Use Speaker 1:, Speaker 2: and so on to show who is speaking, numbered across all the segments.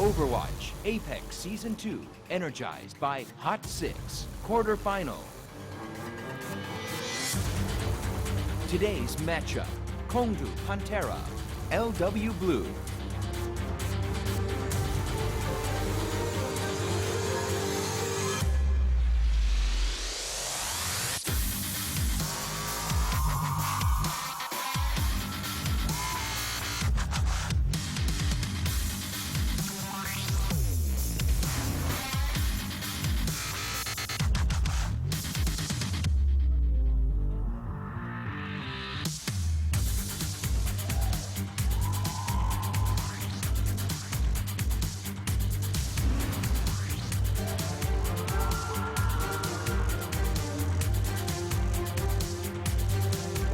Speaker 1: Overwatch Apex Season 2, energized by Hot 6, quarterfinal. Today's matchup, Kongdoo Panthera, LW Blue.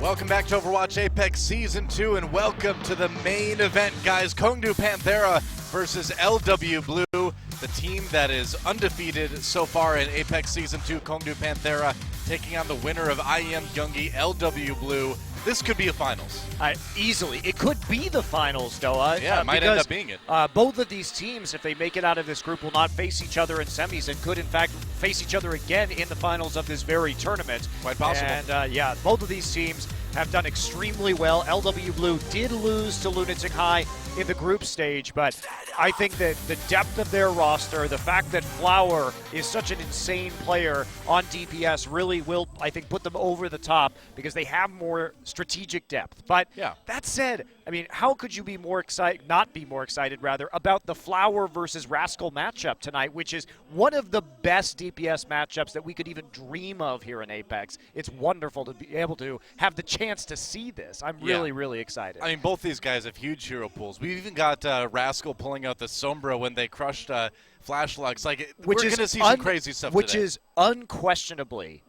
Speaker 2: Welcome back to Overwatch Apex Season 2, and welcome to the main event, guys. Kongdoo Panthera versus LW Blue, the team that is undefeated so far in Apex Season 2. Kongdoo Panthera taking on the winner of IEM Gyeonggi, LW Blue. This could be a finals.
Speaker 3: Easily. It could be the finals, Noah.
Speaker 2: Yeah, it might end up being it.
Speaker 3: Both of these teams, if they make it out of this group, will not face each other in semis and could, in fact, face each other again in the finals of this very tournament.
Speaker 2: Quite possible.
Speaker 3: And, yeah, both of these teams have done extremely well. LW Blue did lose to Lunatic High in the group stage, but I think that the depth of their roster, the fact that Flower is such an insane player on DPS really will, I think, put them over the top because they have more strategic depth. But
Speaker 2: yeah,
Speaker 3: that said, I mean, how could you be more excited, not be more excited rather, about the Flower versus Rascal matchup tonight, which is one of the best DPS matchups that we could even dream of here in Apex. It's wonderful to be able to have the chance to see this. I'm really, really excited.
Speaker 2: I mean, both these guys have huge hero pools. We've even got Rascal pulling out the Sombra when they crushed Flashlugs. Like, we're going to see some crazy stuff
Speaker 3: Which
Speaker 2: today.
Speaker 3: is unquestionably,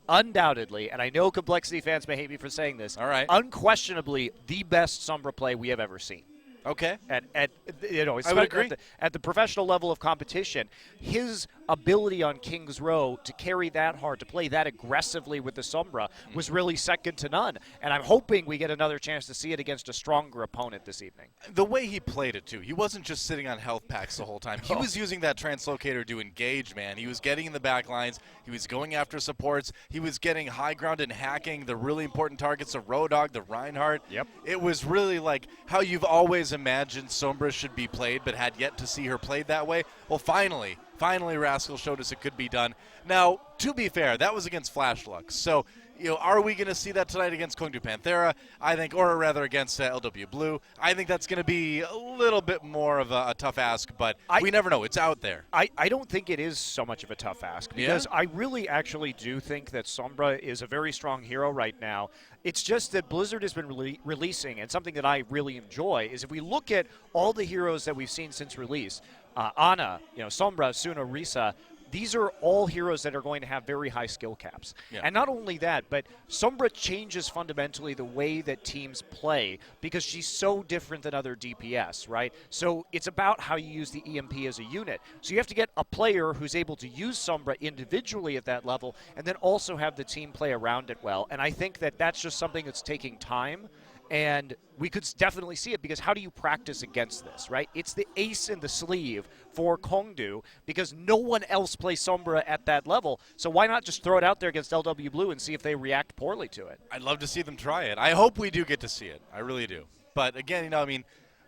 Speaker 3: undoubtedly, and I know Complexity fans may hate me for saying this,
Speaker 2: all right,
Speaker 3: unquestionably the best Sombra play we have ever seen.
Speaker 2: Okay.
Speaker 3: At you know,
Speaker 2: I would agree.
Speaker 3: At the professional level of competition, his ability on King's Row to carry that hard, to play that aggressively with the Sombra was really second to none. And I'm hoping we get another chance to see it against a stronger opponent this evening.
Speaker 2: The way he played it, too. He wasn't just sitting on health packs the whole time. He was using that translocator to engage, man. He was getting in the back lines. He was going after supports. He was getting high ground and hacking the really important targets of Rodog, the Reinhardt.
Speaker 3: Yep.
Speaker 2: It was really like how you've always imagined Sombra should be played, but had yet to see her played that way. Well, finally, Rascal showed us it could be done. Now, to be fair, that was against Flashlugs. So, you know, are we going to see that tonight against Kongdoo Panthera? I think, or rather against LW Blue. I think that's going to be a little bit more of a tough ask, but we never know. It's out there.
Speaker 3: I don't think it is so much of a tough ask because I really actually do think that Sombra is a very strong hero right now. It's just that Blizzard has been releasing, and something that I really enjoy is if we look at all the heroes that we've seen since release, Ana, Sombra, Suna, Risa, these are all heroes that are going to have very high skill caps.
Speaker 2: Yeah.
Speaker 3: And not only that, but Sombra changes fundamentally the way that teams play because she's so different than other DPS, right? So it's about how you use the EMP as a unit. So you have to get a player who's able to use Sombra individually at that level and then also have the team play around it well. And I think that that's just something that's taking time. And we could definitely see it because how do you practice against this, right? It's the ace in the sleeve for Kongdoo because no one else plays Sombra at that level. So why not just throw it out there against LW Blue and see if they react poorly to it?
Speaker 2: I'd love to see them try it. I hope we do get to see it. I really do. But again, I mean,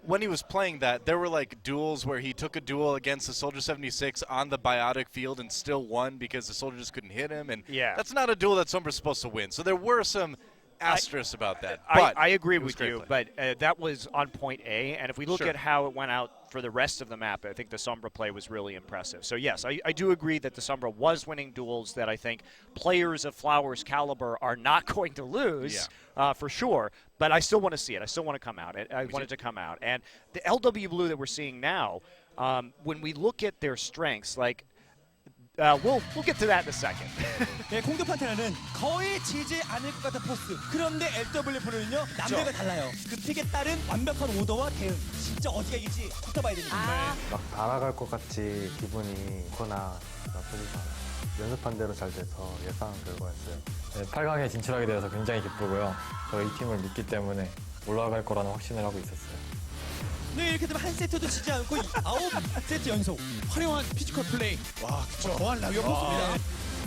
Speaker 2: when he was playing that, there were like duels where he took a duel against the Soldier 76 on the biotic field and still won because the soldier just couldn't hit him. And that's not a duel that Sombra's supposed to win. So there were some asterisk about that. But
Speaker 3: I agree with you, but that was on point A, and if we look at how it went out for the rest of the map, I think the Sombra play was really impressive. So yes, I do agree that the Sombra was winning duels that I think players of Flower's caliber are not going to lose, for sure, but I still want to see it. I still want to come out. I want it to come out. And the LW Blue that we're seeing now, when we look at their strengths, like, we'll get to that in a second.
Speaker 4: 네, 콩두 판테라는 거의 지지 않을 것 같은 포스. 그런데 LW 블루는요, 남들과 달라요. 그 픽에 따른 완벽한 오더와 대응. 진짜 어디가 이길지 지켜봐야 됩니다.
Speaker 5: 막 날아갈 것 같이 기분이 거나 나쁘지도 않아요. 연습한 대로 잘 돼서 예상한 결과였어요.
Speaker 6: 네, 8강에 진출하게 되어서 굉장히 기쁘고요. 저 이 팀을 믿기 때문에 올라갈 거라는 확신을 하고 있었어요.
Speaker 4: 네, 이렇게 되면 한 세트도 지지 않고 9세트 연속 화려한 피지컬 플레이. 와, 그쵸. 더한 라이어 포스입니다.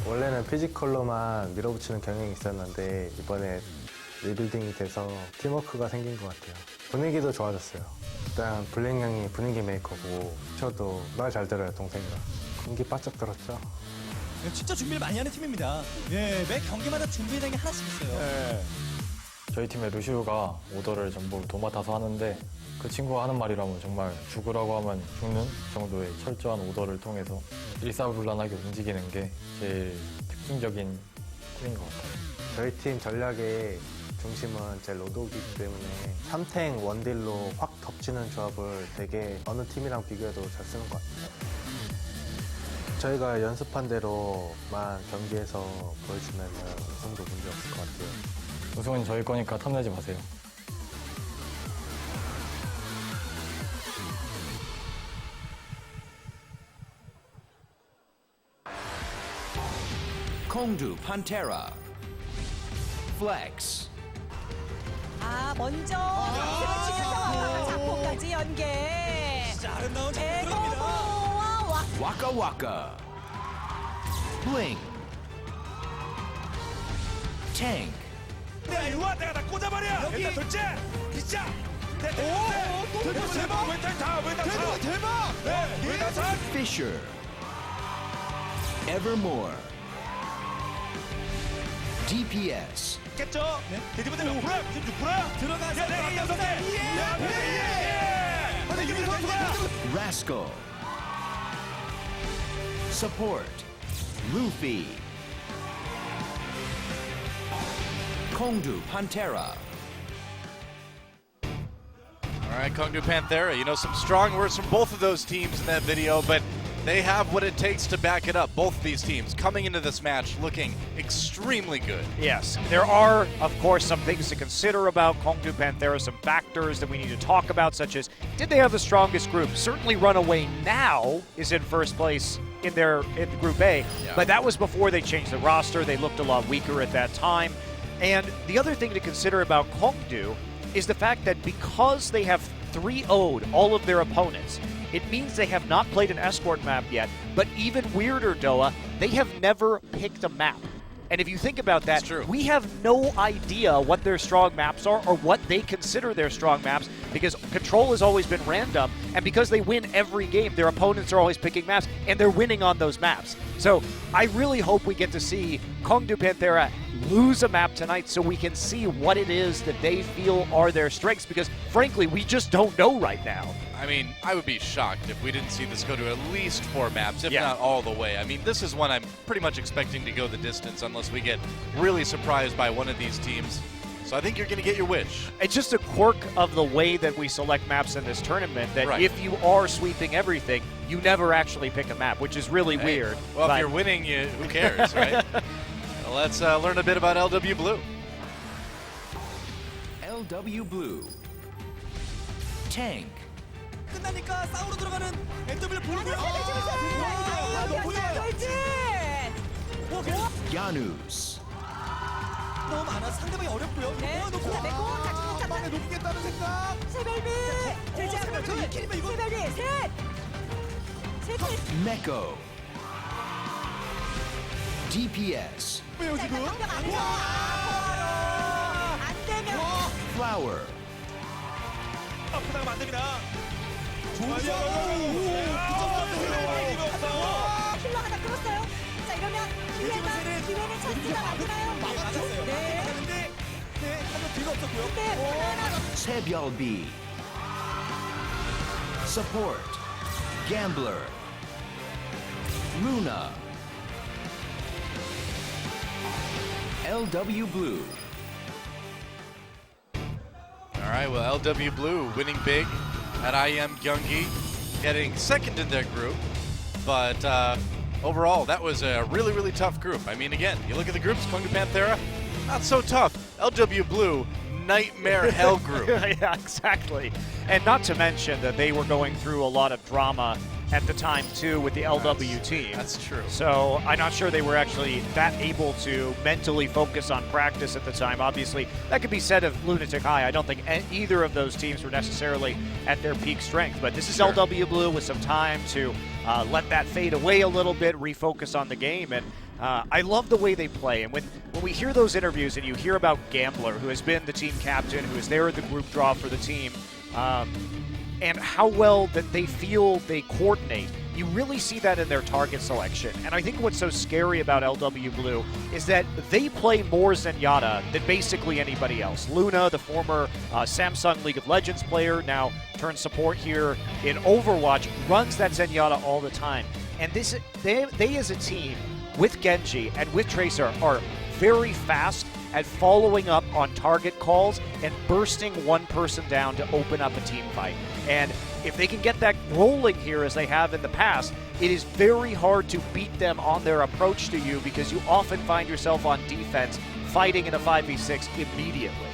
Speaker 5: 원래는 피지컬로만 밀어붙이는 경향이 있었는데 이번에 리빌딩이 돼서 팀워크가 생긴 것 같아요. 분위기도 좋아졌어요. 일단 블랙 형이 분위기 메이커고 저도 말 잘 들어요, 동생이랑. 공기 바짝 들었죠.
Speaker 4: 진짜 준비를 많이 하는 팀입니다. 예, 매 경기마다 준비되는 게 하나씩 있어요.
Speaker 6: 저희 팀의 루시우가 오더를 전부 도맡아서 하는데 그 친구가 하는 말이라면 정말 죽으라고 하면 죽는 정도의 철저한 오더를 통해서 일사불란하게 움직이는 게 제일 특징적인 팀인 것 같아요.
Speaker 5: 저희 팀 전략의 중심은 제 로도이기 때문에 3탱 원딜로 확 덮치는 조합을 되게 어느 팀이랑 비교해도 잘 쓰는 것 같아요. 저희가 연습한 대로만 경기에서 보여주면 우승도 문제 없을 것 같아요.
Speaker 6: 우승은 저희 거니까 탐내지 마세요.
Speaker 1: Kongdoo Panthera. Flex.
Speaker 7: 먼저 연습을 치면서 자포까지 연계.
Speaker 4: 진짜 아름다운
Speaker 7: 에고와
Speaker 4: 작품입니다.
Speaker 7: 와
Speaker 1: Waka Waka. Bling. Tank.
Speaker 8: 내가 이리 와, 내가 다 꽂아버려.
Speaker 4: 여기.
Speaker 8: 일단 둘째, 기자.
Speaker 4: 또 대박!
Speaker 8: 왜다
Speaker 4: 대박!
Speaker 8: 네, 왜다 사?
Speaker 1: Fisher. Evermore. DPS.
Speaker 8: 겠죠? 대지부터 몇 프로야? 96%야?
Speaker 4: 들어가서
Speaker 8: 야, 내가 이어서게. 근데 유민 선수가
Speaker 1: Rascal. Support. Luffy. Kongdoo Panthera.
Speaker 2: All right, Kongdoo Panthera. You know, some strong words from both of those teams in that video, but they have what it takes to back it up. Both of these teams coming into this match looking extremely good.
Speaker 3: Yes, there are, of course, some things to consider about Kongdoo Panthera, some factors that we need to talk about, such as, did they have the strongest group? Certainly Runaway now is in first place in Group A, but that was before they changed the roster. They looked a lot weaker at that time. And the other thing to consider about Kongdoo is the fact that because they have 3-0'd all of their opponents, it means they have not played an escort map yet, but even weirder, Doa, they have never picked a map. And if you think about that, we have no idea what their strong maps are or what they consider their strong maps because Control has always been random, and because they win every game, their opponents are always picking maps, and they're winning on those maps. So I really hope we get to see Kongdoo Panthera lose a map tonight so we can see what it is that they feel are their strengths because, frankly, we just don't know right now.
Speaker 2: I mean, I would be shocked if we didn't see this go to at least 4 maps, if not all the way. I mean, this is one I'm pretty much expecting to go the distance unless we get really surprised by one of these teams. So I think you're going to get your wish.
Speaker 3: It's just a quirk of the way that we select maps in this tournament that if you are sweeping everything, you never actually pick a map, which is really weird.
Speaker 2: Well, if you're winning, who cares, right? Well, let's learn a bit about LW Blue.
Speaker 1: LW Blue. Tank.
Speaker 4: 끝나니까 싸우러 들어가는 LW를 보는데요.
Speaker 1: Yanus.
Speaker 4: 너무 많아 상대방이 어렵고요.
Speaker 7: 네,
Speaker 4: 놓고
Speaker 7: 자,
Speaker 4: 방에 놓겠다는 생각.
Speaker 7: 세별비 되지 않으면 둘, 세별비 셋.
Speaker 1: Meko. DPS.
Speaker 4: 왜요 지금?
Speaker 7: 안 되면
Speaker 1: Flower.
Speaker 8: 아프다가 안 됩니다.
Speaker 4: 좋아요.
Speaker 7: 킬러 하나 끌었어요. 자, 이러면 기회는 찬스가 많나요?
Speaker 4: 막았어요.
Speaker 7: 네.
Speaker 4: 하는데 한번 뒤가 없었고요.
Speaker 1: Sebyolbi. Support. Gambler. Luna. LW Blue.
Speaker 2: All right, well, LW Blue winning big at IM Gyeonggi, getting second in their group. But overall, that was a really, really tough group. I mean, again, you look at the groups, Kongdoo Panthera, not so tough. LW Blue nightmare hell group.
Speaker 3: Yeah, exactly. And not to mention that they were going through a lot of drama at the time, too, with the LW team.
Speaker 2: That's true.
Speaker 3: So I'm not sure they were actually that able to mentally focus on practice at the time. Obviously, that could be said of Lunatic High. I don't think either of those teams were necessarily at their peak strength. But this is
Speaker 2: Sure.
Speaker 3: LW Blue with some time to let that fade away a little bit, refocus on the game. And I love the way they play. And when we hear those interviews and you hear about Gambler, who has been the team captain, who is there at the group draw for the team, and how well that they feel they coordinate, you really see that in their target selection. And I think what's so scary about LW Blue is that they play more Zenyatta than basically anybody else. Luna, the former Samsung League of Legends player, now turned support here in Overwatch, runs that Zenyatta all the time. And they as a team, with Genji and with Tracer, are very fast at following up on target calls and bursting one person down to open up a team fight. And if they can get that rolling here as they have in the past, it is very hard to beat them on their approach to you because you often find yourself on defense fighting in a 5v6 immediately.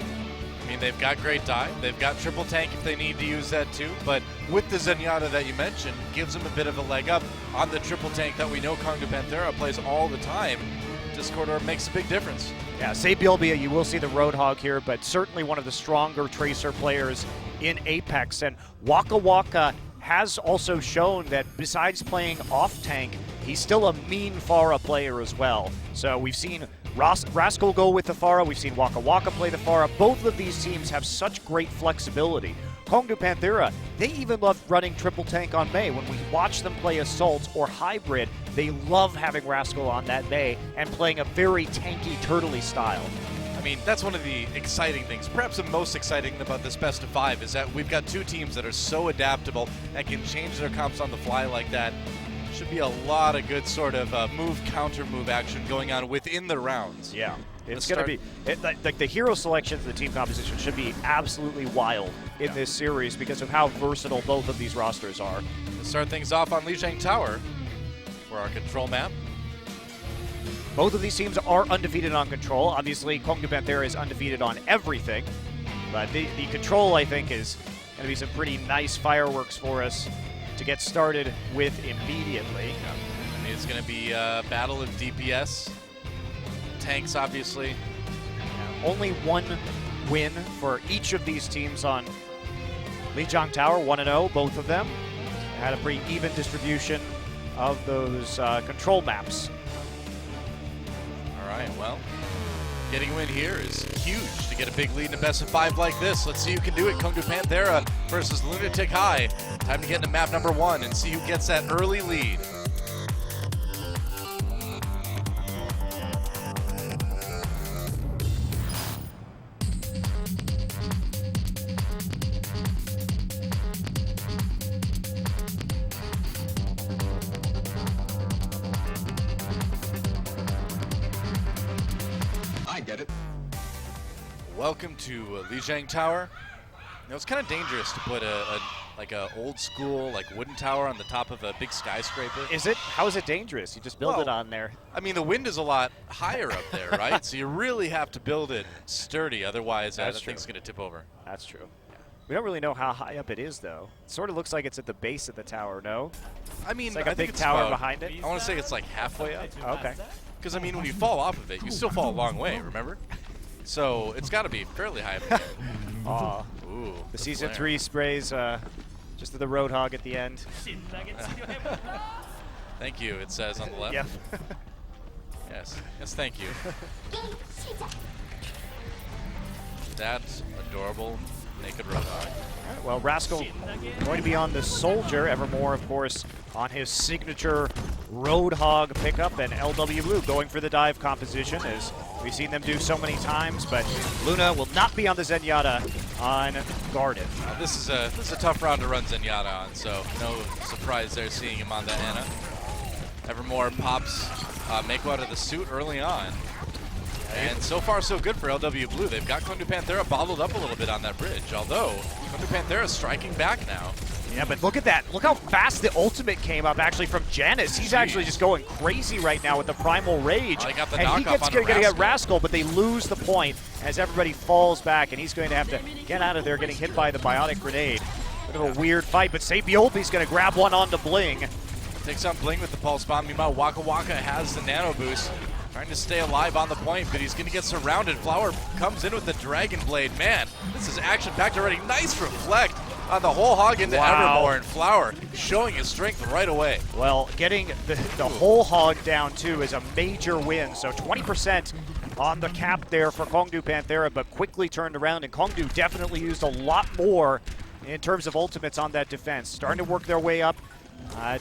Speaker 2: I mean, they've got great dive. They've got triple tank if they need to use that too. But with the Zenyatta that you mentioned, gives them a bit of a leg up on the triple tank that we know Kongdoo Panthera plays all the time. Discorder makes a big difference.
Speaker 3: Yeah, Sabielbia, you will see the Roadhog here, but certainly one of the stronger Tracer players in Apex. And Waka Waka has also shown that besides playing off-tank, he's still a mean Pharah player as well. So we've seen Rascal go with the Pharah, we've seen Waka Waka play the Pharah. Both of these teams have such great flexibility. Kongdoo Panthera, they even love running triple tank on Mei. When we watch them play Assault or Hybrid, they love having Rascal on that Mei and playing a very tanky, turtley style.
Speaker 2: I mean, that's one of the exciting things. Perhaps the most exciting about this best of 5 is that we've got two teams that are so adaptable and can change their comps on the fly like that. Should be a lot of good sort of move, counter move action going on within the rounds.
Speaker 3: Yeah. It's going to be, like the hero selections, the team composition should be absolutely wild in this series because of how versatile both of these rosters are.
Speaker 2: Let's start things off on Lijiang Tower for our control map.
Speaker 3: Both of these teams are undefeated on control. Obviously, Kongdoo Panthera is undefeated on everything. But the control, I think, is going to be some pretty nice fireworks for us to get started with immediately.
Speaker 2: I mean, it's going to be a battle of DPS. Tanks, obviously.
Speaker 3: Yeah, only one win for each of these teams on Lijiang Tower, 1-0, both of them. Had a pretty even distribution of those control maps.
Speaker 2: All right, well, getting a win here is huge to get a big lead in a best of 5 like this. Let's see who can do it. Kongdoo Panthera versus Lunatic High. Time to get into map number 1 and see who gets that early lead. Welcome to Lijiang Tower. Now it's kind of dangerous to put a old school wooden tower on the top of a big skyscraper.
Speaker 3: Is it? How is it dangerous? You just build it on there.
Speaker 2: I mean, the wind is a lot higher up there, right? So you really have to build it sturdy, otherwise that thing's going to tip over.
Speaker 3: That's true. We don't really know how high up it is, though. It sort of looks like it's at the base of the tower, no?
Speaker 2: I mean,
Speaker 3: it's like
Speaker 2: a
Speaker 3: big tower behind it.
Speaker 2: I want to say it's like halfway up.
Speaker 3: Okay.
Speaker 2: Because, I mean, when you fall off of it, you still fall a long way, remember? So it's got to be fairly high up there.
Speaker 3: Aw.
Speaker 2: Ooh,
Speaker 3: The Season
Speaker 2: flare.
Speaker 3: 3 sprays just to the Roadhog at the end.
Speaker 2: Thank you, it says on the left.
Speaker 3: Yep.
Speaker 2: Yes, thank you. That's adorable naked Roadhog.
Speaker 3: All right, well, Rascal going to be on the Soldier, Evermore, of course, on his signature Roadhog pickup, and LW Blue going for the dive composition, as we've seen them do so many times, but Luna will not be on the Zenyatta on Garden.
Speaker 2: This is a tough round to run Zenyatta on, so no surprise there seeing him on that Ana. Evermore pops Mako out of the suit early on. And so far, so good for LW Blue. They've got Kongdoo Panthera bottled up a little bit on that bridge, although Kongdoo Panthera is striking back now.
Speaker 3: Yeah, but look at that. Look how fast the ultimate came up actually from Janus. He's actually just going crazy right now with the Primal Rage.
Speaker 2: Oh, he got the
Speaker 3: and he
Speaker 2: knockoff
Speaker 3: gets
Speaker 2: on
Speaker 3: going to get
Speaker 2: Rascal.
Speaker 3: Rascal, but they lose the point as everybody falls back, and he's going to have to get out of there getting hit by the Biotic Grenade. Bit of a weird fight, but Sabiolbe's going to grab one onto Bling.
Speaker 2: Takes on Bling with the Pulse Bomb. Meanwhile, Waka Waka has the Nano Boost. Trying to stay alive on the point, but he's going to get surrounded. Flower comes in with the Dragon Blade. Man, this is action-packed already. Nice reflect on the whole hog into Evermore, and Flower showing his strength right away.
Speaker 3: Well, getting the whole hog down, too, is a major win. So 20% on the cap there for Kongdoo Panthera, but quickly turned around, and Kongdoo definitely used a lot more in terms of ultimates on that defense. Starting to work their way up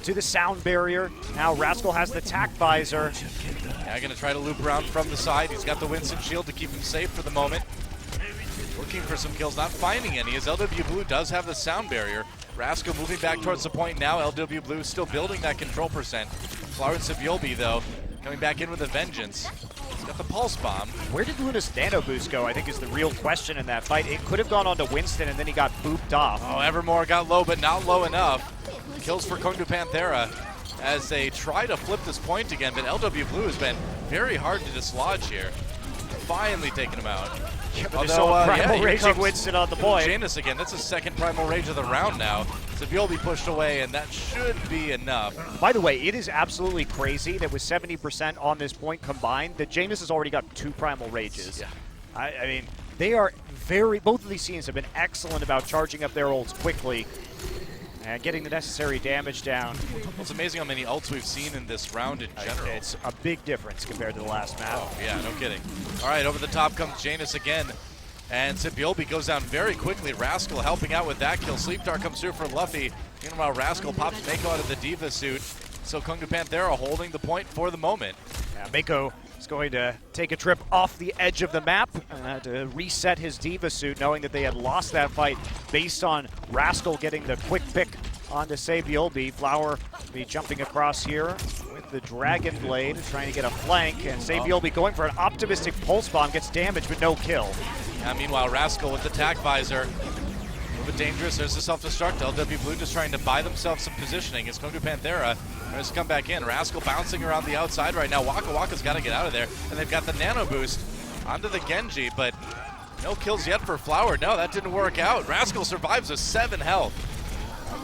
Speaker 3: to the sound barrier. Now Rascal has the tack visor.
Speaker 2: Now going to try to loop around from the side. He's got the Winston shield to keep him safe for the moment. Looking for some kills, not finding any, as LW Blue does have the sound barrier. Rascal moving back towards the point now. LW Blue still building that control percent. Flower and Sabiolbe, though, coming back in with a vengeance. He's got the Pulse Bomb.
Speaker 3: Where did Luna's Nano Boost go, I think, is the real question in that fight. It could have gone on to Winston, and then he got booped off.
Speaker 2: Oh, Evermore got low, but not low enough. Kills for Kongdoo Panthera as they try to flip this point again, but LW Blue has been very hard to dislodge here. Finally taking him out.
Speaker 3: Yeah, but Primal
Speaker 2: here
Speaker 3: Raging
Speaker 2: comes
Speaker 3: Winston on the point.
Speaker 2: Janus again. That's his second Primal Rage of the round now. Sabiolbe pushed away, and that should be enough.
Speaker 3: By the way, it is absolutely crazy that with 70% on this point combined, that Janus has already got 2 Primal Rages.
Speaker 2: Yeah.
Speaker 3: I mean, they are both of these teams have been excellent about charging up their ults quickly and getting the necessary damage down.
Speaker 2: Well, it's amazing how many ults we've seen in this round in general.
Speaker 3: It's a big difference compared to the last map.
Speaker 2: Oh, yeah, no kidding. All right, over the top comes Janus again. And Sabiolbe goes down very quickly. Rascal helping out with that kill. Sleep Dart comes through for Luffy. Meanwhile, Rascal pops Mako out of the Diva suit. So Kongdoo Panthera holding the point for the moment.
Speaker 3: Yeah, Mako is going to take a trip off the edge of the map to reset his Diva suit, knowing that they had lost that fight based on Rascal getting the quick pick onto Sabiolbe. Flower will be jumping across here with the Dragon Blade, trying to get a flank, and Sabiolbe going for an optimistic Pulse Bomb, gets damage but no kill.
Speaker 2: Meanwhile, Rascal with the tack visor. A little bit dangerous. There's the self-destruct. LW Blue just trying to buy themselves some positioning as Kongdoo Panthera tries to come back in. Rascal bouncing around the outside right now. Waka Waka's got to get out of there. And they've got the Nano Boost onto the Genji, but no kills yet for Flower. No, that didn't work out. Rascal survives with 7 health.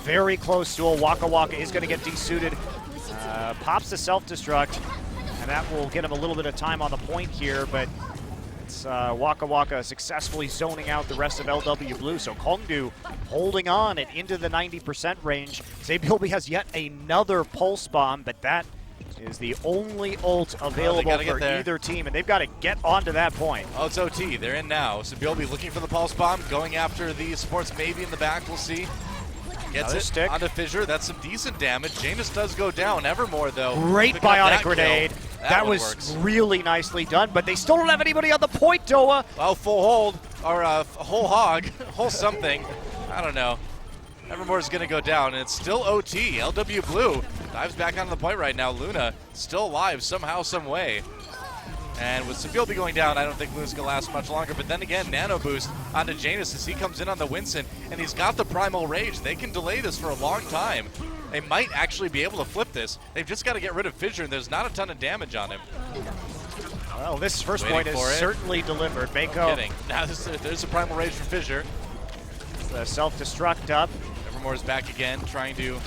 Speaker 3: Very close duel. Waka Waka is going to get desuited. Pops the self-destruct, and that will get him a little bit of time on the point here, but it's Waka Waka successfully zoning out the rest of LW Blue. So Kongdoo holding on and into the 90% range. Sabiolbe has yet another Pulse Bomb, but that is the only ult available for either team, and they've got to get onto that point.
Speaker 2: Oh, it's OT. They're in now. Sabiolbe looking for the Pulse Bomb, going after the supports maybe in the back. We'll see. Gets it
Speaker 3: stick
Speaker 2: onto Fissure. That's some decent damage. Janus does go down. Evermore, though.
Speaker 3: Great Biotic Grenade. That was
Speaker 2: works.
Speaker 3: really nicely done, but they still don't have anybody on the point, Doa.
Speaker 2: Oh, full hold, or a whole hog, whole something. I don't know. Evermore's going to go down, and it's still OT. LW Blue dives back onto the point right now. Luna still alive somehow, some way. And with Sabiolbe going down, I don't think Luna's going to last much longer. But then again, Nano Boost onto Janus as he comes in on the Winston, and he's got the Primal Rage. They can delay this for a long time. They might actually be able to flip this. They've just got to get rid of Fissure, and there's not a ton of damage on him.
Speaker 3: Well, this first point is certainly delivered. Mako.
Speaker 2: No kidding. Now there's a Primal Rage for Fissure.
Speaker 3: The self-destruct up.
Speaker 2: Evermore's back again, trying to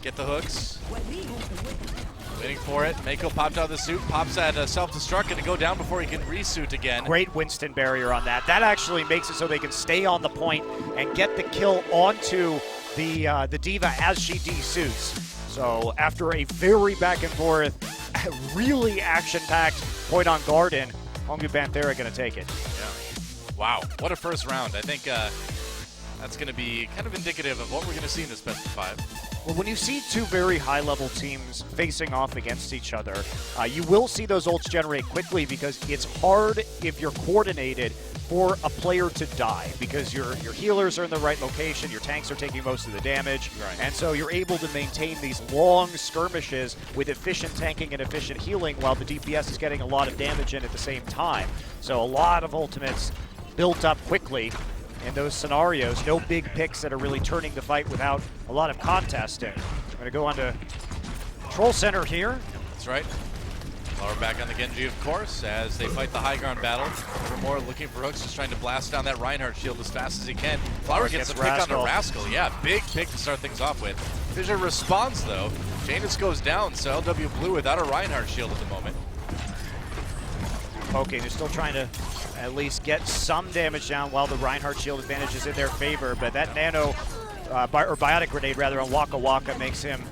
Speaker 2: get the hooks. Waiting for it. Mako popped out of the suit, pops at self-destruct, going to go down before he can resuit again.
Speaker 3: Great Winston barrier on that. That actually makes it so they can stay on the point and get the kill onto the Diva as she desuits. So after a very back and forth, really action-packed point on Garden, Kongdoo Panthera going to take it.
Speaker 2: Yeah. Wow, what a first round. I think that's going to be kind of indicative of what we're going to see in this best of 5.
Speaker 3: Well, when you see two very high-level teams facing off against each other, you will see those ults generate quickly because it's hard if you're coordinated for a player to die because your healers are in the right location, your tanks are taking most of the damage,
Speaker 2: right.
Speaker 3: And so you're able to maintain these long skirmishes with efficient tanking and efficient healing while the DPS is getting a lot of damage in at the same time. So a lot of ultimates built up quickly. in those scenarios. No big picks that are really turning the fight without a lot of contesting. I'm going to go on to Control Center here.
Speaker 2: That's right. Flower back on the Genji, of course, as they fight the high ground battle. Evermore looking for hooks, just trying to blast down that Reinhardt shield as fast as he can. Flower gets a pick onto Rascal. Yeah, big pick to start things off with. Fissure responds, though. Janus goes down, so LW Blue without a Reinhardt shield at the moment.
Speaker 3: Okay, they're still trying to at least get some damage down while the Reinhardt shield advantage is in their favor, but that nano, or biotic grenade rather, on Waka Waka makes him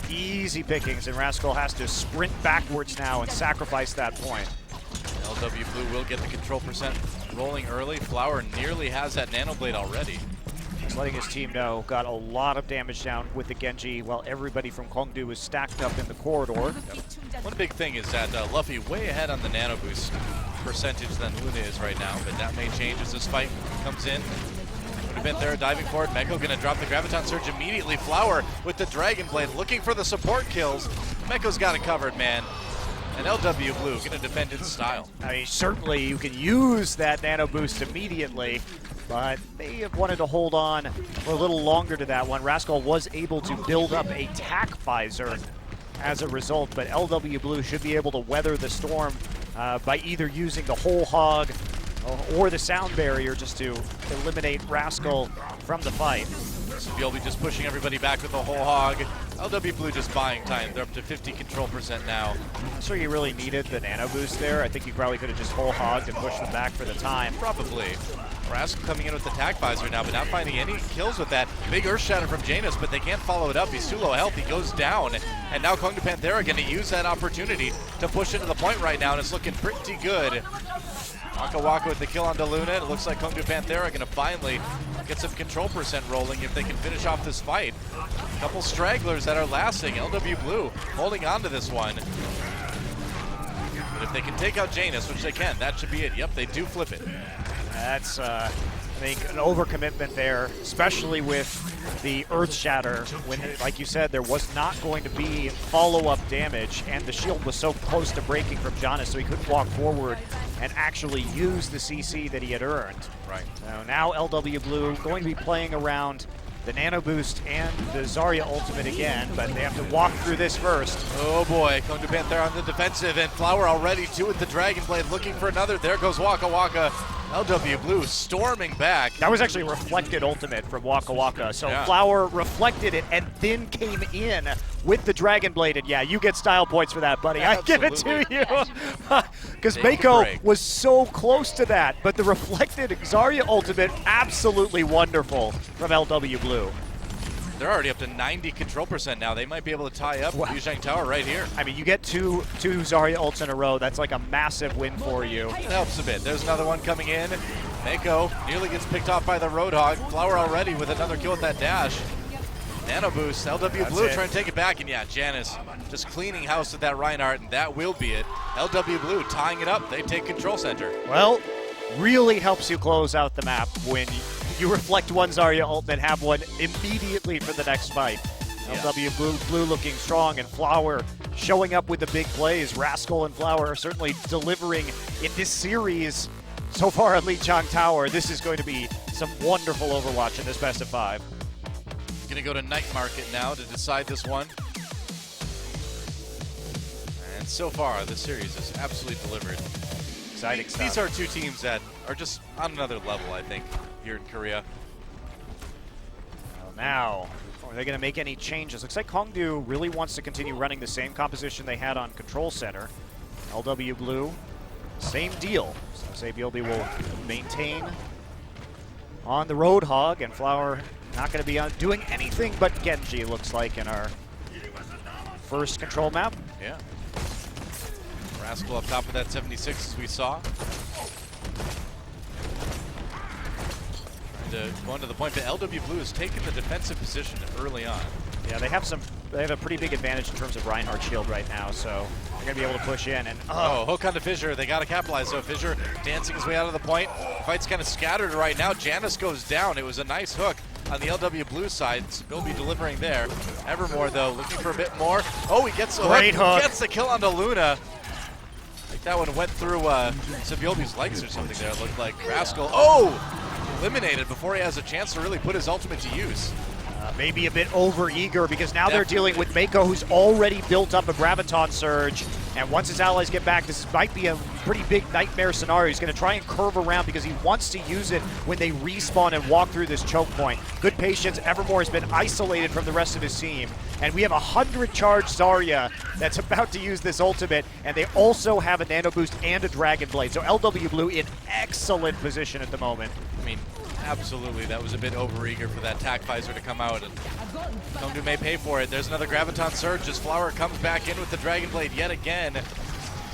Speaker 3: easy pickings, and Rascal has to sprint backwards now and sacrifice that point.
Speaker 2: LW Blue will get the control percent rolling early. Flower nearly has that nano blade already.
Speaker 3: He's letting his team know, got a lot of damage down with the Genji while everybody from Kongdoo is stacked up in the corridor.
Speaker 2: One big thing is that Luffy way ahead on the nano boost percentage than Luna is right now, but that may change as this fight comes in. Panthera diving forward. Meko gonna drop the Graviton Surge immediately. Flower with the Dragon Blade looking for the support kills. Meko's got it covered, man. And LW Blue gonna defend in style.
Speaker 3: I mean, certainly you can use that nano boost immediately, but they have wanted to hold on for a little longer to that one. Rascal was able to build up a tack visor as a result, but LW Blue should be able to weather the storm by either using the whole hog or the sound barrier just to eliminate Rascal from the fight.
Speaker 2: So you'll be just pushing everybody back with the whole hog. LW Blue just buying time. They're up to 50 control percent now.
Speaker 3: I'm not sure you really needed the nano boost there. I think you probably could have just whole hogged and pushed them back for the time.
Speaker 2: Probably. Rascal coming in with the tack visor now, but not finding any kills with that. Big Earth Shatter from Janus, but they can't follow it up. He's too low health. He goes down. And now Kongdoo Panthera going to use that opportunity to push into the point right now, and it's looking pretty good. Waka Waka with the kill on Luna. It looks like Kongdoo Panthera going to finally get some control percent rolling if they can finish off this fight. A couple stragglers that are lasting. LW Blue holding on to this one. But if they can take out Janus, which they can, that should be it. Yep, they do flip it.
Speaker 3: That's, I think, an overcommitment there, especially with the Earth Shatter, when, like you said, there was not going to be follow-up damage, and the shield was so close to breaking from Janus, so he couldn't walk forward and actually use the CC that he had earned.
Speaker 2: Right.
Speaker 3: So now LW Blue going to be playing around the Nano Boost and the Zarya ultimate again, but they have to walk through this first.
Speaker 2: Oh boy, Kongdoo Panthera on the defensive, and Flower already too with the Dragon Blade looking for another. There goes Waka Waka. LW Blue storming back.
Speaker 3: That was actually a reflected ultimate from Waka Waka. So
Speaker 2: yeah.
Speaker 3: Flower reflected it and then came in with the Dragon Blade. And yeah, you get style points for that, buddy.
Speaker 2: Absolutely.
Speaker 3: I give it to you. Because Mako was so close to that. But the reflected Zarya ultimate, absolutely wonderful from LW Blue.
Speaker 2: They're already up to 90 control percent now. They might be able to tie up Yuzhang Tower right here.
Speaker 3: I mean, you get two Zarya ults in a row. That's like a massive win for you.
Speaker 2: It helps a bit. There's another one coming in. Mako nearly gets picked off by the Roadhog. Flower already with another kill with that dash. Nano boost. LW Blue trying to take it back. And yeah, Janus just cleaning house with that Reinhardt, and that will be it. LW Blue tying it up. They take control center.
Speaker 3: Well, really helps you close out the map when you reflect one Zarya ult and have one immediately for the next fight. Yeah. LW Blue looking strong, and Flower showing up with the big plays. Rascal and Flower are certainly delivering in this series so far at Yuzhang Tower. This is going to be some wonderful Overwatch in this best of 5.
Speaker 2: Going to go to Night Market now to decide this one. And so far, the series has absolutely delivered.
Speaker 3: Exciting stuff.
Speaker 2: These are two teams that are just on another level, I think, here in Korea.
Speaker 3: Well, now, are they going to make any changes? Looks like Kongdoo really wants to continue running the same composition they had on Control Center. LW Blue, same deal. So Sabielby will maintain on the Roadhog, and Flower not going to be doing anything but Genji, looks like, in our first control map.
Speaker 2: Yeah. Rascal up top of that 76, as we saw. Going to the point, but LW Blue has taken the defensive position early on.
Speaker 3: Yeah, they have a pretty big advantage in terms of Reinhardt shield right now, so they're going to be able to push in. And
Speaker 2: hook on to Fissure. They got to capitalize, though. Fissure dancing his way out of the point. The fight's kind of scattered right now. Janus goes down. It was a nice hook on the LW Blue side. Sabielby delivering there. Evermore, though, looking for a bit more. Oh, he gets a
Speaker 3: great hook.
Speaker 2: Gets the kill onto Luna. Like that one went through Sabielby's legs or something there, it looked like. Rascal. Oh! eliminated before he has a chance to really put his ultimate to use.
Speaker 3: Maybe a bit over-eager because now they're
Speaker 2: Definitely.
Speaker 3: dealing with Mako, who's already built up a Graviton Surge. And once his allies get back, this might be a pretty big nightmare scenario. He's going to try and curve around because he wants to use it when they respawn and walk through this choke point. Good patience. Evermore has been isolated from the rest of his team. And we have a 100 Zarya that's about to use this ultimate. And they also have a Nano Boost and a Dragon Blade. So LW Blue in excellent position at the moment.
Speaker 2: I mean, absolutely, that was a bit overeager for that Tac Visor to come out, and Kongdoo may pay for it. There's another Graviton Surge as Flower comes back in with the Dragon Blade yet again.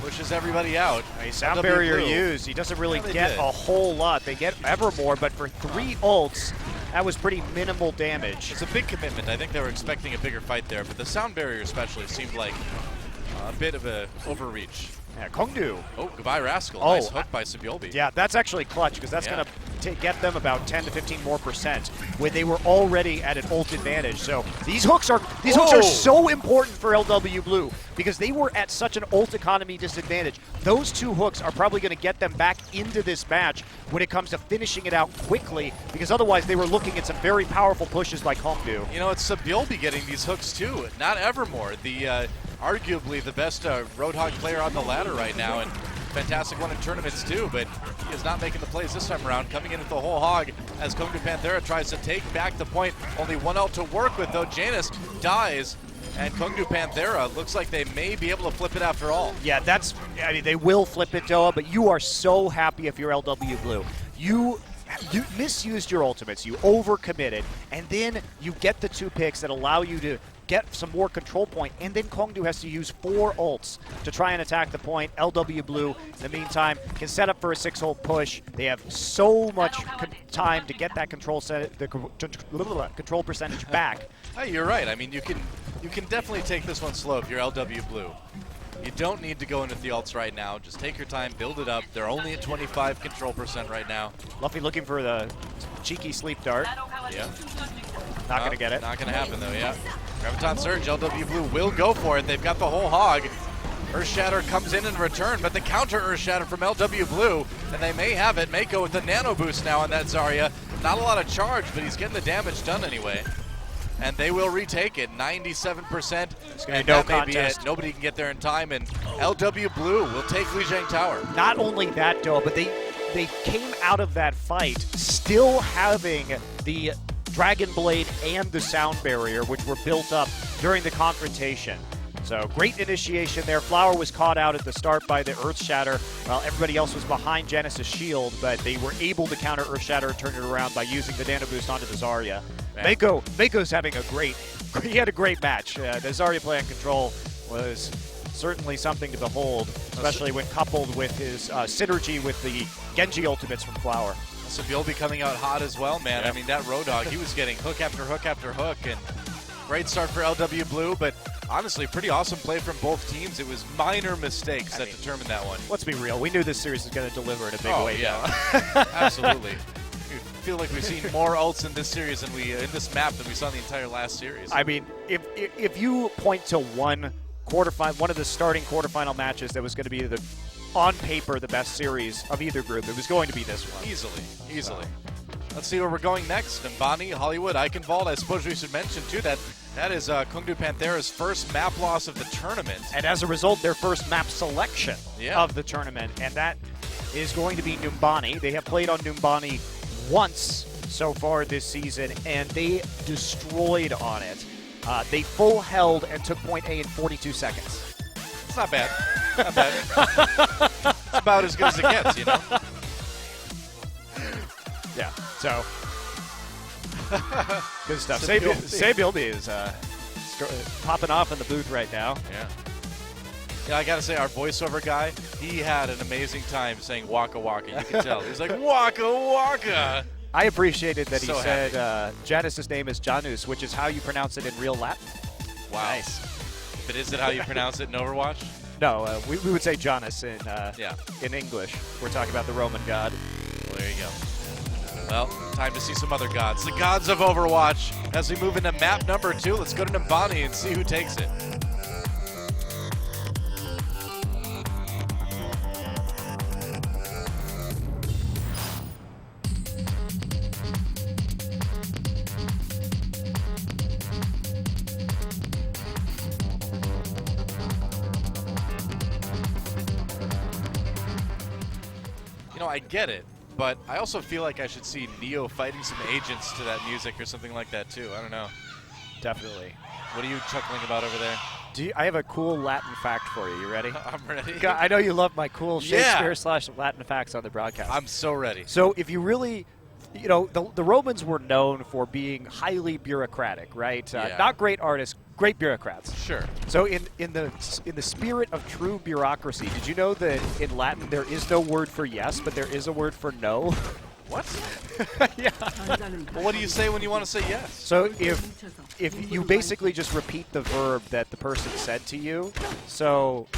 Speaker 2: Pushes everybody out.
Speaker 3: A sound
Speaker 2: LW
Speaker 3: barrier
Speaker 2: Blue.
Speaker 3: used. He doesn't really
Speaker 2: Yeah, they
Speaker 3: get
Speaker 2: did.
Speaker 3: a whole lot. They get Evermore, but for 3 ults, that was pretty minimal damage.
Speaker 2: It's a big commitment. I think they were expecting a bigger fight there, but the sound barrier especially seemed like a bit of a overreach.
Speaker 3: Yeah, Kongdoo.
Speaker 2: Oh, goodbye Rascal.
Speaker 3: Oh,
Speaker 2: Nice hook by Sabiolbi.
Speaker 3: Yeah, that's actually clutch because that's
Speaker 2: Yeah.
Speaker 3: going to get them about 10 to 15 more percent when they were already at an ult advantage. So these hooks are
Speaker 2: Oh.
Speaker 3: so important for LW Blue because they were at such an ult economy disadvantage. Those 2 hooks are probably going to get them back into this match when it comes to finishing it out quickly because otherwise they were looking at some very powerful pushes by Kongdoo.
Speaker 2: You know, it's Sabiolbi getting these hooks too, not Evermore. The arguably the best Roadhog player on the ladder right now, and fantastic one in tournaments too, but he is not making the plays this time around, coming in with the whole hog as Kongdoo Panthera tries to take back the point. Only 1 ult to work with though. Janus dies, and Kongdoo Panthera looks like they may be able to flip it after all.
Speaker 3: Yeah, I mean, they will flip it, Doa, but you are so happy if you're LW Blue. You misused your ultimates, you overcommitted, and then you get the 2 picks that allow you to get some more control point, and then Kongdoo has to use 4 ults to try and attack the point. LW Blue, in the meantime, can set up for a 6-ult push. They have so much time to get that control control percentage back.
Speaker 2: Hey, you're right. I mean, you can definitely take this one slow if you're LW Blue. You don't need to go into the ults right now. Just take your time, build it up. They're only at 25 control percent right now.
Speaker 3: Luffy looking for the cheeky sleep dart.
Speaker 2: Yeah.
Speaker 3: Not going to get it.
Speaker 2: Not going to happen though, yeah. Graviton Surge, LW Blue will go for it. They've got the whole hog. Earthshatter comes in return, but the counter Earthshatter from LW Blue, and they may have it. Mako with the nano boost now on that Zarya. Not a lot of charge, but he's getting the damage done anyway. And they will retake it, 97%. And
Speaker 3: no
Speaker 2: that may be it.
Speaker 3: contest.
Speaker 2: Nobody can get there in time, and LW Blue will take Lijiang Tower.
Speaker 3: Not only that, though, but they came out of that fight still having the Dragon Blade and the Sound Barrier, which were built up during the confrontation. So great initiation there. Flower was caught out at the start by the Earthshatter, while everybody else was behind Genesis' shield, but they were able to counter Earthshatter and turn it around by using the Nano Boost onto the Zarya.
Speaker 2: Man.
Speaker 3: Mako's having he had a great match. The Zarya play on control was certainly something to behold, especially when coupled with his synergy with the Genji ultimates from Flower.
Speaker 2: Sabiolbi coming out hot as well, man.
Speaker 3: Yeah.
Speaker 2: I mean, that Roadhog, he was getting hook after hook after hook, and great start for LW Blue, but honestly, pretty awesome play from both teams. It was minor mistakes that determined that one.
Speaker 3: Let's be real. We knew this series was going to deliver in a big way.
Speaker 2: Yeah, absolutely. I feel like we've seen more ults in this series in this map than we saw in the entire last series.
Speaker 3: I mean, if you point to one of the starting quarterfinal matches that was going to be on paper the best series of either group, it was going to be this one.
Speaker 2: Easily. Let's see where we're going next. Mbani, Hollywood, Eichenwald. I suppose we should mention too that is Kongdoo Panthera's first map loss of the tournament.
Speaker 3: And as a result, their first map selection of the tournament, and that is going to be Numbani. They have played on Numbani once so far this season, and they destroyed on it. They full held and took point A in 42 seconds.
Speaker 2: It's not bad. Not bad. It's about as good as it gets, you know?
Speaker 3: Yeah, so good stuff.
Speaker 2: Sabiolbi
Speaker 3: is popping off in the booth right now.
Speaker 2: Yeah, I gotta say, our voiceover guy, he had an amazing time saying Waka Waka. You can tell. He's like, Waka Waka!
Speaker 3: I appreciated that
Speaker 2: So
Speaker 3: he said Janus' name is Janus, which is how you pronounce it in real Latin.
Speaker 2: Wow.
Speaker 3: Nice.
Speaker 2: But is it how you pronounce it in Overwatch?
Speaker 3: No, we would say Janus in English. We're talking about the Roman god.
Speaker 2: Well, there you go. Well, time to see some other gods. The gods of Overwatch. As we move into map number 2, let's go to Numbani and see who takes it. You know, I get it, but I also feel like I should see Neo fighting some agents to that music or something like that too. I don't know.
Speaker 3: Definitely.
Speaker 2: What are you chuckling about over there?
Speaker 3: I have a cool Latin fact for you. You ready?
Speaker 2: I'm ready.
Speaker 3: I know you love my cool
Speaker 2: Yeah.
Speaker 3: Shakespeare / Latin facts on the broadcast.
Speaker 2: I'm so ready.
Speaker 3: So if you really, you know, the Romans were known for being highly bureaucratic, right?
Speaker 2: Yeah.
Speaker 3: Not great artists, great bureaucrats.
Speaker 2: Sure.
Speaker 3: So in the spirit of true bureaucracy, did you know that in Latin there is no word for yes, but there is a word for no?
Speaker 2: What?
Speaker 3: Yeah.
Speaker 2: Well, what do you say when you want to say yes?
Speaker 3: So if you basically just repeat the verb that the person said to you, so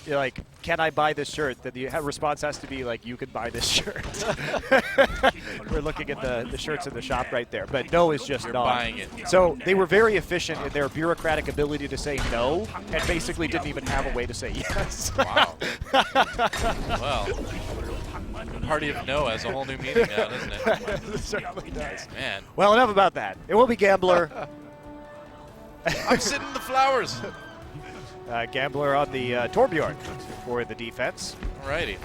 Speaker 3: you're like, can I buy this shirt? Then the response has to be like, you can buy this shirt. We're looking at the shirts in the shop right there, but no is just
Speaker 2: You're
Speaker 3: no.
Speaker 2: buying it.
Speaker 3: So they were very efficient in their bureaucratic ability to say no, and basically didn't even have a way to say yes.
Speaker 2: Wow. Well, party of no has a whole new meaning now, doesn't it?
Speaker 3: It certainly does.
Speaker 2: Man,
Speaker 3: Well, enough about that. It will be Gambler.
Speaker 2: I'm sitting in the flowers.
Speaker 3: Gambler on the Torbjorn for the defense.
Speaker 2: Alrighty.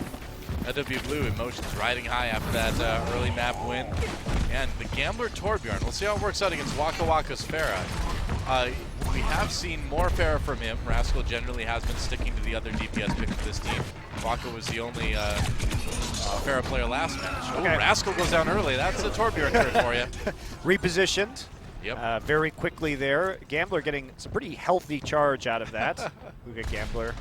Speaker 2: LW Blue emotions riding high after that early map win. And the Gambler Torbjorn, we'll see how it works out against Waka Waka's Farah. We have seen more Farah from him. Rascal generally has been sticking to the other DPS pick of this team. Waka was the only Farah player last match. Oh,
Speaker 3: Okay.
Speaker 2: Rascal goes down early. That's a Torbjorn turret for you.
Speaker 3: Repositioned.
Speaker 2: Yep.
Speaker 3: Very quickly there. Gambler getting some pretty healthy charge out of that. Luga Gambler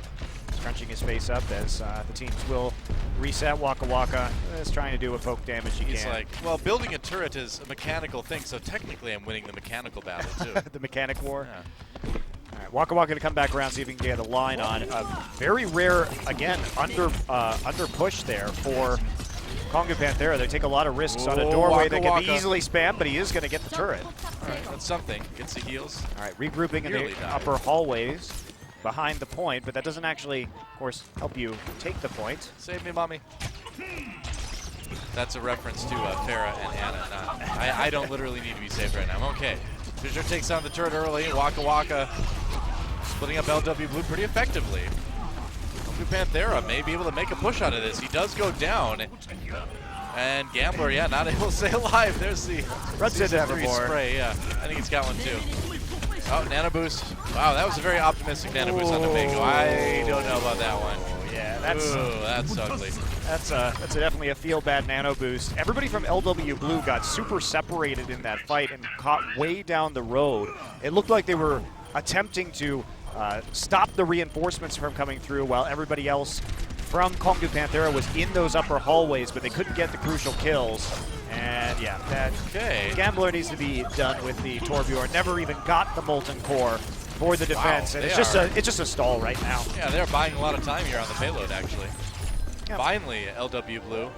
Speaker 3: scrunching his face up as the teams will reset. Waka Waka is trying to do what poke damage he
Speaker 2: He's
Speaker 3: can.
Speaker 2: like, well, building a turret is a mechanical thing, so technically I'm winning the mechanical battle, too.
Speaker 3: the mechanic war.
Speaker 2: Yeah.
Speaker 3: All right, Waka Waka to come back around, see if he can get a line on. Very rare, again, under push there for Kongdoo Panthera. They take a lot of risks on a
Speaker 2: Whoa,
Speaker 3: doorway
Speaker 2: Waka
Speaker 3: that can be
Speaker 2: Waka.
Speaker 3: easily spammed, but he is going to get the turret.
Speaker 2: All right, that's something. Gets the heals.
Speaker 3: All right, regrouping in
Speaker 2: Nearly
Speaker 3: the
Speaker 2: died.
Speaker 3: upper hallways behind the point, but that doesn't actually, of course, help you take the point.
Speaker 2: Save me, mommy. That's a reference to Farah and Anna. I don't literally need to be saved right now. I'm okay. Fisher takes down the turret early. Waka Waka splitting up LW Blue pretty effectively. Kongdoo Panthera may be able to make a push out of this. He does go down. And Gambler, yeah, not able to stay alive. There's the
Speaker 3: Runs into
Speaker 2: Season 3
Speaker 3: Evermore.
Speaker 2: spray, yeah. I think he's got one too. Oh, Nano Boost. Wow, that was a very optimistic Nano Boost on the Mako. I don't know about that one.
Speaker 3: Yeah,
Speaker 2: That's ugly.
Speaker 3: that's definitely a feel bad nano boost. Everybody from LW Blue got super separated in that fight and caught way down the road. It looked like they were attempting to stop the reinforcements from coming through while everybody else from Kongdoo Panthera was in those upper hallways, but they couldn't get the crucial kills. And yeah, that
Speaker 2: Okay.
Speaker 3: Gambler needs to be done with the Torbjorn. Never even got the Molten Core for the defense, and
Speaker 2: they
Speaker 3: it's just
Speaker 2: are-
Speaker 3: it's just a stall right now.
Speaker 2: Yeah, they're buying a lot of time here on the payload, actually.
Speaker 3: Yeah.
Speaker 2: Finally, LW Blue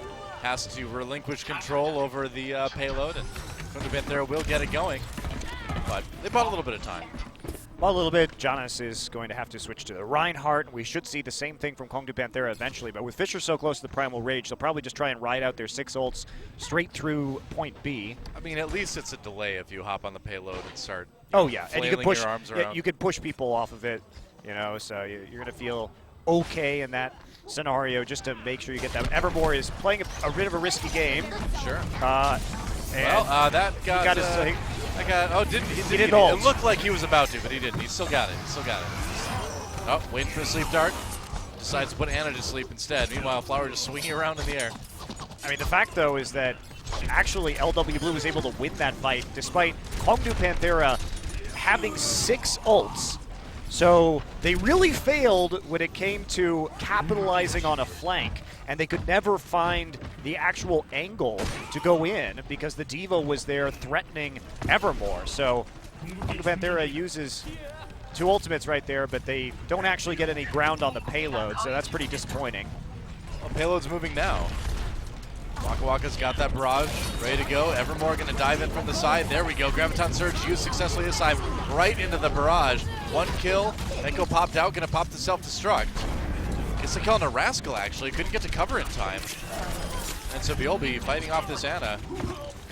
Speaker 2: has to relinquish control over the payload, and Kongdoo Panthera will get it going. But they bought a little bit of time.
Speaker 3: Well, a little bit. Jonas is going to have to switch to the Reinhardt. We should see the same thing from Kongdoo Panthera eventually, but with Fisher so close to the Primal Rage, they'll probably just try and ride out their 6 ults straight through point B.
Speaker 2: I mean, at least it's a delay if you hop on the payload and start.
Speaker 3: Oh yeah, and you can
Speaker 2: flailing
Speaker 3: push.
Speaker 2: your arms
Speaker 3: Yeah,
Speaker 2: around.
Speaker 3: you could push people off of it, you know. So you're going to feel okay in that scenario, just to make sure you get that. Evermore is playing a bit of a risky game.
Speaker 2: Sure.
Speaker 3: And
Speaker 2: Well, that got.
Speaker 3: got his-
Speaker 2: I got. Oh, didn't he?
Speaker 3: didn't
Speaker 2: It
Speaker 3: ult.
Speaker 2: looked like he was about to, but he didn't. He still got it. Oh, waiting for a sleep dart. Decides to put Anna to sleep instead. Meanwhile, Flower just swinging around in the air.
Speaker 3: I mean, the fact, though, is that actually LW Blue was able to win that fight despite Kongdoo Panthera having 6 ults. So they really failed when it came to capitalizing on a flank, and they could never find the actual angle to go in because the Diva was there threatening Evermore. So Kongdoo Panthera uses 2 ultimates right there, but they don't actually get any ground on the payload, so that's pretty disappointing.
Speaker 2: Well, payload's moving now. Waka Waka's got that barrage ready to go. Evermore going to dive in from the side. There we go. Graviton Surge used successfully this time right into the barrage. 1 kill. Echo popped out. Going to pop the self-destruct. Gets the kill on a Rascal, actually. Couldn't get to cover in time. And so Biolby fighting off this Anna.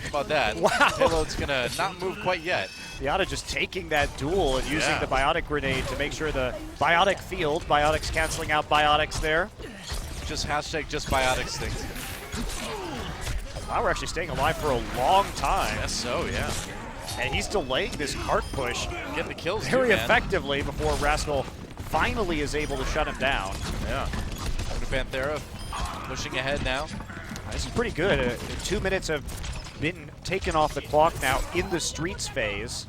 Speaker 2: How about that?
Speaker 3: Wow.
Speaker 2: Payload's going to not move quite yet.
Speaker 3: Yada just taking that duel and using
Speaker 2: Yeah.
Speaker 3: the Biotic Grenade to make sure the Biotic field, Biotics canceling out Biotics there.
Speaker 2: Just hashtag just biotics things.
Speaker 3: Flower actually staying alive for a long time.
Speaker 2: Guess so, yeah.
Speaker 3: And he's delaying this cart push
Speaker 2: Getting the kills
Speaker 3: very
Speaker 2: too, man.
Speaker 3: effectively before Rascal finally is able to shut him down.
Speaker 2: Yeah. Panthera pushing ahead now.
Speaker 3: This is pretty good. 2 minutes have been taken off the clock now in the streets phase.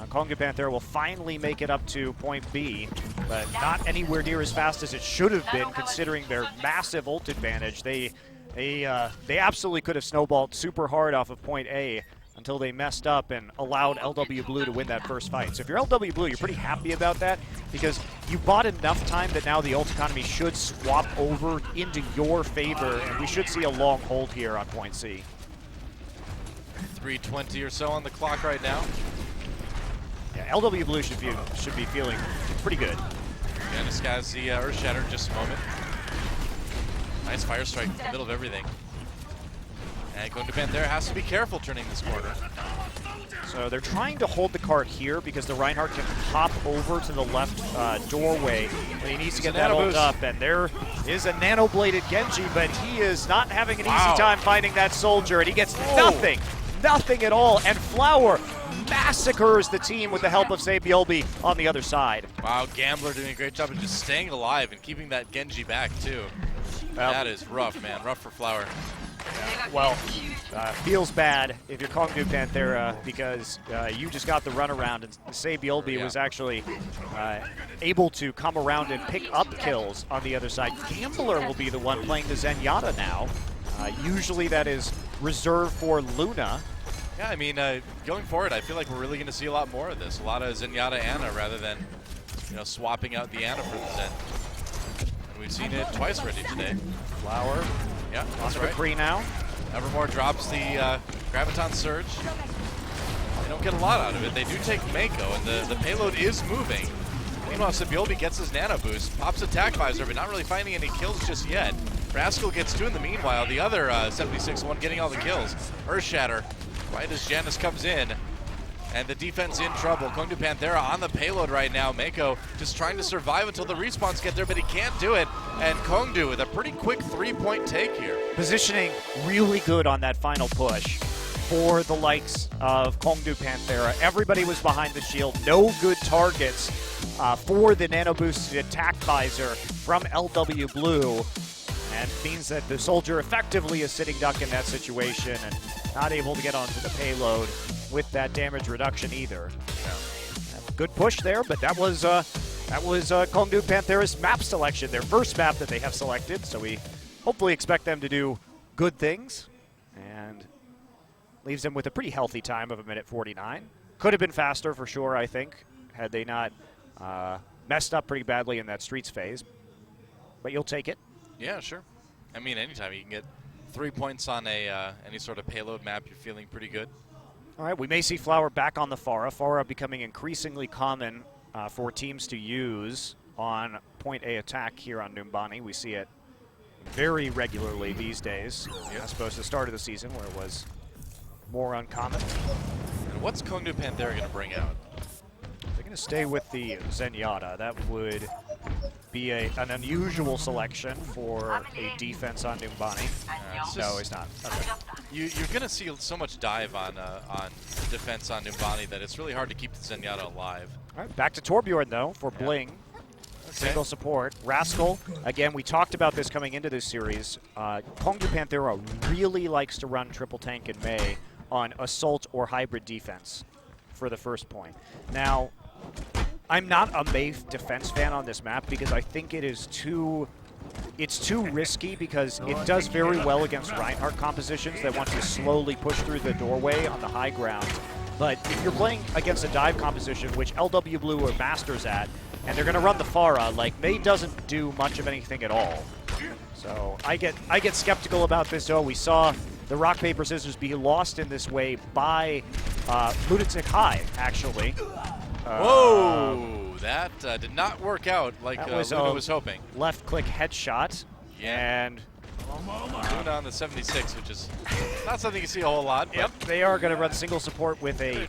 Speaker 3: Kongdoo Panthera will finally make it up to point B, but not anywhere near as fast as it should have been considering their massive ult advantage. They absolutely could have snowballed super hard off of point A until they messed up and allowed LW Blue to win that first fight. So if you're LW Blue, you're pretty happy about that because you bought enough time that now the ult economy should swap over into your favor, and we should see a long hold here on point C.
Speaker 2: 3:20 or so on the clock right now.
Speaker 3: Yeah, LW Blue should be feeling pretty good.
Speaker 2: And this guy's the Earth Shatter in just a moment. Nice fire strike in the middle of everything. And Kongdoo Panthera has to be careful turning this corner.
Speaker 3: So they're trying to hold the cart here because the Reinhardt can hop over to the left doorway when he needs to get that ult up. And there is a nano-bladed Genji, but he is not having an easy time finding that soldier, and he gets nothing at all. And Flower massacres the team with the help of Sabiolbi on the other side.
Speaker 2: Wow, Gambler doing a great job of just staying alive and keeping that Genji back too. That is rough, man. Rough for Flower.
Speaker 3: Well, feels bad if you're Kongdoo Panthera because you just got the runaround, and Sabiolbi was actually able to come around and pick up kills on the other side. Gambler will be the one playing the Zenyatta now. Usually that is reserved for Luna.
Speaker 2: Yeah, I mean, going forward, I feel like we're really going to see a lot more of this. A lot of Zenyatta Ana rather than, swapping out the Ana for the Zen. And we've seen it twice already today.
Speaker 3: Flower.
Speaker 2: Yeah, that's
Speaker 3: On
Speaker 2: right.
Speaker 3: McCree now.
Speaker 2: Evermore drops the Graviton Surge. They don't get a lot out of it. They do take Mako, and the payload is moving. Meanwhile, Sabiolbi gets his nano boost, pops attack visor, but not really finding any kills just yet. Rascal gets 2 in the meanwhile. The other 76-1 getting all the kills. Earth Shatter, right as Janus comes in. And the defense in trouble. Kongdoo Panthera on the payload right now. Mako just trying to survive until the respawns get there, but he can't do it. And Kongdoo with a pretty quick 3-point take here.
Speaker 3: Positioning really good on that final push for the likes of Kongdoo Panthera. Everybody was behind the shield. No good targets for the nano-boosted attack visor from LW Blue. And means that the soldier effectively is sitting duck in that situation and not able to get onto the payload with that damage reduction either. Good push there, but that was Kongdoo Panthera's map selection, their first map that they have selected. So we hopefully expect them to do good things, and leaves them with a pretty healthy time of 1:49. Could have been faster for sure, I think, had they not messed up pretty badly in that streets phase. But you'll take it.
Speaker 2: Yeah, sure. I mean, anytime you can get 3 points on any sort of payload map, you're feeling pretty good.
Speaker 3: All right, we may see Flower back on the Pharah. Pharah becoming increasingly common for teams to use on point A attack here on Numbani. We see it very regularly these days, as opposed to the start of the season where it was more uncommon.
Speaker 2: And what's Kongdoo Panthera going to bring out?
Speaker 3: They're going to stay with the Zenyatta. That would be an unusual selection for a defense on Numbani. No, he's not. Okay.
Speaker 2: You're going to see so much dive on defense on Numbani that it's really hard to keep the Zenyatta alive.
Speaker 3: All right, back to Torbjorn, though, for Bling. Single support. Rascal, again, we talked about this coming into this series. Kongdoo Panthera really likes to run triple tank in May on assault or hybrid defense for the first point. Now, I'm not a May defense fan on this map because I think it's too risky because it does very well against Reinhardt compositions that want to slowly push through the doorway on the high ground. But if you're playing against a dive composition, which LW Blue are masters at, and they're going to run the Pharah, like, May doesn't do much of anything at all. So I get skeptical about this, though. We saw the rock, paper, scissors be lost in this way by Lunatic High, actually.
Speaker 2: Whoa! That did not work out like Luna was hoping.
Speaker 3: Left click headshot.
Speaker 2: Yeah.
Speaker 3: And
Speaker 2: Luna on the 76, which is not something you see a whole lot.
Speaker 3: Yep, they are going to run single support with a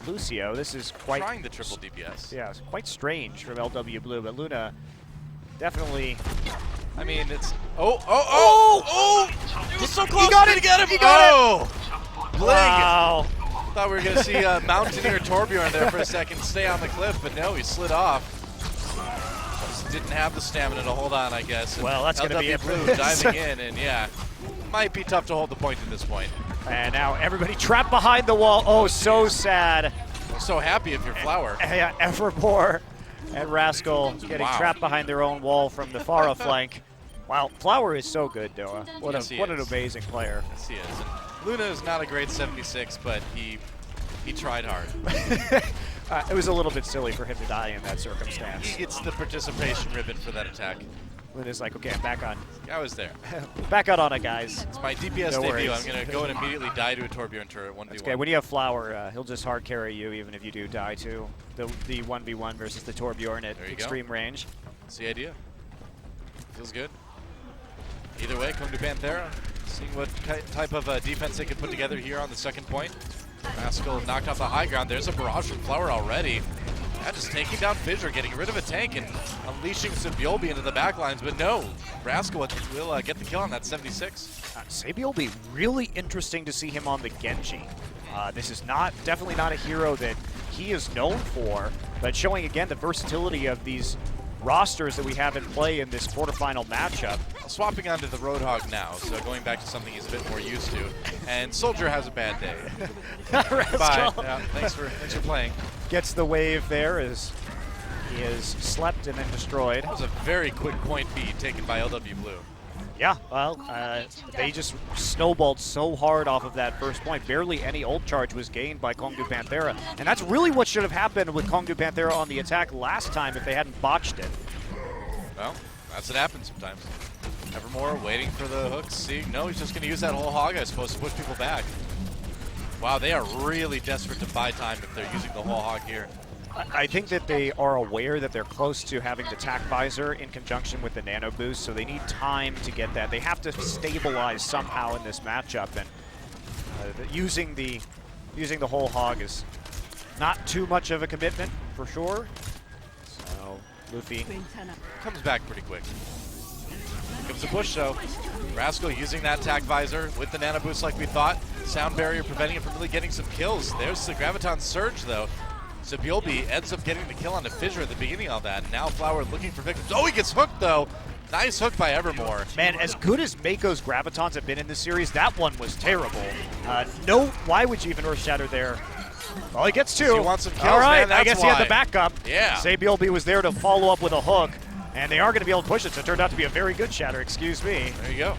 Speaker 3: Lucio. This is quite
Speaker 2: trying the triple DPS.
Speaker 3: Yeah, it's quite strange from LW Blue, but Luna definitely
Speaker 2: I mean, it's oh! He's so close.
Speaker 3: He got
Speaker 2: to
Speaker 3: it.
Speaker 2: get him.
Speaker 3: He got
Speaker 2: oh, it.
Speaker 3: Wow.
Speaker 2: Thought we were gonna see Mountaineer Torbjorn there for a second, stay on the cliff, but no, he slid off. Just didn't have the stamina to hold on, I guess. And
Speaker 3: Well, that's gonna be it for
Speaker 2: Blue
Speaker 3: this.
Speaker 2: diving in, and yeah, might be tough to hold the point at this point.
Speaker 3: And now everybody trapped behind the wall. Oh, so sad.
Speaker 2: So happy if you're Flower.
Speaker 3: Yeah, Evermore and Rascal getting
Speaker 2: Wow.
Speaker 3: trapped behind their own wall from the Farah flank. Wow, Flower is so good, Doa.
Speaker 2: Yes, he
Speaker 3: What an
Speaker 2: is.
Speaker 3: amazing player.
Speaker 2: Yes, he is. And Luna is not a great 76, but he tried hard.
Speaker 3: It was a little bit silly for him to die in that circumstance.
Speaker 2: He gets the participation ribbon for that attack.
Speaker 3: Luna's like, okay, I'm back on.
Speaker 2: I was there.
Speaker 3: Back out on it, guys.
Speaker 2: It's my DPS
Speaker 3: No
Speaker 2: debut.
Speaker 3: worries.
Speaker 2: I'm going to go and immediately die to a Torbjorn turret 1v1.
Speaker 3: Okay, when you have Flower, he'll just hard carry you even if you do die to the 1v1 versus the Torbjorn at
Speaker 2: There you
Speaker 3: extreme range.
Speaker 2: That's the idea. Feels good. Either way, Kongdoo Panthera, seeing what type of defense they can put together here on the second point. Rascal knocked off the high ground. There's a barrage from Flower already. Yeah, just taking down Fissure, getting rid of a tank, and unleashing Sabiolbi into the backlines. But no, Rascal will get the kill on that 76.
Speaker 3: Sabiolbi, really interesting to see him on the Genji. This is definitely not a hero that he is known for, but showing again the versatility of these rosters that we have in play in this quarterfinal matchup.
Speaker 2: Swapping onto the Roadhog now, so going back to something he's a bit more used to. And Soldier has a bad day. Bye. Yeah, thanks for playing.
Speaker 3: Gets the wave there as he is slept and then destroyed.
Speaker 2: That was a very quick point B taken by LW Blue.
Speaker 3: Yeah, well, they just snowballed so hard off of that first point. Barely any ult charge was gained by Kongdoo Panthera. And that's really what should have happened with Kongdoo Panthera on the attack last time if they hadn't botched it.
Speaker 2: Well, that's what happens sometimes. Evermore waiting for the hooks. See, no, he's just going to use that whole hog, I suppose, to push people back. Wow, they are really desperate to buy time if they're using the whole hog here.
Speaker 3: I think that they are aware that they're close to having the tack visor in conjunction with the nano boost, so they need time to get that. They have to stabilize somehow in this matchup, and using the whole hog is not too much of a commitment for sure. So Luffy
Speaker 2: Comes back pretty quick. Here comes the push though. Rascal using that tack visor with the nano boost like we thought. Sound barrier preventing him from really getting some kills. There's the Graviton Surge though. Sabiolbi ends up getting the kill on the Fissure at the beginning of that. Now Flower looking for victims. Oh, he gets hooked though. Nice hook by Evermore.
Speaker 3: Man, as good as Mako's Gravitons have been in this series, that one was terrible. Why would you even Earth Shatter there? Well, he gets two.
Speaker 2: He wants some kills,
Speaker 3: All right,
Speaker 2: man, that's
Speaker 3: I guess he had
Speaker 2: why.
Speaker 3: the backup.
Speaker 2: Yeah.
Speaker 3: Sabiolbi was there to follow up with a hook, and they are going to be able to push it, so it turned out to be a very good shatter, excuse me.
Speaker 2: There you go.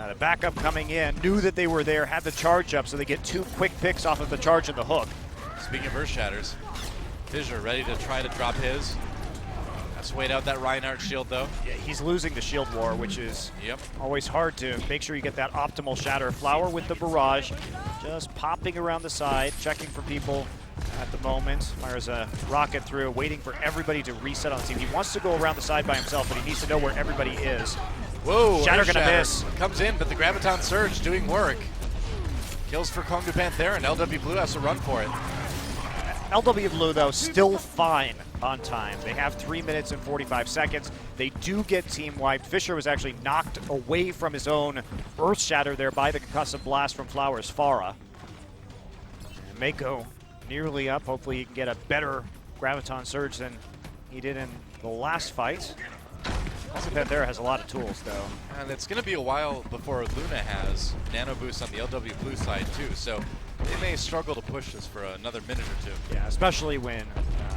Speaker 3: The backup coming in, knew that they were there, had the charge up, so they get two quick picks off of the charge and the hook.
Speaker 2: Speaking of Earth Shatters, Fissure ready to try to drop his. Has to wait out that Reinhardt shield though.
Speaker 3: Yeah, he's losing the shield war, which is always hard to make sure you get that optimal shatter. Flower with the barrage, just popping around the side, checking for people at the moment. Fires a rocket through, waiting for everybody to reset on the team. He wants to go around the side by himself, but he needs to know where everybody is.
Speaker 2: Whoa,
Speaker 3: Shatter
Speaker 2: Earth
Speaker 3: gonna miss.
Speaker 2: Comes in, but the Graviton Surge doing work. Kills for Kongdoo Panthera, and LW Blue has to run for it.
Speaker 3: LW Blue, though, still fine on time. They have 3 minutes and 45 seconds. They do get team wiped. Fissure was actually knocked away from his own Earth Shatter there by the concussive blast from Flower's Farah. And Mako nearly up. Hopefully he can get a better Graviton Surge than he did in the last fight. Also, Panthera has a lot of tools, though.
Speaker 2: And it's going to be a while before Luna has nano boost on the LW Blue side too, so they may struggle to push this for another minute or two.
Speaker 3: Yeah, especially when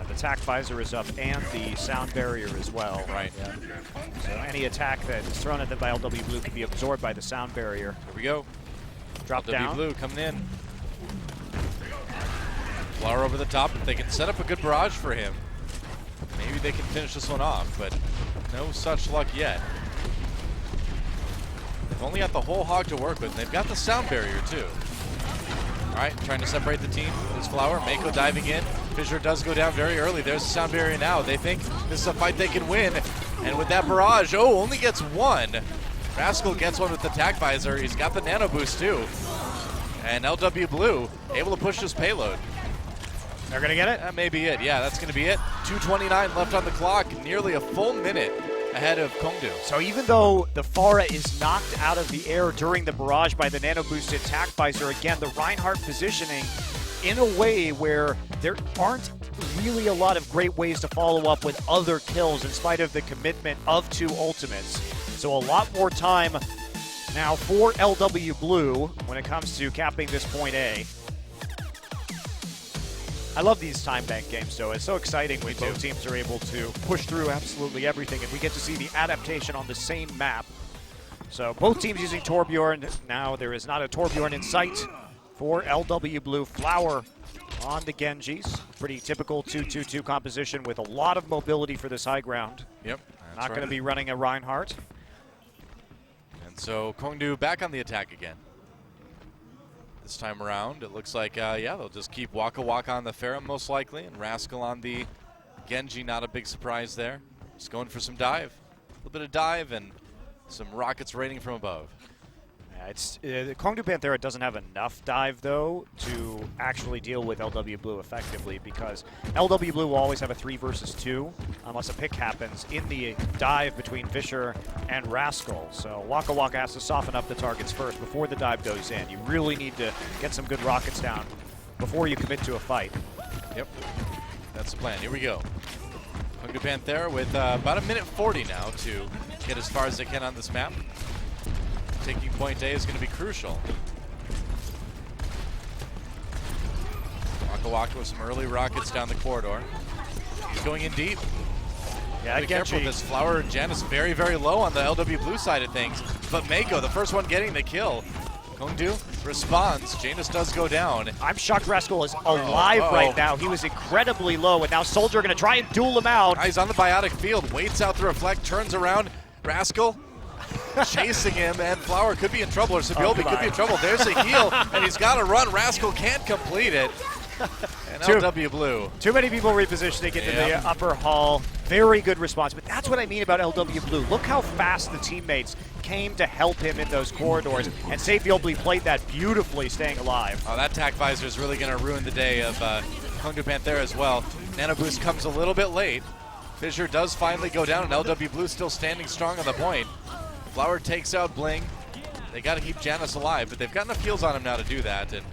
Speaker 3: the attack visor is up and the sound barrier as well.
Speaker 2: Right.
Speaker 3: Yeah. So any attack that is thrown at them by LW Blue can be absorbed by the sound barrier.
Speaker 2: Here we go.
Speaker 3: Drop
Speaker 2: LW
Speaker 3: down.
Speaker 2: Blue coming in. Flower over the top. If they can set up a good barrage for him, maybe they can finish this one off, but no such luck yet. They've only got the whole hog to work with, and they've got the sound barrier too. All right, trying to separate the team. There's Flower, Mako diving in. Fissure does go down very early. There's the sound barrier now. They think this is a fight they can win, and with that barrage, only gets one. Rascal gets one with the tack visor. He's got the nano boost too. And LW Blue able to push his payload.
Speaker 3: They're going to get it?
Speaker 2: That may be it. Yeah, that's going to be it. 2:29 left on the clock. Nearly a full minute ahead of Kongdoo.
Speaker 3: So even though the Pharah is knocked out of the air during the barrage by the nano-boosted attack visor, again, the Reinhardt positioning in a way where there aren't really a lot of great ways to follow up with other kills in spite of the commitment of 2 ultimates. So a lot more time now for LW Blue when it comes to capping this point A. I love these time bank games, though. It's so exciting when both teams are able to push through absolutely everything, and we get to see the adaptation on the same map. So both teams using Torbjorn. Now there is not a Torbjorn in sight for LW Blue. Flower on the Genjis. Pretty typical 2-2-2 composition with a lot of mobility for this high ground.
Speaker 2: Yep.
Speaker 3: Not going to be running a Reinhardt.
Speaker 2: And so Kongdoo back on the attack again. This time around, it looks like, yeah, they'll just keep Waka Waka on the Pharah most likely, and Rascal on the Genji, not a big surprise there. Just going for some dive. A little bit of dive and some rockets raining from above.
Speaker 3: Yeah, the Kongdoo Panthera doesn't have enough dive, though, to actually deal with LW Blue effectively, because LW Blue will always have a 3 versus 2 unless a pick happens in the dive between Fisher and Rascal. So Waka Waka has to soften up the targets first before the dive goes in. You really need to get some good rockets down before you commit to a fight.
Speaker 2: Yep, that's the plan. Here we go. Kongdoo Panthera with about a minute 40 now to get as far as they can on this map. Taking point A is going to be crucial. Waka Waka with some early rockets down the corridor. He's going in deep.
Speaker 3: Yeah,
Speaker 2: be careful with this. Flower and Janus very, very low on the LW Blue side of things. But Mako, the first one getting the kill. Kongdoo responds. Janus does go down.
Speaker 3: I'm shocked Rascal is alive right now. He was incredibly low, and now Soldier going to try and duel him out.
Speaker 2: He's on the biotic field, waits out the reflect, turns around. Rascal chasing him, and Flower could be in trouble, or Sabiobi could be in trouble. There's a heal, and he's got to run. Rascal can't complete it. And LW Blue.
Speaker 3: Too many people repositioning into the upper hall. Very good response, but that's what I mean about LW Blue. Look how fast the teammates came to help him in those corridors, and Sabiobi played that beautifully, staying alive.
Speaker 2: Oh, that tack visor is really going to ruin the day of Kongdoo Panthera as well. Nano Boost comes a little bit late. Fisher does finally go down, and LW Blue still standing strong on the point. Flower takes out Bling. They got to keep Janus alive, but they've got enough heals on him now to do that. And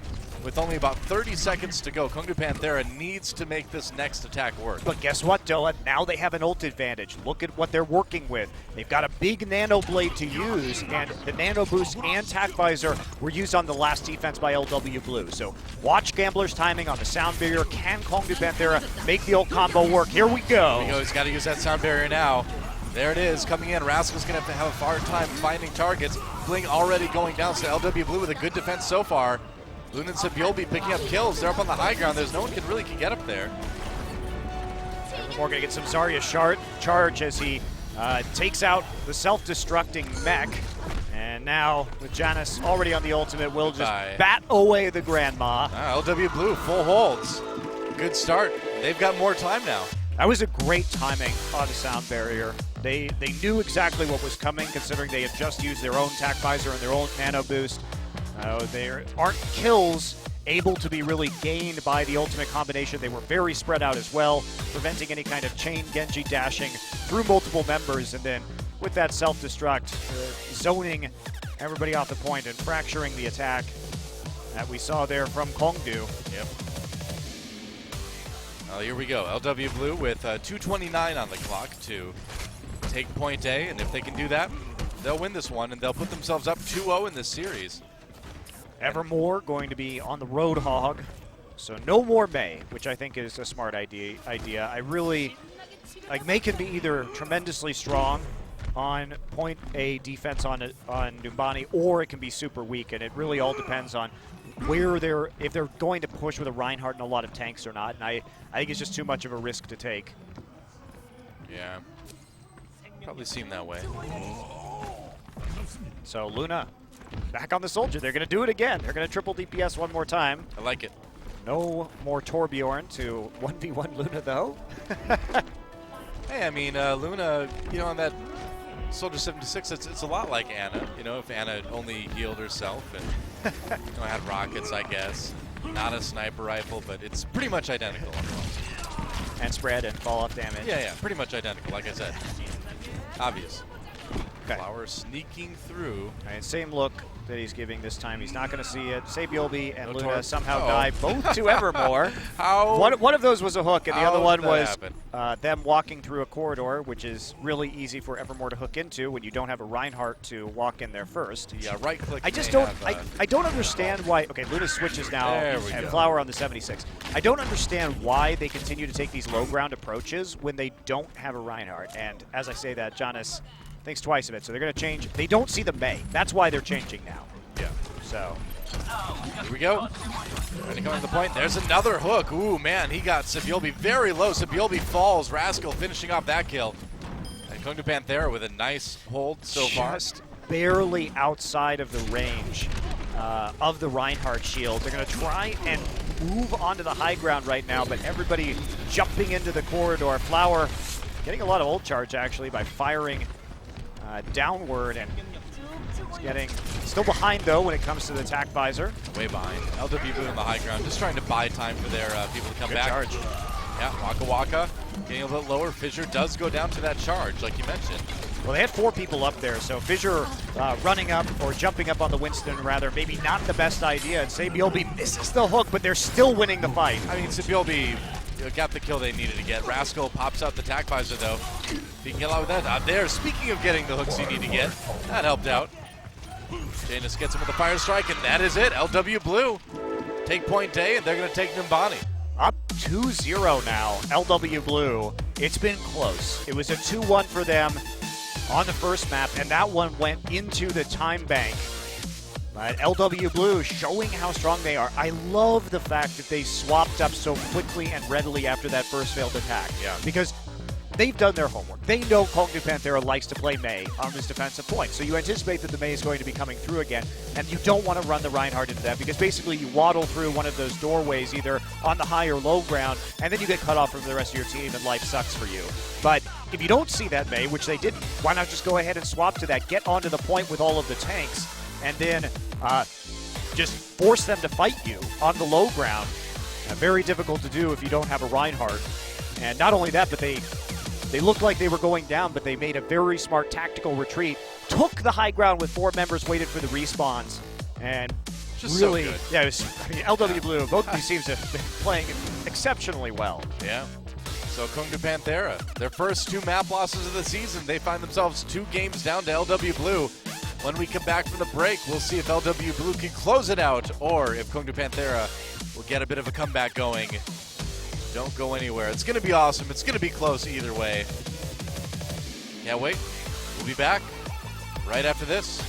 Speaker 2: with only about 30 seconds to go, Kongdoo Panthera needs to make this next attack work.
Speaker 3: But guess what, Doa? Now they have an ult advantage. Look at what they're working with. They've got a big nano blade to use, and the nano boost and tack visor were used on the last defense by LW Blue. So watch Gambler's timing on the sound barrier. Can Kongdoo Panthera make the ult combo work? Here we go.
Speaker 2: Here we go. He's got to use that sound barrier now. There it is, coming in. Rascal's going to have a hard time finding targets. Bling already going down, so LW Blue with a good defense so far. Luna and Sabiobi picking up kills. They're up on the high ground. There's no one can really get up there.
Speaker 3: We're going to get some Zarya charge as he takes out the self-destructing mech. And now, with Janus already on the ultimate, will just bat away the Grandma.
Speaker 2: LW Blue, full holds. Good start. They've got more time now.
Speaker 3: That was a great timing on the sound barrier. They knew exactly what was coming, considering they had just used their own tack visor and their own nano boost. There aren't kills able to be really gained by the ultimate combination. They were very spread out as well, preventing any kind of chain Genji dashing through multiple members, and then with that self-destruct, zoning everybody off the point and fracturing the attack that we saw there from Kongdoo.
Speaker 2: Yep. Well, here we go. LW Blue with 2:29 on the clock to take point A, and if they can do that, they'll win this one, and they'll put themselves up 2-0 in this series.
Speaker 3: Evermore going to be on the Roadhog, so no more Mei, which I think is a smart idea. I really like Mei can be either tremendously strong on point A defense on Numbani, or it can be super weak, and it really all depends on where if they're going to push with a Reinhardt and a lot of tanks or not. And I think it's just too much of a risk to take.
Speaker 2: Yeah, probably seem that way.
Speaker 3: So Luna back on the Soldier. They're going to do it again. They're going to triple DPS one more time.
Speaker 2: I like it.
Speaker 3: No more Torbjorn to 1v1 Luna, though.
Speaker 2: Hey, I mean, Luna, you know, on that Soldier 76, it's a lot like Ana. You know, if Ana only healed herself and had rockets, I guess. Not a sniper rifle, but it's pretty much identical.
Speaker 3: And spread and fall-off damage.
Speaker 2: Yeah, pretty much identical, like I said. Obvious.
Speaker 3: Okay.
Speaker 2: Flower sneaking through.
Speaker 3: And same look that he's giving this time. He's not going to see it. Sabiolbi and
Speaker 2: No
Speaker 3: Luna
Speaker 2: torque.
Speaker 3: somehow
Speaker 2: Uh-oh.
Speaker 3: die both to Evermore.
Speaker 2: How?
Speaker 3: One of those was a hook, and the
Speaker 2: How
Speaker 3: other one
Speaker 2: did that
Speaker 3: was
Speaker 2: happen?
Speaker 3: them walking through a corridor, which is really easy for Evermore to hook into when you don't have a Reinhardt to walk in there first.
Speaker 2: Yeah, right click.
Speaker 3: I just
Speaker 2: may
Speaker 3: don't.
Speaker 2: have,
Speaker 3: I don't understand why. Okay, Luna switches now,
Speaker 2: There we
Speaker 3: and
Speaker 2: go.
Speaker 3: Flower on the 76. I don't understand why they continue to take these low ground approaches when they don't have a Reinhardt. And as I say that, Jonas thinks twice of it. So they're going to change. They don't see the Mei. That's why they're changing now.
Speaker 2: Yeah.
Speaker 3: So
Speaker 2: Here we go. Ready coming to the point. There's another hook. Ooh, man, he got Sabiolbi very low. Sabiolbi falls. Rascal finishing off that kill. And Kongdoo Panthera with a nice hold so far.
Speaker 3: just barely outside of the range of the Reinhardt shield. They're going to try and move onto the high ground right now, but everybody jumping into the corridor. Flower getting a lot of ult charge, actually, by firing downward, and he's getting still behind, though, when it comes to the attack visor.
Speaker 2: Way behind. LW Blue on the high ground, just trying to buy time for their people to come
Speaker 3: Good
Speaker 2: back.
Speaker 3: charge.
Speaker 2: Yeah, Waka Waka getting a little lower. Fissure does go down to that charge, like you mentioned.
Speaker 3: Well, they had 4 people up there, so Fissure running up, or jumping up on the Winston, rather, maybe not the best idea. And Sabiolbi misses the hook, but they're still winning the fight.
Speaker 2: I mean, Sabiolbi got the kill they needed to get. Rascal pops out the attack visor, though. He can get out with that. Out there, speaking of getting the hooks you need to get, that helped out. Janus gets him with the fire strike, and that is it. LW Blue take point day, and they're going to take Nimbani.
Speaker 3: Up 2-0 now, LW Blue. It's been close. It was a 2-1 for them on the first map, and that one went into the time bank. But LW Blue showing how strong they are. I love the fact that they swapped up so quickly and readily after that first failed attack.
Speaker 2: Yeah.
Speaker 3: Because they've done their homework. They know Kongdoo Panthera likes to play Mei on this defensive point. So you anticipate that the Mei is going to be coming through again, and you don't want to run the Reinhardt into that, because basically you waddle through one of those doorways either on the high or low ground, and then you get cut off from the rest of your team, and life sucks for you. But if you don't see that Mei, which they didn't, why not just go ahead and swap to that, get onto the point with all of the tanks, and then just force them to fight you on the low ground. Very difficult to do if you don't have a Reinhardt. And not only that, but they looked like they were going down, but they made a very smart tactical retreat, took the high ground with 4 members, waited for the respawns, and
Speaker 2: Just
Speaker 3: really,
Speaker 2: so good.
Speaker 3: yeah, it was, I mean, LW Blue, both of these teams have been playing exceptionally well.
Speaker 2: Yeah. So Kongdoo Panthera, their first 2 map losses of the season, they find themselves 2 games down to LW Blue. When we come back from the break, we'll see if LW Blue can close it out, or if Kongdoo Panthera will get a bit of a comeback going. Don't go anywhere. It's going to be awesome. It's going to be close either way. Can't wait. We'll be back right after this.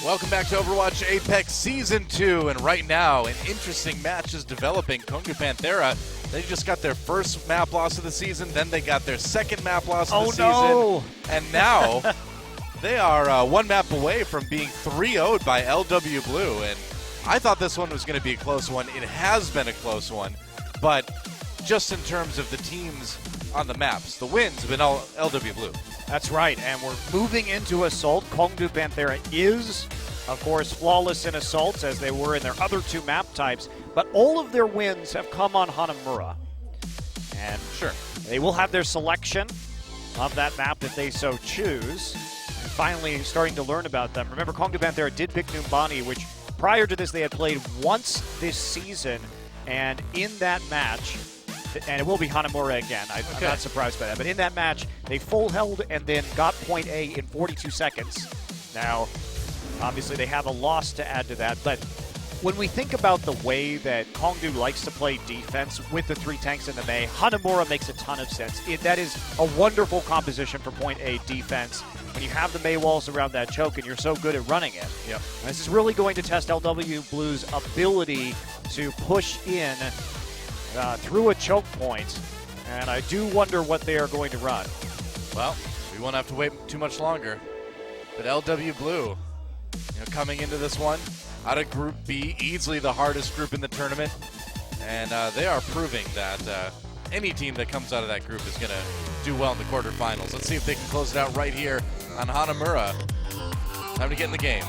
Speaker 2: Welcome back to Overwatch Apex Season 2, and right now an interesting match is developing. Kongdoo Panthera, they just got their first map loss of the season, then they got their second map loss of the season, and now they are one map away from being 3-0'd by LW Blue, and I thought this one was going to be a close one. It has been a close one, but just in terms of the teams on the maps, the wins have been all LW Blue.
Speaker 3: That's right, and we're moving into Assault. Kongdoo Panthera is, of course, flawless in Assaults as they were in their other two map types, but all of their wins have come on Hanamura. And
Speaker 2: Sure,
Speaker 3: they will have their selection of that map if they so choose. And finally starting to learn about them. Remember, Kongdoo Panthera did pick Numbani, which prior to this they had played once this season, and in that match, and it will be Hanamura again. I'm not surprised by that. But in that match, they full held and then got point A in 42 seconds. Now, obviously, they have a loss to add to that. But when we think about the way that Kongdoo likes to play defense with the 3 tanks in the Mei, Hanamura makes a ton of sense. That is a wonderful composition for point A defense. When you have the Mei walls around that choke and you're so good at running it.
Speaker 2: Yep.
Speaker 3: This is really going to test LW Blue's ability to push in through a choke point, and I do wonder what they are going to run.
Speaker 2: Well, we won't have to wait too much longer. But LW Blue, coming into this one out of Group B, easily the hardest group in the tournament, and they are proving that any team that comes out of that group is going to do well in the quarterfinals. Let's see if they can close it out right here on Hanamura. Time to get in the game.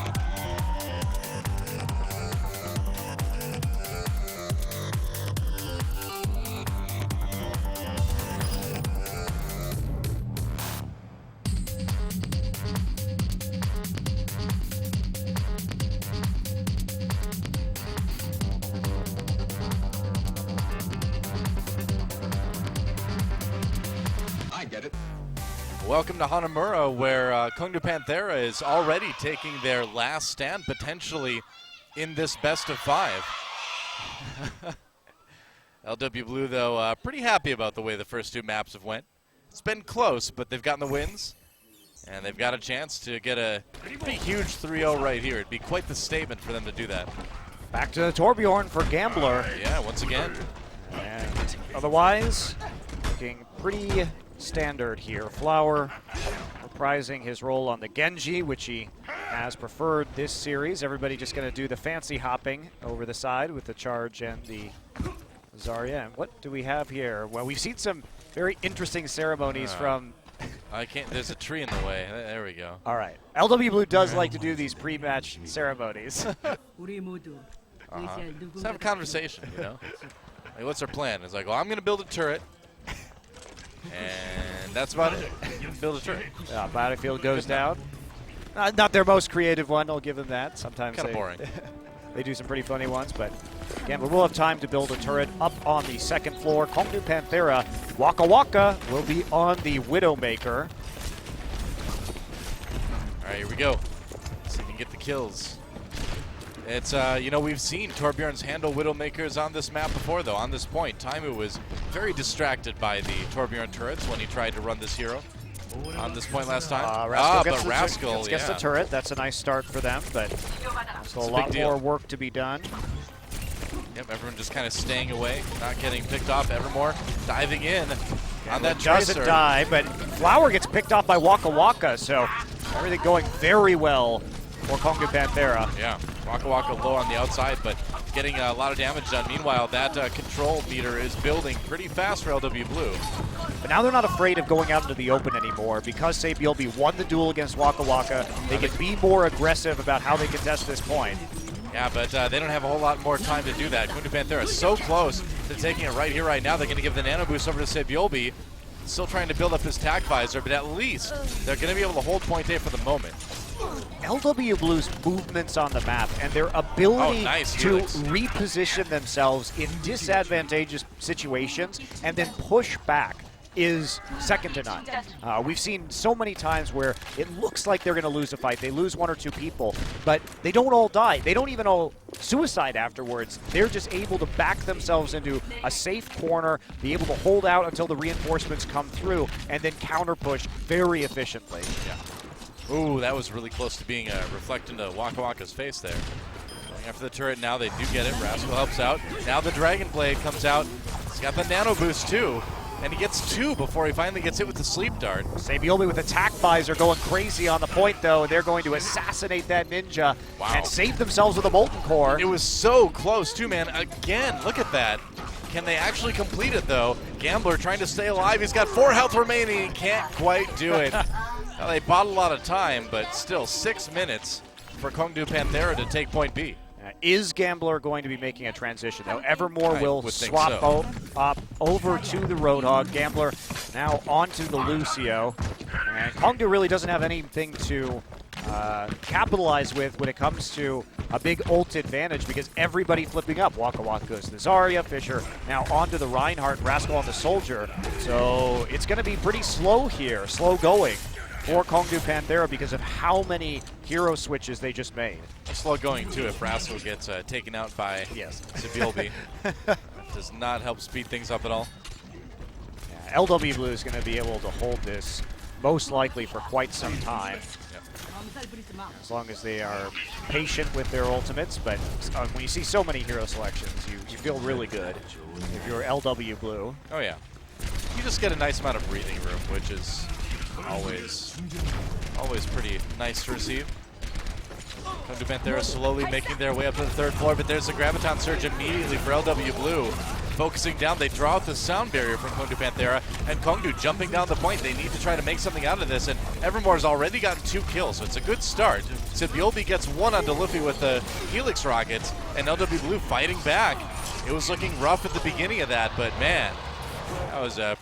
Speaker 2: Welcome to Hanamura, where Kongdoo Panthera is already taking their last stand, potentially in this best of 5. LW Blue, though, pretty happy about the way the first 2 maps have went. It's been close, but they've gotten the wins, and they've got a chance to get a pretty huge 3-0 right here. It'd be quite the statement for them to do that.
Speaker 3: Back to Torbjorn for Gambler.
Speaker 2: Yeah, once again.
Speaker 3: And otherwise, looking pretty standard here. Flower reprising his role on the Genji, which he has preferred this series. Everybody just going to do the fancy hopping over the side with the charge and the Zarya. And what do we have here? Well, we've seen some very interesting ceremonies from...
Speaker 2: I can't, there's a tree in the way. There we go.
Speaker 3: All right. LW Blue does like to do these pre-match ceremonies.
Speaker 2: Let's have a conversation, Like, what's our plan? It's like, well, I'm going to build a turret. And that's about it. Build a turret.
Speaker 3: Yeah, Battlefield goes down. Not their most creative one, I'll give them that. Sometimes
Speaker 2: Kind of boring.
Speaker 3: They do some pretty funny ones, but again, we'll have time to build a turret up on the second floor. Kongdoo Panthera, Waka Waka will be on the Widowmaker.
Speaker 2: All right, here we go. See if we can get the kills. It's, we've seen Torbjorn's handle Widowmakers on this map before, though. On this point, Taimu was very distracted by the Torbjorn turrets when he tried to run this hero on this point last time.
Speaker 3: Rascal gets the turret. That's a nice start for them, but still a lot more work to be done.
Speaker 2: Yep, everyone just kind of staying away, not getting picked off. Evermore diving in on that
Speaker 3: doesn't
Speaker 2: tracer.
Speaker 3: Die, but Flower gets picked off by Waka Waka, so everything going very well for Kongdoo Panthera.
Speaker 2: Yeah, Waka Waka low on the outside, but getting a lot of damage done. Meanwhile, that control meter is building pretty fast for LW Blue.
Speaker 3: But now they're not afraid of going out into the open anymore. Because Sabiolbi won the duel against Waka Waka, they can be more aggressive about how they contest this point.
Speaker 2: Yeah, but they don't have a whole lot more time to do that. Kongdoo Panthera is so close to taking it right here, right now. They're going to give the nano boost over to Sabiolbi. Still trying to build up his tac visor, but at least they're going to be able to hold point A for the moment.
Speaker 3: LW Blue's movements on the map and their ability to
Speaker 2: Helix.
Speaker 3: reposition themselves in disadvantageous situations and then push back is second to none. We've seen so many times where it looks like they're going to lose a fight. They lose 1 or 2 people, but they don't all die. They don't even all suicide afterwards. They're just able to back themselves into a safe corner, be able to hold out until the reinforcements come through, and then counter push very efficiently.
Speaker 2: Yeah. Ooh, that was really close to being reflected into Waka Waka's face there. Going after the turret now, they do get it. Rascal helps out. Now the Dragon Blade comes out. He's got the Nano Boost too. And he gets 2 before he finally gets hit with the Sleep Dart.
Speaker 3: Sabiolbe with attack visor going crazy on the point though, and they're going to assassinate that ninja and save themselves with a Molten Core.
Speaker 2: It was so close too, man. Again, look at that. Can they actually complete it though? Gambler trying to stay alive. He's got 4 health remaining. He can't quite do it. Now, they bought a lot of time, but still 6 minutes for Kongdoo Panthera to take point B.
Speaker 3: Is Gambler going to be making a transition, though? Evermore will
Speaker 2: would think
Speaker 3: swap
Speaker 2: so.
Speaker 3: up over to the Roadhog. Gambler now onto the Lucio. And Kongdoo really doesn't have anything to capitalize with when it comes to a big ult advantage because everybody flipping up. Waka Waka goes to the Zarya, Fisher now onto the Reinhardt, Rascal on the Soldier. So it's going to be pretty slow here, slow going for Kongdoo Panthera because of how many hero switches they just made.
Speaker 2: Slow going too if Rascal gets taken out by Sabiolbe. Does not help speed things up at all.
Speaker 3: Yeah, LW Blue is going to be able to hold this most likely for quite some time. As long as they are patient with their ultimates, but when you see so many hero selections, you feel really good if you're LW Blue.
Speaker 2: Oh yeah. You just get a nice amount of breathing room, which is always pretty nice to receive. Kongdoo Panthera slowly making their way up to the 3rd floor, but there's a Graviton Surge immediately for LW Blue. Focusing down, they draw out the sound barrier from Kongdoo Panthera, and Kongdoo jumping down the point. They need to try to make something out of this, and Evermore's already gotten 2 kills, so it's a good start. Sabiolbe gets 1 onto Luffy with the Helix Rockets, and LW Blue fighting back. It was looking rough at the beginning of that, but man, that was a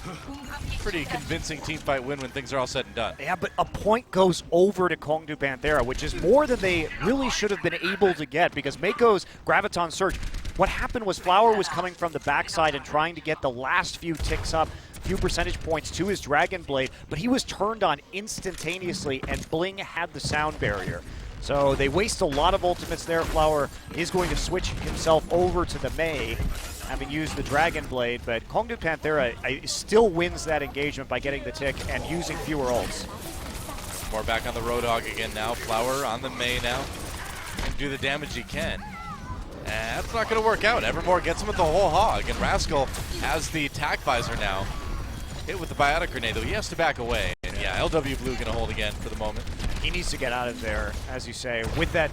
Speaker 2: pretty convincing team fight win when things are all said and done.
Speaker 3: Yeah, but a point goes over to Kongdoo Panthera, which is more than they really should have been able to get because Mako's Graviton Surge, what happened was Flower was coming from the backside and trying to get the last few ticks up, few percentage points to his Dragon Blade, but he was turned on instantaneously and Bling had the sound barrier. So they waste a lot of ultimates there. Flower is going to switch himself over to the Mei, having used the Dragon Blade, but Kongdoo Panthera still wins that engagement by getting the tick and using fewer ults.
Speaker 2: More back on the Roadhog again now. Flower on the Mei now. Can do the damage he can. And that's not going to work out. Evermore gets him with the whole hog, and Rascal has the attack visor now. Hit with the Biotic Grenade, though he has to back away. And yeah, LW Blue going to hold again for the moment.
Speaker 3: He needs to get out of there, as you say, with that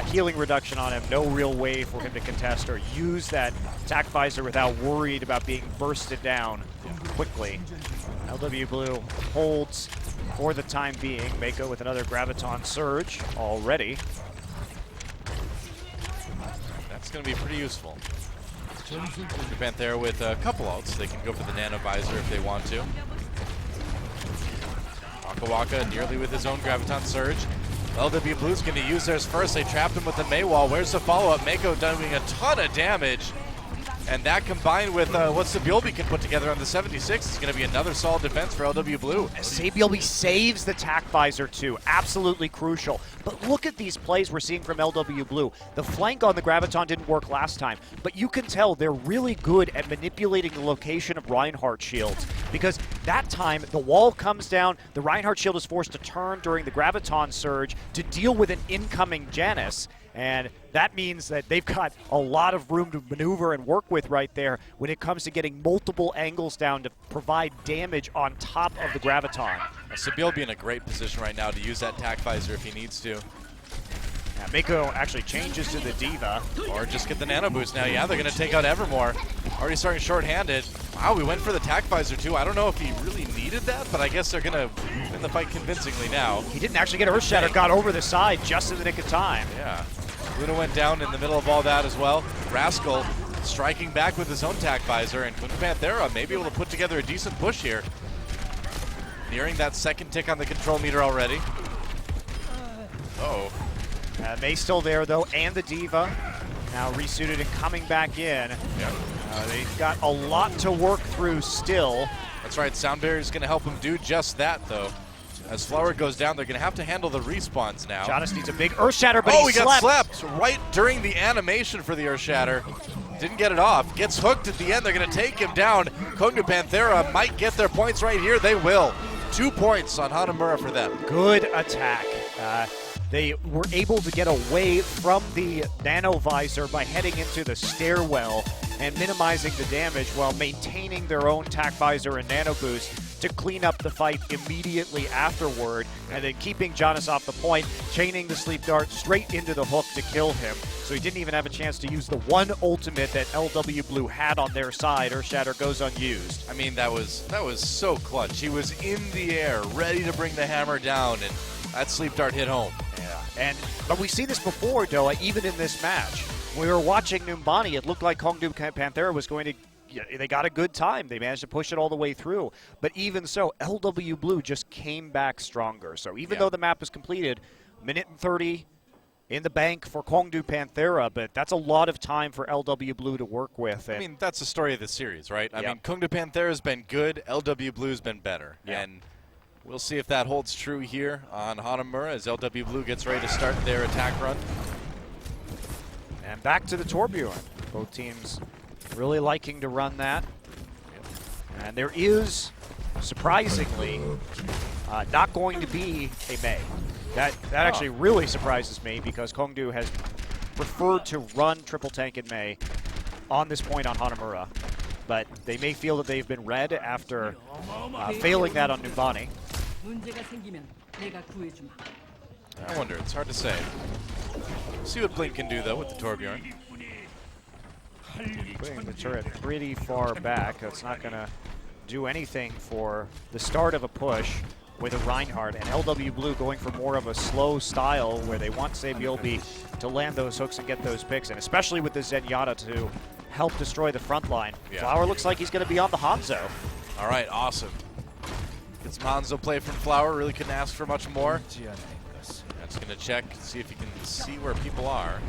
Speaker 3: healing reduction on him, no real way for him to contest or use that attack visor without worried about being bursted down quickly. LW Blue holds for the time being. Mako with another Graviton Surge already.
Speaker 2: That's going to be pretty useful. Kongdoo Panthera with a couple ults. They can go for the Nano Visor if they want to. Waka Waka nearly with his own Graviton Surge. LW Blue's going to use theirs first. They trapped him with the Mei Wall. Where's the follow-up? Mako doing a ton of damage. And that combined with what Sabiolbe can put together on the 76 is going to be another solid defense for LW Blue.
Speaker 3: Sabiolbe saves the attack visor too, absolutely crucial. But look at these plays we're seeing from LW Blue. The flank on the Graviton didn't work last time, but you can tell they're really good at manipulating the location of Reinhardt shields because that time the wall comes down, the Reinhardt shield is forced to turn during the Graviton Surge to deal with an incoming Janus. And that means that they've got a lot of room to maneuver and work with right there when it comes to getting multiple angles down to provide damage on top of the Graviton.
Speaker 2: Sabiolbe in a great position right now to use that attack visor if he needs to.
Speaker 3: Yeah, Mako actually changes to the Diva.
Speaker 2: Or just get the Nano Boost now. Yeah, they're going to take out Evermore. Already starting short-handed. Wow, we went for the attack visor too. I don't know if he really needed that, but I guess they're going to win the fight convincingly now.
Speaker 3: He didn't actually get Earthshatter, got over the side just in the nick of time.
Speaker 2: Yeah. Luna went down in the middle of all that as well. Rascal striking back with his own attack visor, and Kongdoo Panthera may be able to put together a decent push here. Nearing that 2nd tick on the control meter already. Uh-oh.
Speaker 3: May's still there though, and the Diva now resuited and coming back in.
Speaker 2: Yep.
Speaker 3: They've got a lot to work through still.
Speaker 2: That's right, Sound Barrier is going to help him do just that though. As Flower goes down, they're going to have to handle the respawns now.
Speaker 3: Janus needs a big Earthshatter, but
Speaker 2: he got slept right during the animation for the Earthshatter. Didn't get it off. Gets hooked at the end. They're going to take him down. Kongdoo Panthera might get their points right here. They will. 2 points on Hanamura for them.
Speaker 3: Good attack. They were able to get away from the nano visor by heading into the stairwell and minimizing the damage while maintaining their own tac visor and nano boost to clean up the fight immediately afterward, and then keeping Jonas off the point, chaining the sleep dart straight into the hook to kill him. So he didn't even have a chance to use the one ultimate that LW Blue had on their side. Earth Shatter goes unused.
Speaker 2: I mean, that was so clutch. He was in the air, ready to bring the hammer down, and that sleep dart hit home.
Speaker 3: Yeah, but we've seen this before, Doa, even in this match. When we were watching Numbani, it looked like Kongdoo Panthera was going to, they got a good time. They managed to push it all the way through. But even so, LW Blue just came back stronger. So even though the map is completed, minute and 30 in the bank for Kongdoo Panthera, but that's a lot of time for LW Blue to work with.
Speaker 2: I mean, that's the story of the series, right? I mean, Kongdoo Panthera's been good, LW Blue's been better. And we'll see if that holds true here on Hanamura as LW Blue gets ready to start their attack run.
Speaker 3: And back to the Torbjorn. Both teams really liking to run that. And there is, surprisingly, not going to be a Mei. That actually really surprises me because Kongdoo has preferred to run triple tank in Mei on this point on Hanamura. But they may feel that they've been read after failing that on Numbani.
Speaker 2: I wonder, it's hard to say. See what Blink can do, though, with the Torbjorn.
Speaker 3: Putting the turret pretty far back. That's not going to do anything for the start of a push with a Reinhardt. And LW Blue going for more of a slow style where they want Saebyeolbe to land those hooks and get those picks, and especially with the Zenyatta to help destroy the front line. Flower looks like he's going to be on the Hanzo.
Speaker 2: All right, awesome. Get some Hanzo play from Flower. Really couldn't ask for much more. That's going to check, see if he can see where people are.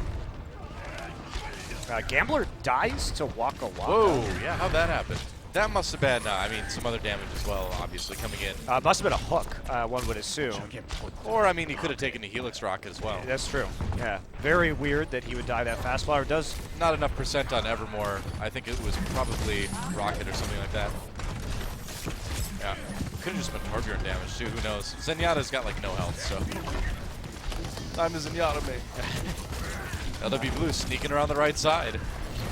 Speaker 3: Gambler dies to Waka Waka.
Speaker 2: Whoa, yeah, how'd that happen? That must have been, I mean, some other damage as well, obviously, coming in.
Speaker 3: Must have been a hook, one would assume.
Speaker 2: Or, I mean, he could have taken a Helix rocket as well.
Speaker 3: That's true. Yeah, very weird that he would die that fast. Flower does...
Speaker 2: Not enough percent on Evermore. I think it was probably rocket or something like that. Yeah, could have just been Torbjorn damage, too. Who knows? Zenyatta's got, like, no health, so... Time to Zenyatta, mate. LW Blue sneaking around the right side.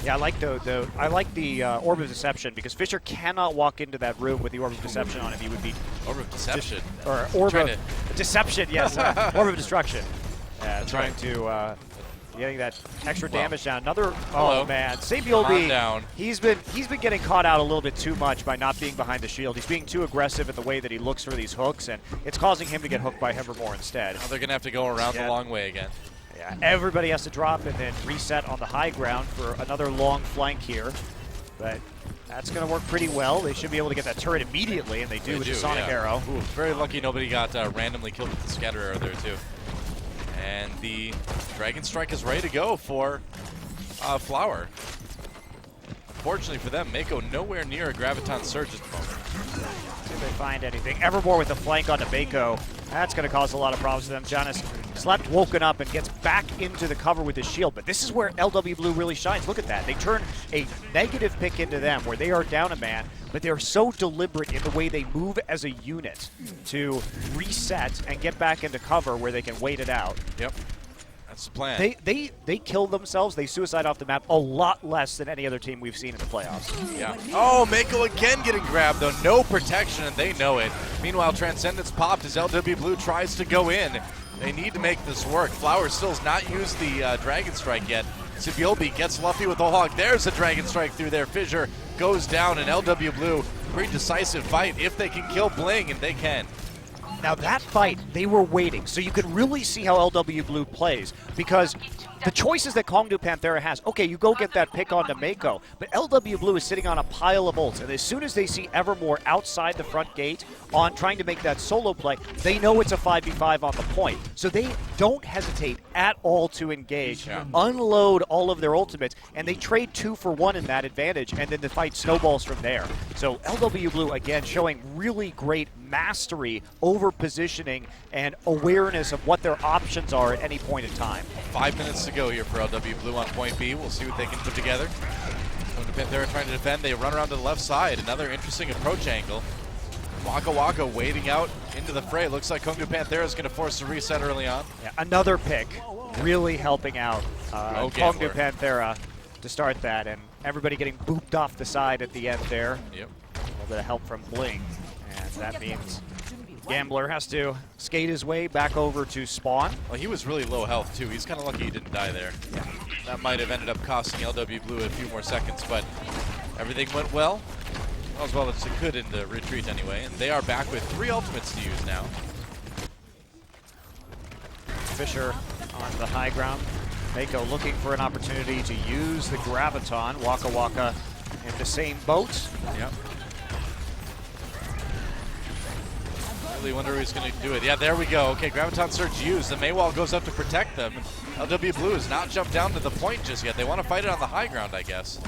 Speaker 3: Yeah, I like the Orb of Deception because Fisher cannot walk into that room with the Orb of Deception on him. He would be
Speaker 2: Orb of Deception,
Speaker 3: or Orb of Deception, yes, Orb of Destruction. Trying to getting that extra damage down. Another oh man, Saebyeolbe. He's been getting caught out a little bit too much by not being behind the shield. He's being too aggressive in the way that he looks for these hooks, and it's causing him to get hooked by Evermore instead.
Speaker 2: Now they're gonna have to go around the long way again.
Speaker 3: Yeah, everybody has to drop and then reset on the high ground for another long flank here. But that's going to work pretty well. They should be able to get that turret immediately, and they do with the Sonic Arrow.
Speaker 2: Ooh, very lucky nobody got randomly killed with the Scatter Arrow there, too. And the Dragon Strike is ready to go for Flower. Unfortunately for them, Mako nowhere near a Graviton Surge at the moment.
Speaker 3: See if they find anything. Evermore with the flank onto Mako. That's going to cause a lot of problems for them. Jonas slept, woken up, and gets back into the cover with his shield. But this is where LW Blue really shines. Look at that. They turn a negative pick into them where they are down a man, but they're so deliberate in the way they move as a unit to reset and get back into cover where they can wait it out.
Speaker 2: Yep. That's the plan.
Speaker 3: They kill themselves, they suicide off the map a lot less than any other team we've seen in the playoffs.
Speaker 2: Yeah. Oh, Mako again getting grabbed, though. No protection, and they know it. Meanwhile, Transcendence popped as LW Blue tries to go in. They need to make this work. Flower still has not used the Dragon Strike yet. Saebyeolbe gets lucky with the Hawk. There's a Dragon Strike through there. Fissure goes down, and LW Blue, pretty decisive fight if they can kill Bling, and they can.
Speaker 3: Now that fight, they were waiting, so you could really see how LW Blue plays, because the choices that Kongdoo Panthera has, okay, you go get that pick onto Mako, but LW Blue is sitting on a pile of ults, and as soon as they see Evermore outside the front gate on trying to make that solo play, they know it's a 5v5 on the point. So they don't hesitate at all to engage, unload all of their ultimates, and they trade 2 for 1 in that advantage, and then the fight snowballs from there. So LW Blue, again, showing really great mastery over positioning and awareness of what their options are at any point in time.
Speaker 2: 5 minutes to go here for LW Blue on point B. We'll see what they can put together. Kongdoo Panthera trying to defend. They run around to the left side. Another interesting approach angle. Waka Waka wading out into the fray. Looks like Kongdoo Panthera is going to force a reset early on.
Speaker 3: Yeah, another pick, really helping out Kongdoo Panthera to start that, and everybody getting booped off the side at the end there.
Speaker 2: Yep.
Speaker 3: A little bit of help from Bling, and that means Gambler has to skate his way back over to spawn.
Speaker 2: Well, he was really low health, too. He's kind of lucky he didn't die there.
Speaker 3: Yeah.
Speaker 2: That might have ended up costing LW Blue a few more seconds, but everything went well. As well as it could in the retreat anyway. And they are back with 3 ultimates to use now.
Speaker 3: Fisher on the high ground. Mako looking for an opportunity to use the Graviton. Waka Waka in the same boat.
Speaker 2: Yep. Really wonder who's going to do it. Yeah, there we go. Okay, Graviton Surge used. The Maywall goes up to protect them. LW Blue has not jumped down to the point just yet. They want to fight it on the high ground, I guess.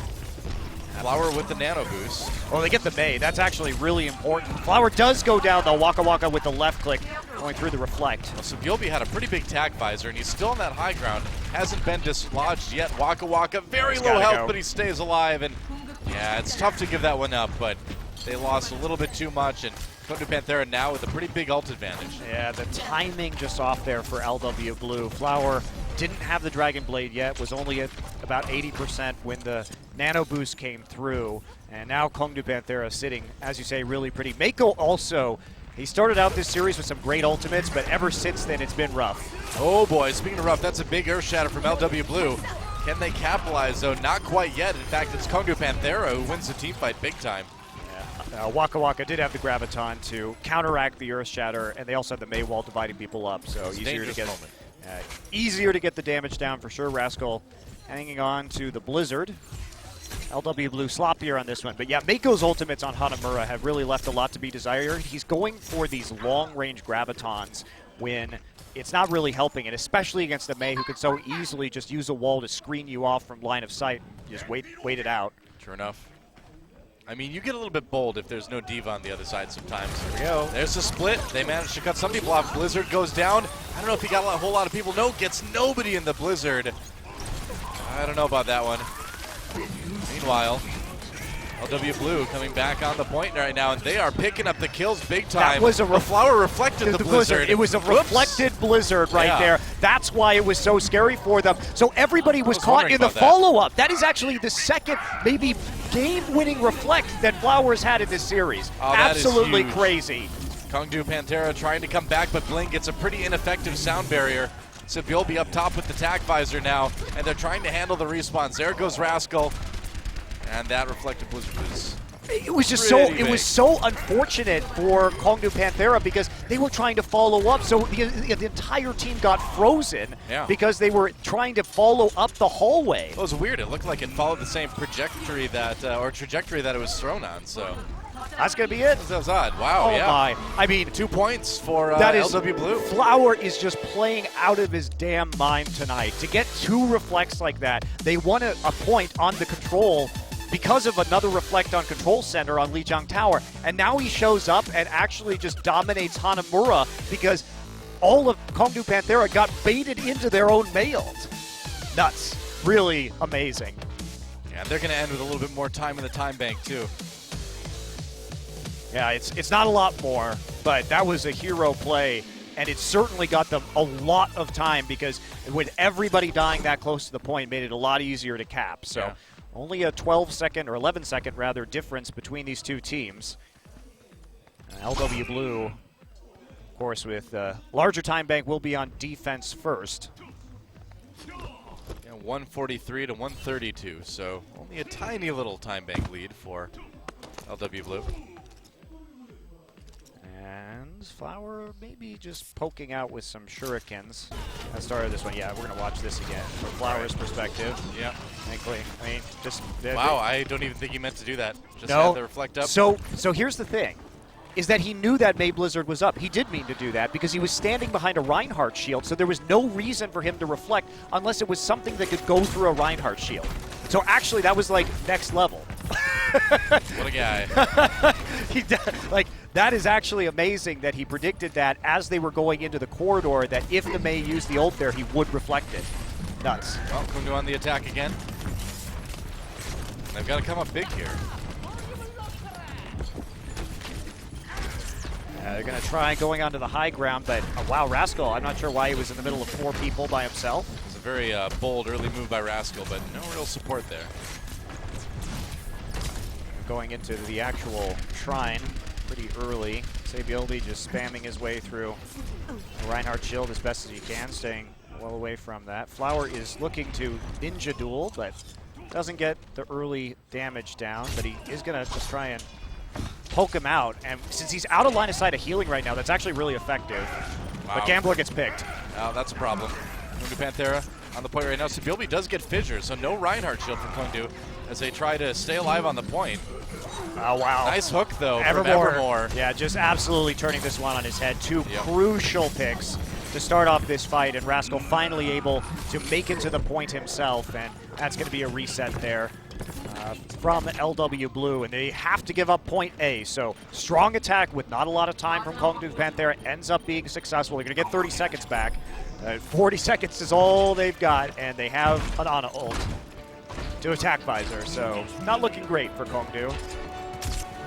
Speaker 2: Flower with the nano boost.
Speaker 3: Oh, they get the May. That's actually really important. Flower does go down, though. Waka Waka with the left click going through the reflect.
Speaker 2: Well, so Gilby had a pretty big tag visor, and he's still on that high ground. Hasn't been dislodged yet. Waka Waka, very low health, but he stays alive. And yeah, it's tough to give that one up, but they lost a little bit too much. And Kongdoo Panthera now with a pretty big ult advantage.
Speaker 3: Yeah, the timing just off there for LW Blue. Flower didn't have the Dragon Blade yet, was only at about 80% when the Nano Boost came through. And now Kongdoo Panthera sitting, as you say, really pretty. Mako also, he started out this series with some great ultimates, but ever since then it's been rough.
Speaker 2: Oh boy, speaking of rough, that's a big Earth Shatter from LW Blue. Can they capitalize though? Not quite yet. In fact, it's Kongdoo Panthera who wins the team fight big time.
Speaker 3: Waka Waka did have the Graviton to counteract the Earth Shatter, and they also have the Maywall dividing people up, so easier to get the damage down for sure. Rascal hanging on to the Blizzard. LW Blue sloppier on this one, but yeah, Mako's ultimates on Hanamura have really left a lot to be desired. He's going for these long-range Gravitons when it's not really helping, and especially against the Mei, who can so easily just use a wall to screen you off from line of sight and just wait it out.
Speaker 2: Sure enough. I mean, you get a little bit bold if there's no Diva on the other side sometimes.
Speaker 3: Here we go.
Speaker 2: There's a split. They managed to cut some people off. Blizzard goes down. I don't know if he got a whole lot of people. No, gets nobody in the Blizzard. I don't know about that one. Meanwhile, LW Blue coming back on the point right now, and they are picking up the kills big time.
Speaker 3: That was
Speaker 2: the Flower reflected the Blizzard.
Speaker 3: It was a reflected Blizzard right there. That's why it was so scary for them. So everybody was caught in the follow-up. That is actually the second, maybe game-winning reflect that Flowers had in this series. Absolutely crazy.
Speaker 2: Kongdoo Panthera trying to come back, but Bling gets a pretty ineffective sound barrier. Sibyl up top with the tag visor now, and they're trying to handle the respawns. There goes Rascal, and that reflected Blizzard is
Speaker 3: it was just so unfortunate for Kongdoo Panthera because they were trying to follow up, so the entire team got frozen because they were trying to follow up the hallway.
Speaker 2: It was weird. It looked like it followed the same trajectory that it was thrown on. So
Speaker 3: that's gonna be it.
Speaker 2: That was odd. Wow.
Speaker 3: Oh my! I mean,
Speaker 2: 2 points for LW Blue.
Speaker 3: Flower is just playing out of his damn mind tonight. To get 2 reflects like that, they won a point on the control because of another reflect on Control Center on Lijiang Tower. And now he shows up and actually just dominates Hanamura because all of Kongdoo Panthera got baited into their own mails. Nuts. Really amazing.
Speaker 2: Yeah, they're going to end with a little bit more time in the time bank, too.
Speaker 3: Yeah, it's not a lot more, but that was a hero play, and it certainly got them a lot of time because with everybody dying that close to the point, made it a lot easier to cap. So. Yeah. Only a 12-second, or 11-second rather, difference between these two teams. LW Blue, of course, with larger time bank, will be on defense first.
Speaker 2: Yeah, 143 to 132, so only a tiny little time bank lead for LW Blue.
Speaker 3: And Flower maybe just poking out with some shurikens. I started this one. Yeah, we're going to watch this again from Flower's perspective.
Speaker 2: Yeah.
Speaker 3: Thankfully. I mean, just...
Speaker 2: Wow, I don't even think he meant to do that. Just had the reflect up.
Speaker 3: So here's the thing, is that he knew that May Blizzard was up. He did mean to do that because he was standing behind a Reinhardt shield, so there was no reason for him to reflect unless it was something that could go through a Reinhardt shield. So actually, that was like next level.
Speaker 2: What a guy.
Speaker 3: That is actually amazing that he predicted that as they were going into the corridor, that if the Mei used the ult there, he would reflect it. Nuts.
Speaker 2: Well, Kongdoo on the attack again. They've got to come up big here.
Speaker 3: They're going to try going onto the high ground, but wow, Rascal, I'm not sure why he was in the middle of 4 people by himself.
Speaker 2: It was a very bold early move by Rascal, but no real support there.
Speaker 3: Going into the actual shrine pretty early. Sabioldi just spamming his way through the Reinhardt shield as best as he can, staying well away from that. Flower is looking to ninja duel, but doesn't get the early damage down, but he is going to just try and poke him out. And since he's out of line of sight of healing right now, that's actually really effective.
Speaker 2: Wow.
Speaker 3: But Gambler gets picked.
Speaker 2: Oh, that's a problem. Kongdoo Panthera on the point right now. Sabioldi does get fissured, so no Reinhardt shield from Kongdoo as they try to stay alive on the point.
Speaker 3: Oh, wow.
Speaker 2: Nice hook, though, from Evermore.
Speaker 3: Yeah, just absolutely turning this one on his head. 2 crucial picks to start off this fight, and Rascal finally able to make it to the point himself, and that's going to be a reset there from LW Blue, and they have to give up point A. So strong attack with not a lot of time from Kongdoo Panthera ends up being successful. They're going to get 30 seconds back. 40 seconds is all they've got, and they have an Ana ult to attack Visor, so not looking great for Kongdoo.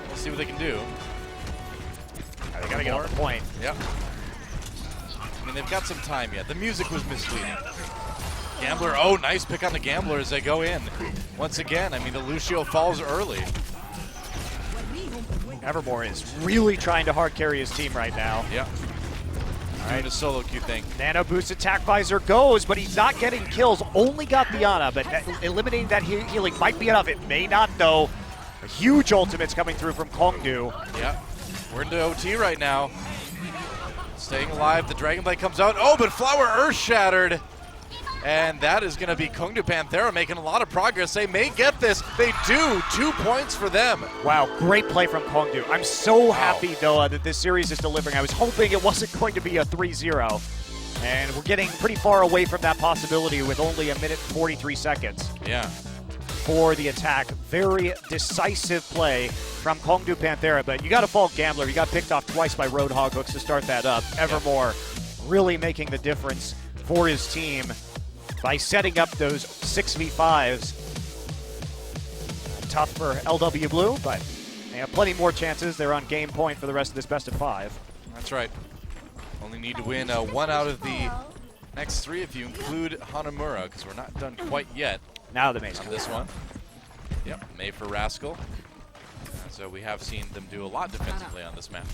Speaker 2: We'll see what they can do.
Speaker 3: They got to get on the point.
Speaker 2: Yep. I mean, they've got some time yet. The music was misleading. Gambler, oh, nice pick on the Gambler as they go in. Once again, I mean, the Lucio falls early.
Speaker 3: Evermore is really trying to hard carry his team right now.
Speaker 2: Yep. All right, a solo queue thing.
Speaker 3: Nano boost attack visor goes, but he's not getting kills. Only got the Ana, but eliminating that healing might be enough. It may not, though. A huge ultimate's coming through from Kongdoo.
Speaker 2: Yep. We're into OT right now. Staying alive, the Dragon Blade comes out. Oh, but Flower Earth shattered. And that is going to be Kongdoo Panthera making a lot of progress. They may get this. They do. 2 points for them.
Speaker 3: Wow, great play from Kongdoo. I'm so happy, though, that this series is delivering. I was hoping it wasn't going to be a 3-0. And we're getting pretty far away from that possibility with only 1 minute 43 seconds.
Speaker 2: Yeah.
Speaker 3: For the attack. Very decisive play from Kongdoo Panthera, but you got to fault Gambler. He got picked off twice by Roadhog hooks to start that up. Evermore really making the difference for his team by setting up those 6v5s. Tough for LW Blue, but they have plenty more chances. They're on game point for the rest of this best of 5.
Speaker 2: That's right. Only need to win 1 out of the next 3 if you include Hanamura, because we're not done quite yet.
Speaker 3: Now the Mace
Speaker 2: on this one. Yep, May for Rascal. So we have seen them do a lot defensively on this map.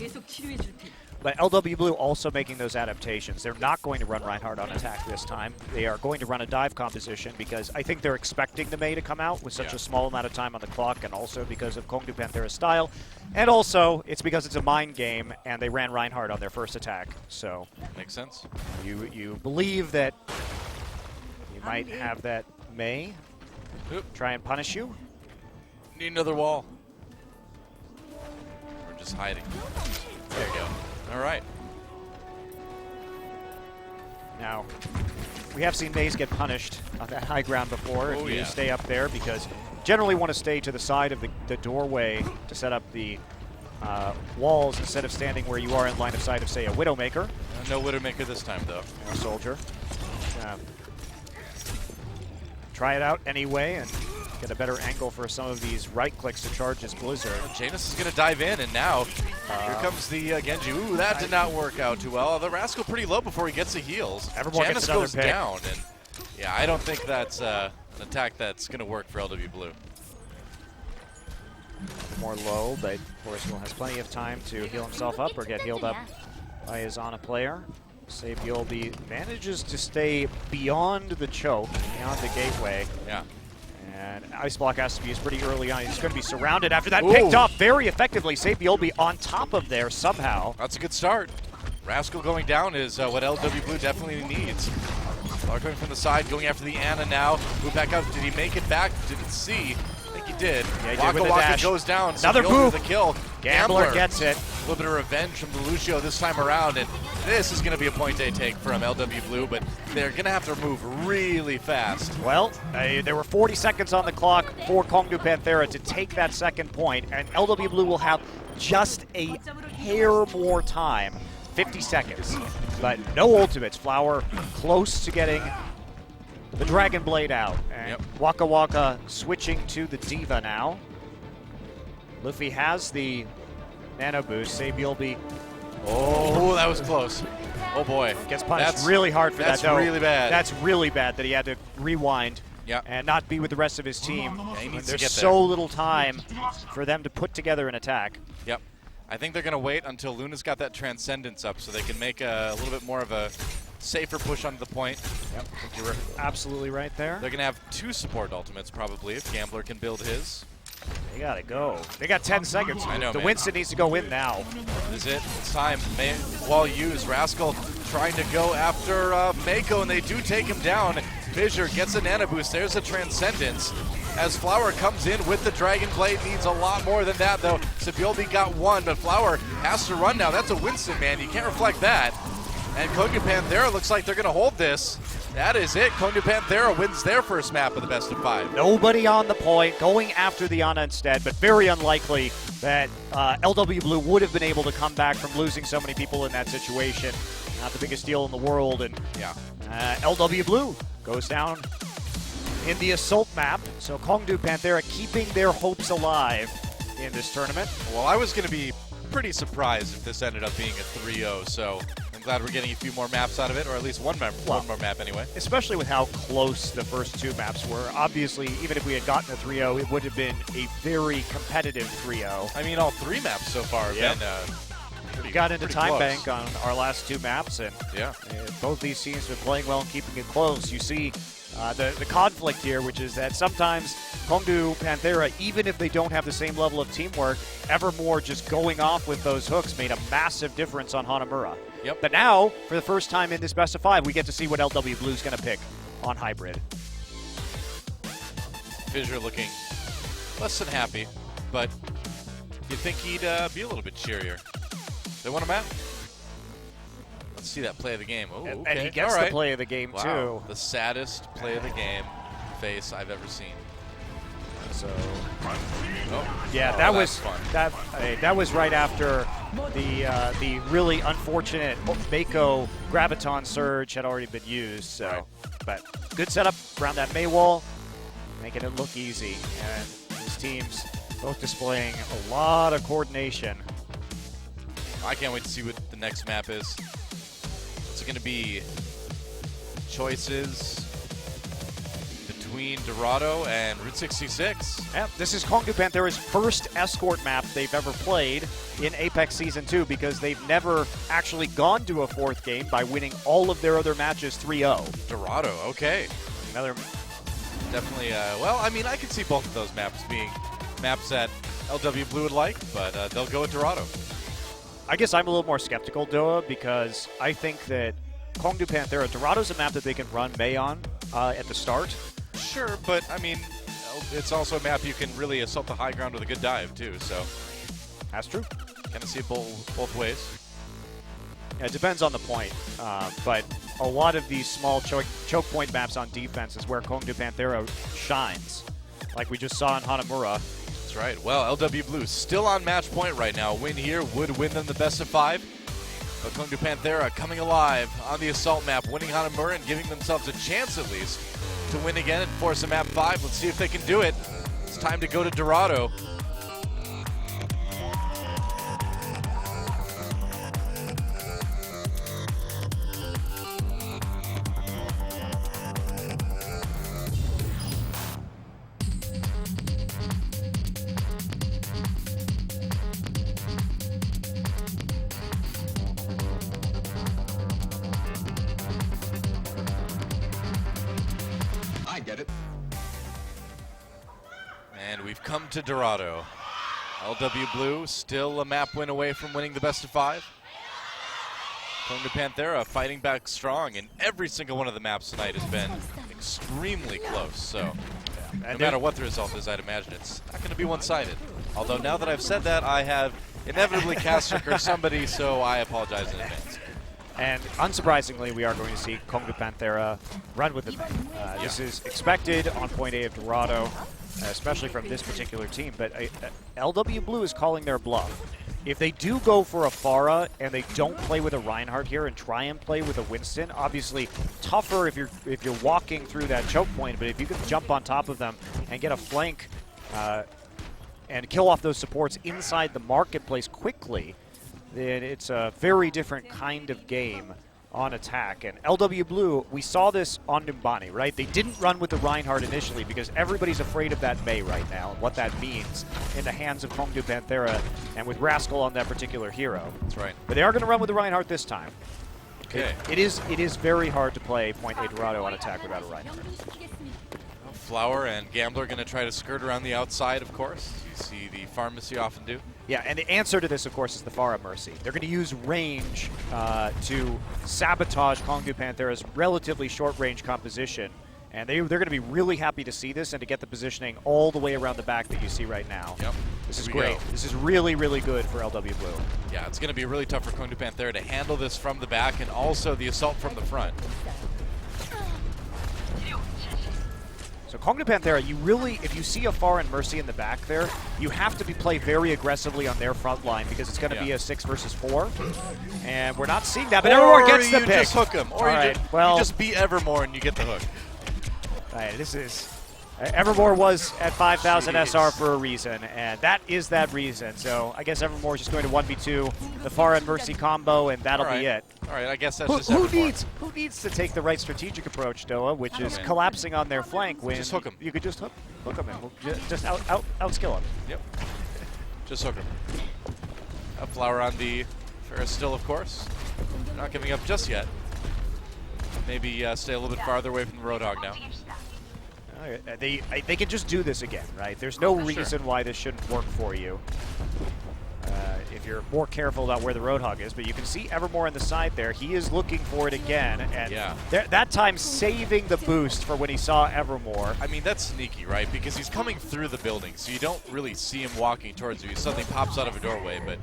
Speaker 3: But LW Blue also making those adaptations. They're not going to run Reinhardt on attack this time. They are going to run a dive composition because I think they're expecting the May to come out with such a small amount of time on the clock, and also because of Kongdoo Panthera's style. And also, it's because it's a mind game, and they ran Reinhardt on their first attack. So
Speaker 2: makes sense.
Speaker 3: You believe that you might have that May try and punish you?
Speaker 2: Need another wall. We're just hiding. There you go. All right.
Speaker 3: Now, we have seen Maze get punished on that high ground before. If you stay up there, because generally want to stay to the side of the doorway to set up the walls instead of standing where you are in line of sight of, say, a Widowmaker.
Speaker 2: No Widowmaker this time, though.
Speaker 3: A soldier. Try it out anyway and get a better angle for some of these right clicks to charge his Blizzard.
Speaker 2: Janus is going to dive in, and now here comes the Genji. Ooh, that did not work out too well. The Rascal pretty low before he gets the heals.
Speaker 3: Evermore
Speaker 2: Janus
Speaker 3: gets another
Speaker 2: goes
Speaker 3: pick.
Speaker 2: down, and yeah, I don't think that's an attack that's going to work for LW Blue.
Speaker 3: More low, but Forrestal has plenty of time to heal himself up or get healed up by his Ana player. Sabioldi manages to stay beyond the choke, beyond the gateway.
Speaker 2: Yeah.
Speaker 3: And Ice Block has to be used pretty early on. He's going to be surrounded after that. Picked up very effectively. Sabioldi on top of there somehow.
Speaker 2: That's a good start. Rascal going down is what LW Blue definitely needs. Flower coming from the side, going after the Ana now. Move back up. Did he make it back? Didn't see. I think he did.
Speaker 3: Yeah, he
Speaker 2: Waka
Speaker 3: did with the
Speaker 2: Waka
Speaker 3: dash.
Speaker 2: goes down.
Speaker 3: Another
Speaker 2: Sabioldi
Speaker 3: boop.
Speaker 2: with the kill.
Speaker 3: Gambler gets it.
Speaker 2: A little bit of revenge from the Lucio this time around, and this is going to be a point they take from LW Blue, but they're going to have to move really fast.
Speaker 3: Well, there were 40 seconds on the clock for Kongdoo Panthera to take that second point, and LW Blue will have just a hair more time, 50 seconds, but no ultimates. Flower close to getting the Dragon Blade out, and Waka Waka switching to the Diva now. Luffy has the Nano Boost. Sabioldi
Speaker 2: Oh, that was close. Oh boy.
Speaker 3: Gets punished really hard for that, though.
Speaker 2: That's really bad.
Speaker 3: That's really bad that he had to rewind
Speaker 2: Yeah.
Speaker 3: and not be with the rest of his team.
Speaker 2: Yeah, he needs to
Speaker 3: There's
Speaker 2: get
Speaker 3: so
Speaker 2: there.
Speaker 3: little time for them to put together an attack.
Speaker 2: Yep. I think they're going to wait until Luna's got that Transcendence up so they can make a little bit more of a safer push onto the point.
Speaker 3: Yep. You're absolutely right there.
Speaker 2: They're going to have 2 support ultimates probably if Gambler can build his.
Speaker 3: They got to go. They got 10 seconds.
Speaker 2: I know,
Speaker 3: The
Speaker 2: man.
Speaker 3: Winston needs to go in now.
Speaker 2: This is it. It's time. Wall used. Rascal trying to go after Mako, and they do take him down. Fissure gets a Nana Boost. There's a Transcendence. As Flower comes in with the Dragon Blade, needs a lot more than that, though. Sabiobi got 1, but Flower has to run now. That's a Winston, man. You can't reflect that. And Kongdoo Panthera looks like they're going to hold this. That is it. Kongdoo Panthera wins their first map of the best of 5.
Speaker 3: Nobody on the point, going after the Ana instead, but very unlikely that LW Blue would have been able to come back from losing so many people in that situation. Not the biggest deal in the world, and
Speaker 2: Yeah.
Speaker 3: LW Blue goes down in the assault map. So Kongdoo Panthera keeping their hopes alive in this tournament.
Speaker 2: Well, I was going to be pretty surprised if this ended up being a 3-0, so I'm glad we're getting a few more maps out of it, or at least one more map anyway.
Speaker 3: Especially with how close the first 2 maps were. Obviously, even if we had gotten a 3-0, it would have been a very competitive 3-0.
Speaker 2: I mean, all 3 maps so far have
Speaker 3: Yep.
Speaker 2: been pretty
Speaker 3: We got into
Speaker 2: pretty
Speaker 3: time
Speaker 2: close.
Speaker 3: bank on our last 2 maps, and
Speaker 2: Yeah.
Speaker 3: both these teams have been playing well and keeping it close. You see the conflict here, which is that sometimes Kongdoo Panthera, even if they don't have the same level of teamwork, Evermore just going off with those hooks made a massive difference on Hanamura.
Speaker 2: Yep.
Speaker 3: But now, for the first time in this best of 5, we get to see what LW Blue's going to pick on Hybrid.
Speaker 2: Fissure looking less than happy, but you'd think he'd be a little bit cheerier. They want a map? Let's see that play of the game. Oh, okay.
Speaker 3: And he gets
Speaker 2: All
Speaker 3: the
Speaker 2: right.
Speaker 3: play of the game,
Speaker 2: Wow.
Speaker 3: too.
Speaker 2: The saddest play of the game face I've ever seen.
Speaker 3: So,
Speaker 2: Oh.
Speaker 3: yeah,
Speaker 2: Oh,
Speaker 3: that
Speaker 2: that's
Speaker 3: was
Speaker 2: fun.
Speaker 3: that was right after the really unfortunate Mako Graviton Surge had already been used. So,
Speaker 2: Right.
Speaker 3: but good setup around that May wall, making it look easy, and his teams both displaying a lot of coordination.
Speaker 2: I can't wait to see what the next map is. It's going to be choices between Dorado and Route 66.
Speaker 3: Yeah, this is Kongdoo Panthera's first escort map they've ever played in Apex Season 2 because they've never actually gone to a 4th game by winning all of their other matches 3-0.
Speaker 2: Dorado, okay.
Speaker 3: Another
Speaker 2: Definitely, well, I mean, I could see both of those maps being maps that LW Blue would like, but they'll go with Dorado.
Speaker 3: I guess I'm a little more skeptical, Doa, because I think that Kongdoo Panthera, Dorado's a map that they can run May on at the start.
Speaker 2: Sure, but, I mean, it's also a map you can really assault the high ground with a good dive, too, so
Speaker 3: That's true.
Speaker 2: kind of see it both ways.
Speaker 3: Yeah, it depends on the point, but a lot of these small choke point maps on defense is where Kongdoo Panthera shines, like we just saw in Hanamura.
Speaker 2: That's right. Well, LW Blue still on match point right now. A win here would win them the best of 5. But Kongdoo Panthera coming alive on the assault map, winning Hanamura and giving themselves a chance at least to win again and force a map 5. Let's see if they can do it. It's time to go to Dorado.
Speaker 9: I get it.
Speaker 2: And we've come to Dorado. LW Blue still a map win away from winning the best of 5. Kongdoo Panthera fighting back strong, and every single one of the maps tonight has been extremely close. So no matter what the result is, I'd imagine it's not going to be one-sided. Although now that I've said that, I have inevitably cast or somebody, so I apologize in advance.
Speaker 3: And unsurprisingly, we are going to see Kongdoo Panthera run with it. This is expected on point A of Dorado, especially from this particular team. But LW Blue is calling their bluff. If they do go for a Pharah and they don't play with a Reinhardt here and try and play with a Winston, obviously tougher if you're walking through that choke point. But if you can jump on top of them and get a flank and kill off those supports inside the marketplace quickly, it's a very different kind of game on attack. And LW Blue, we saw this on Numbani, right? They didn't run with the Reinhardt initially because everybody's afraid of that Mei right now and what that means in the hands of Kongdoo Panthera and with Rascal on that particular hero.
Speaker 2: That's right.
Speaker 3: But they are going to run with the Reinhardt this time.
Speaker 2: Okay.
Speaker 3: It is very hard to play Point A Dorado on attack without a Reinhardt.
Speaker 2: Flower and Gambler going to try to skirt around the outside, of course. You see the Pharmacy often do.
Speaker 3: Yeah, and the answer to this, of course, is the Pharah Mercy. They're going to use range to sabotage Kongdoo Panthera's relatively short-range composition. And they're going to be really happy to see this and to get the positioning all the way around the back that you see right now.
Speaker 2: Yep.
Speaker 3: This is
Speaker 2: Here we
Speaker 3: great.
Speaker 2: go.
Speaker 3: This is really, really good for LW Blue.
Speaker 2: Yeah, it's going to be really tough for Kongdoo Panthera to handle this from the back and also the assault from the front.
Speaker 3: So Kongdoo Panthera, you really, if you see a Pharah and Mercy in the back there, you have to play very aggressively on their front line because it's going to be a 6 versus 4. And we're not seeing that, but Evermore gets the
Speaker 2: you
Speaker 3: pick.
Speaker 2: just hook him. Or you just beat Evermore and you get the hook.
Speaker 3: All right, this is... Evermore was at 5,000 SR for a reason, and that is that reason. So I guess Evermore is just going to 1v2 the Pharah and Mercy combo, and that'll be it.
Speaker 2: All right, I guess that's just Evermore.
Speaker 3: Who needs to take the right strategic approach, Doa, which is collapsing on their flank when
Speaker 2: just hook him.
Speaker 3: You could just hook him and we'll just outskill him.
Speaker 2: Yep. Just hook him. A Flower on the Ferris still, of course. Not giving up just yet. Maybe stay a little bit farther away from the Roadhog now.
Speaker 3: They can just do this again, right? There's no reason why this shouldn't work for you if you're more careful about where the Roadhog is. But you can see Evermore on the side there. He is looking for it again, and that time saving the boost for when he saw Evermore.
Speaker 2: I mean, that's sneaky, right? Because he's coming through the building, so you don't really see him walking towards you. He suddenly pops out of a doorway, but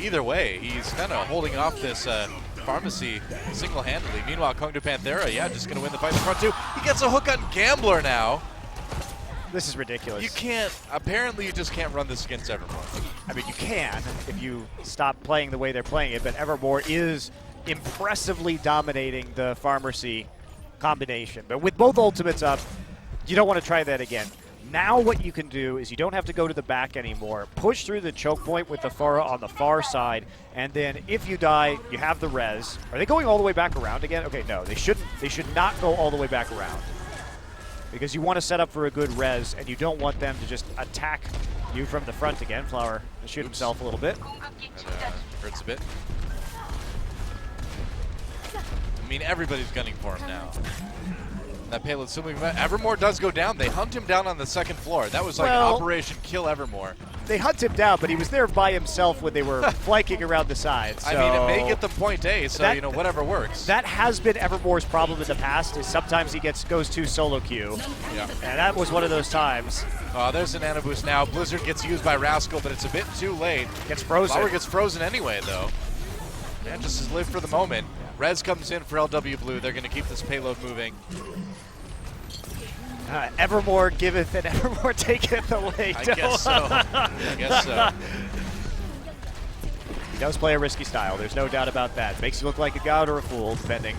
Speaker 2: either way, he's kind of holding off this Pharmacy single-handedly. Meanwhile, Kongdoo Panthera, just going to win the fight in the front too. He gets a hook on Gambler now.
Speaker 3: This is ridiculous.
Speaker 2: You can't, apparently you just can't run this against Evermore.
Speaker 3: I mean, you can if you stop playing the way they're playing it, but Evermore is impressively dominating the Pharmacy combination. But with both ultimates up, you don't want to try that again. Now what you can do is you don't have to go to the back anymore. Push through the choke point with the Pharah on the far side, and then if you die, you have the res. Are they going all the way back around again? Okay, no, they shouldn't. They should not go all the way back around because you want to set up for a good res, and you don't want them to just attack you from the front again. Flower shoot himself a little bit.
Speaker 2: That hurts a bit. I mean, everybody's gunning for him now. That payload still moving back. Evermore does go down. They hunt him down on the second floor. That was like Operation Kill Evermore.
Speaker 3: They hunt him down, but he was there by himself when they were flanking around the sides. So
Speaker 2: I mean, it may get them point A, so whatever works.
Speaker 3: That has been Evermore's problem in the past. Is sometimes he goes too solo queue.
Speaker 2: Yeah.
Speaker 3: And that was one of those times.
Speaker 2: There's an Nano Boost now. Blizzard gets used by Rascal, but it's a bit too late.
Speaker 3: Gets frozen.
Speaker 2: Flower gets frozen anyway, though. Man just has lived for the moment. Rez comes in for LW Blue. They're going to keep this payload moving.
Speaker 3: Evermore giveth and Evermore taketh away.
Speaker 2: I guess so. I guess so.
Speaker 3: He does play a risky style. There's no doubt about that. Makes you look like a god or a fool, depending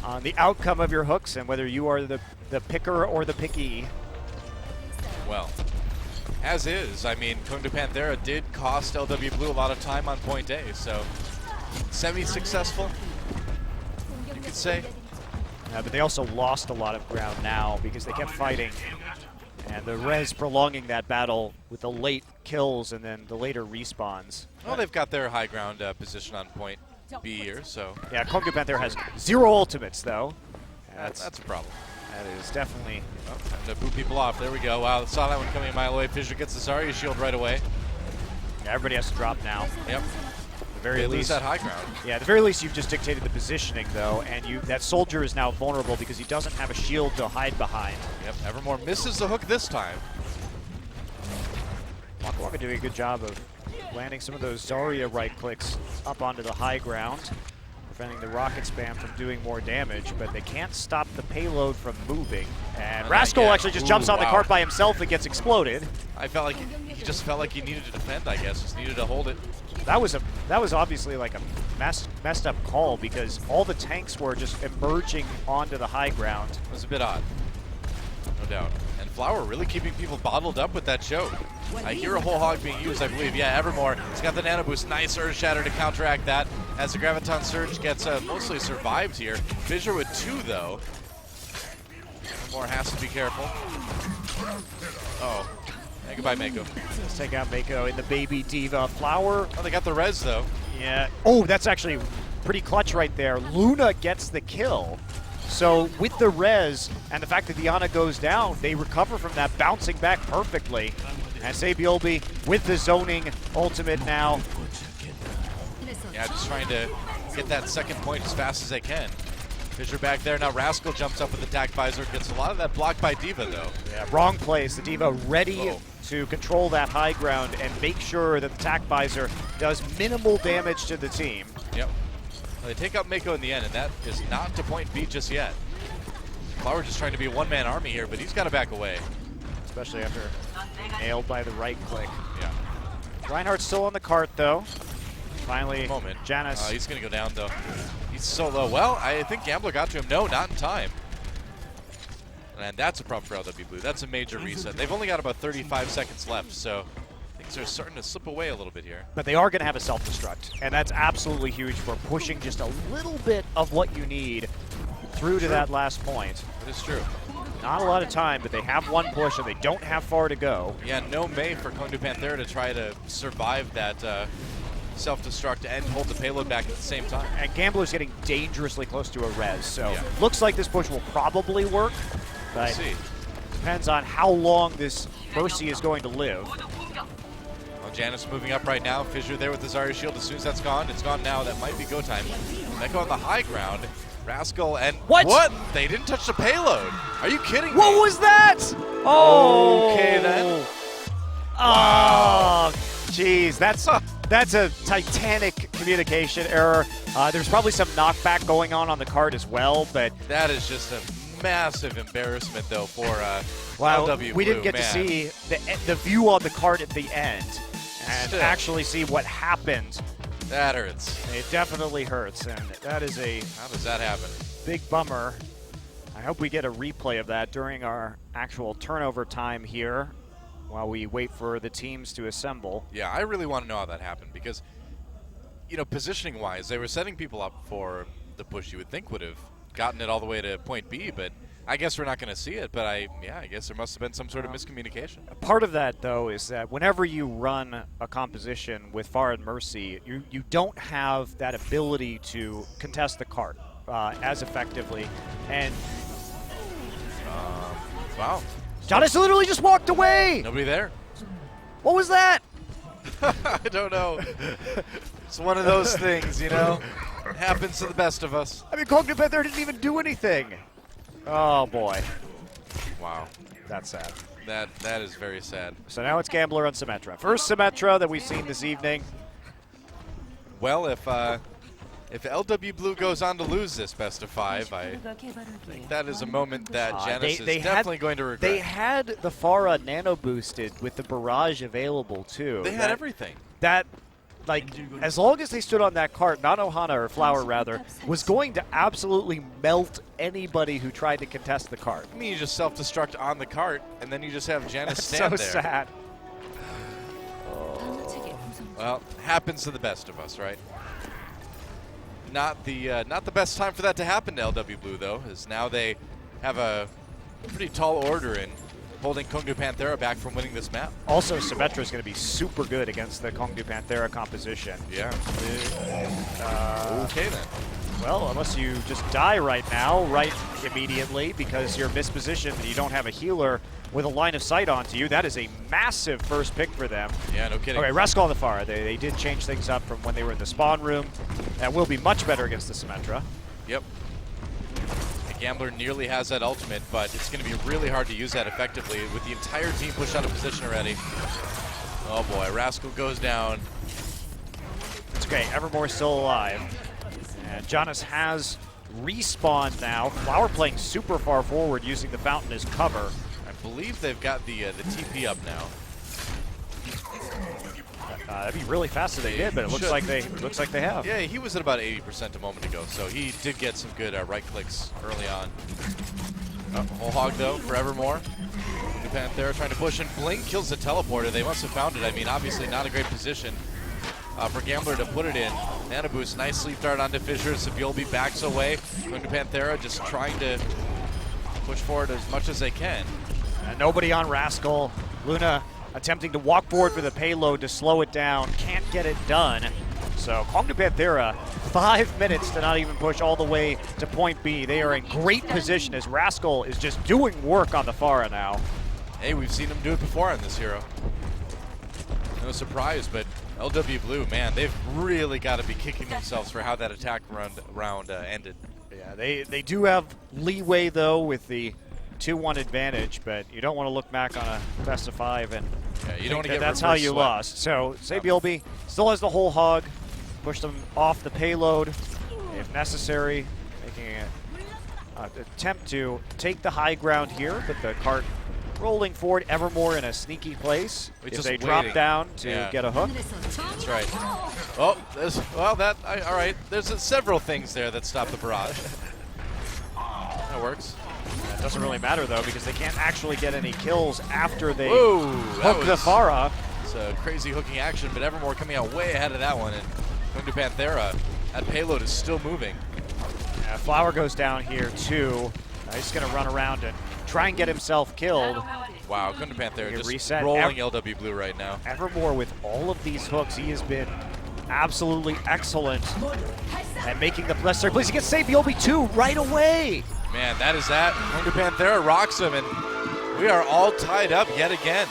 Speaker 3: on the outcome of your hooks and whether you are the picker or the picky.
Speaker 2: Well, as is. I mean, Kongdoo Panthera did cost LW Blue a lot of time on point A, so semi-successful, you could say.
Speaker 3: But they also lost a lot of ground now because they kept fighting. And the res prolonging that battle with the late kills and then the later respawns.
Speaker 2: Well, they've got their high ground position on point B here, so.
Speaker 3: Yeah, Kongdoo Panthera has 0 ultimates, though.
Speaker 2: That's a problem.
Speaker 3: That is definitely...
Speaker 2: Time to boot people off. There we go. Wow, saw that one coming a mile away. Fissure gets the Zarya shield right away.
Speaker 3: Yeah, everybody has to drop now.
Speaker 2: Yep.
Speaker 3: At the very least,
Speaker 2: lose that high ground.
Speaker 3: Yeah, at the very least, you've just dictated the positioning, though, and that soldier is now vulnerable because he doesn't have a shield to hide behind.
Speaker 2: Yep, Evermore misses the hook this time.
Speaker 3: Waka Waka doing a good job of landing some of those Zarya right clicks up onto the high ground, preventing the rocket spam from doing more damage, but they can't stop the payload from moving. And Rascal actually just jumps on the cart by himself and gets exploded.
Speaker 2: I felt like he just felt like he needed to defend, I guess. Just needed to hold it.
Speaker 3: That was obviously like a messed up call because all the tanks were just emerging onto the high ground.
Speaker 2: It was a bit odd. No doubt. And Flower really keeping people bottled up with that choke. I hear a whole hog being used, I believe. Yeah, Evermore. He's got the Nano Boost. Nice Earth Shatter to counteract that as the Graviton Surge gets mostly survived here. Fissure with 2, though. Evermore has to be careful. Oh. Yeah, goodbye, Mako.
Speaker 3: Let's take out Mako in the Baby Diva. Flower.
Speaker 2: Oh, they got the res, though.
Speaker 3: Yeah. Oh, that's actually pretty clutch right there. Luna gets the kill. So with the res and the fact that Diana goes down, they recover from that, bouncing back perfectly. And Sabiolbi with the zoning ultimate now.
Speaker 2: Yeah, just trying to get that second point as fast as they can. Fissure back there. Now Rascal jumps up with attack visor. Gets a lot of that blocked by Diva, though.
Speaker 3: Yeah, wrong place. The Diva ready to control that high ground and make sure that the attack visor does minimal damage to the team.
Speaker 2: Yep. Well, they take out Mako in the end, and that is not to point B just yet. Flower just trying to be a one-man army here, but he's got to back away.
Speaker 3: Especially after nailed by the right click.
Speaker 2: Yeah.
Speaker 3: Reinhardt's still on the cart, though. Finally, Janus.
Speaker 2: He's going to go down, though. He's so low. Well, I think Gambler got to him. No, not in time. And that's a problem for LW Blue. That's a major reset. They've only got about 35 seconds left, so things are starting to slip away a little bit here.
Speaker 3: But they are going to have a self-destruct, and that's absolutely huge for pushing just a little bit of what you need through to that last point.
Speaker 2: It is true.
Speaker 3: Not a lot of time, but they have one push, and they don't have far to go.
Speaker 2: Yeah, no May for Kongdoo Panthera to try to survive that self-destruct and hold the payload back at the same time.
Speaker 3: And Gambler's getting dangerously close to a res, so looks like this push will probably work, but
Speaker 2: we'll see.
Speaker 3: Depends on how long this Mercy is going to live.
Speaker 2: Well, Janus moving up right now. Fissure there with the Zarya shield. As soon as that's gone, it's gone now. That might be go time. Meko on the high ground. Rascal and what? They didn't touch the payload. Are you kidding me?
Speaker 3: What was that? Oh.
Speaker 2: Okay then.
Speaker 3: Oh, jeez, that's a titanic communication error. There's probably some knockback going on the card as well, but
Speaker 2: that is just a massive embarrassment though for LW
Speaker 3: we didn't
Speaker 2: Blue,
Speaker 3: get to see the view on the card at the end and actually see what happened.
Speaker 2: That hurts.
Speaker 3: It definitely hurts, and that is a
Speaker 2: how does that happen?
Speaker 3: Big bummer. I hope we get a replay of that during our actual turnover time here while we wait for the teams to assemble.
Speaker 2: Yeah, I really want to know how that happened because, you know, positioning-wise, they were setting people up for the push you would think would have gotten it all the way to point B, but I guess we're not going to see it. But I guess there must have been some sort of miscommunication.
Speaker 3: Part of that, though, is that whenever you run a composition with Far and Mercy, you don't have that ability to contest the cart as effectively. And
Speaker 2: wow.
Speaker 3: Janus literally just walked away.
Speaker 2: Nobody there.
Speaker 3: What was that?
Speaker 2: I don't know. It's one of those things, you know. It happens to the best of us.
Speaker 3: I mean, Kongdoo Panthera didn't even do anything. Oh, boy.
Speaker 2: Wow.
Speaker 3: That's sad.
Speaker 2: That is very sad.
Speaker 3: So now it's Gambler on Symmetra. First Symmetra that we've seen this evening.
Speaker 2: Well, if LW Blue goes on to lose this best of 5, I think that is a moment that Janus is definitely going to regret.
Speaker 3: They had the Pharah nano boosted with the barrage available, too.
Speaker 2: They had everything.
Speaker 3: That, like, as long as they stood on that cart, Nanohana, or Flower rather, was going to absolutely melt anybody who tried to contest the cart.
Speaker 2: I mean, you just self-destruct on the cart, and then you just have Janus
Speaker 3: That's
Speaker 2: stand
Speaker 3: so
Speaker 2: there.
Speaker 3: sad.
Speaker 2: Well, happens to the best of us, right? Not the best time for that to happen to LW Blue, though, as now they have a pretty tall order in holding Kongdoo Panthera back from winning this map.
Speaker 3: Also, Symmetra is going to be super good against the Kongdoo Panthera composition.
Speaker 2: Yeah. Okay, then.
Speaker 3: Well, unless you just die right now, right immediately, because you're mispositioned and you don't have a healer with a line of sight onto you. That is a massive first pick for them.
Speaker 2: Yeah, no kidding.
Speaker 3: Okay, Rascal the Pharah. They did change things up from when they were in the spawn room. That will be much better against the Symmetra.
Speaker 2: Yep. The Gambler nearly has that ultimate, but it's going to be really hard to use that effectively with the entire team pushed out of position already. Oh boy, Rascal goes down.
Speaker 3: It's okay, Evermore's still alive. And Janus has respawned now. Flower playing super far forward using the fountain as cover.
Speaker 2: I believe they've got the TP up now.
Speaker 3: That'd be really fast if they did, but it looks like they have.
Speaker 2: Yeah, he was at about 80% a moment ago, so he did get some good right clicks early on. Whole hog though, forevermore. Panthera trying to push, and Blink kills the teleporter. They must have found it. I mean, obviously not a great position for Gambler to put it in. Mana boost, nice sleep dart onto Fisher. Saviolbi backs away. Going to Panthera, just trying to push forward as much as they can.
Speaker 3: Nobody on Rascal. Luna attempting to walk forward for the payload to slow it down. Can't get it done. So Kongdoo Panthera, 5 minutes to not even push all the way to point B. They are in great position as Rascal is just doing work on the Pharah now.
Speaker 2: Hey, we've seen him do it before on this hero. No surprise, but LW Blue, man, they've really got to be kicking themselves for how that attack round ended.
Speaker 3: Yeah, they do have leeway, though, with the 2-1 advantage, but you don't want to look back on a best of 5 and
Speaker 2: you don't want to get
Speaker 3: that's how you
Speaker 2: swept.
Speaker 3: lost. So Saviolbi still has the whole hog, push them off the payload if necessary, making an attempt to take the high ground here, but the cart rolling forward Evermore in a sneaky place. If they drop down to get a hook.
Speaker 2: That's right. Oh, all right. There's several things there that stop the barrage. That works.
Speaker 3: It doesn't really matter, though, because they can't actually get any kills after they
Speaker 2: Whoa,
Speaker 3: hook the Pharah.
Speaker 2: It's a crazy hooking action, but Evermore coming out way ahead of that one. And going to Panthera, that payload is still moving.
Speaker 3: Yeah, Flower goes down here, too. He's going to run around and try and get himself killed.
Speaker 2: Wow, Kongdoo Panthera just
Speaker 3: reset.
Speaker 2: rolling LW Blue right now.
Speaker 3: Evermore with all of these hooks, he has been absolutely excellent at making the necessary plays. He gets Saviolbi too right away.
Speaker 2: Man, that is that. Kongdoo Panthera rocks him, and we are all tied up yet again.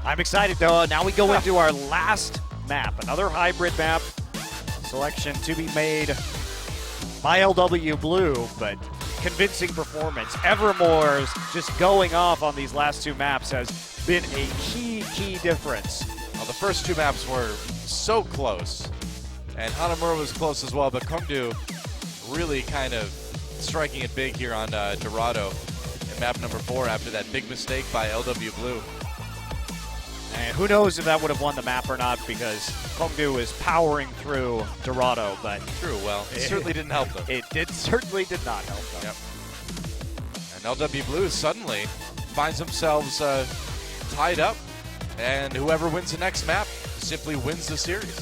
Speaker 3: I'm excited, though. Now we go into our last map, another hybrid map. Selection to be made by LW Blue, but convincing performance. Evermore's just going off on these last 2 maps has been a key difference.
Speaker 2: Well, the first 2 maps were so close, and Hanamura was close as well, but Kongdoo really kind of striking it big here on Dorado in map number 4 after that big mistake by LW Blue.
Speaker 3: And who knows if that would have won the map or not, because Kongdoo is powering through Dorado, but
Speaker 2: True, well, it certainly didn't help them.
Speaker 3: It certainly did not help them.
Speaker 2: Yep. And LW Blue suddenly finds themselves tied up, and whoever wins the next map simply wins the series.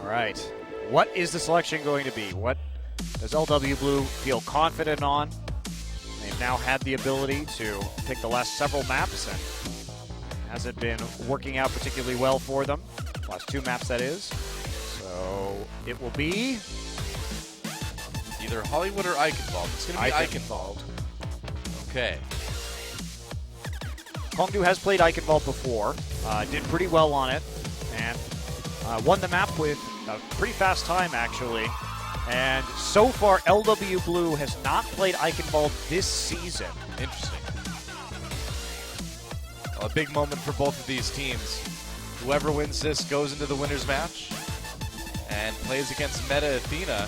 Speaker 3: All right. What is the selection going to be? What does LW Blue feel confident on? They've now had the ability to pick the last several maps, and hasn't been working out particularly well for them. Last 2 maps, that is. So it will be
Speaker 2: Either Hollywood or Eichenwald. It's going to be Eichenwald. Okay.
Speaker 3: Kongdoo has played Eichenwald before, did pretty well on it, and won the map with a pretty fast time, actually. And so far, LW Blue has not played Eichenwald this season.
Speaker 2: Interesting. Well, a big moment for both of these teams. Whoever wins this goes into the winner's match and plays against Meta Athena.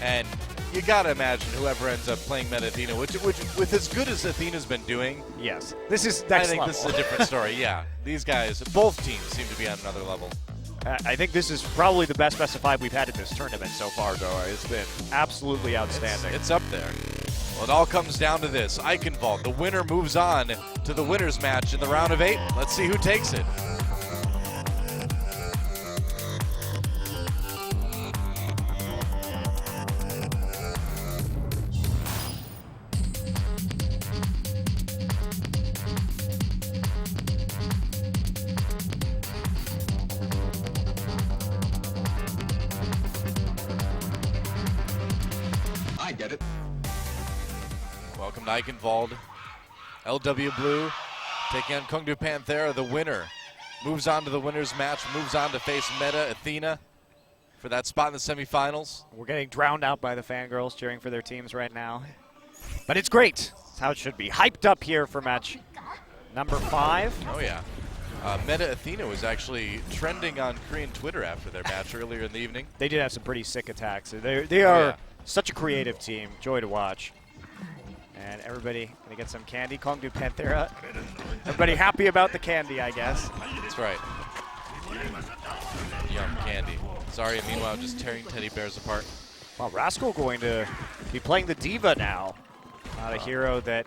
Speaker 2: And you gotta imagine whoever ends up playing Meta Athena, which with as good as Athena's been doing,
Speaker 3: Yes, this is
Speaker 2: I
Speaker 3: next
Speaker 2: think
Speaker 3: level.
Speaker 2: this is a different story. Yeah, these guys, both teams seem to be on another level.
Speaker 3: I think this is probably the best best of 5 we've had in this tournament so far, though. It's been absolutely outstanding.
Speaker 2: It's up there. Well, it all comes down to this. Eichenwald, the winner moves on to the winner's match in the round of 8. Let's see who takes it.
Speaker 9: I get it.
Speaker 2: Welcome to Eichenwald. LW Blue taking on Kongdoo Panthera. The winner moves on to the winner's match, moves on to face Meta Athena for that spot in the semifinals.
Speaker 3: We're getting drowned out by the fangirls cheering for their teams right now. But it's great. That's how it should be. Hyped up here for match number 5.
Speaker 2: Oh, yeah. Meta Athena was actually trending on Korean Twitter after their match earlier in the evening.
Speaker 3: They did have some pretty sick attacks. They are such a creative team. Joy to watch. And everybody gonna get some candy. Kongdoo Panthera. Everybody happy about the candy, I guess.
Speaker 2: That's right. Yum candy. Sorry, meanwhile, just tearing teddy bears apart.
Speaker 3: Well, Rascal going to be playing the Diva now. Not a hero that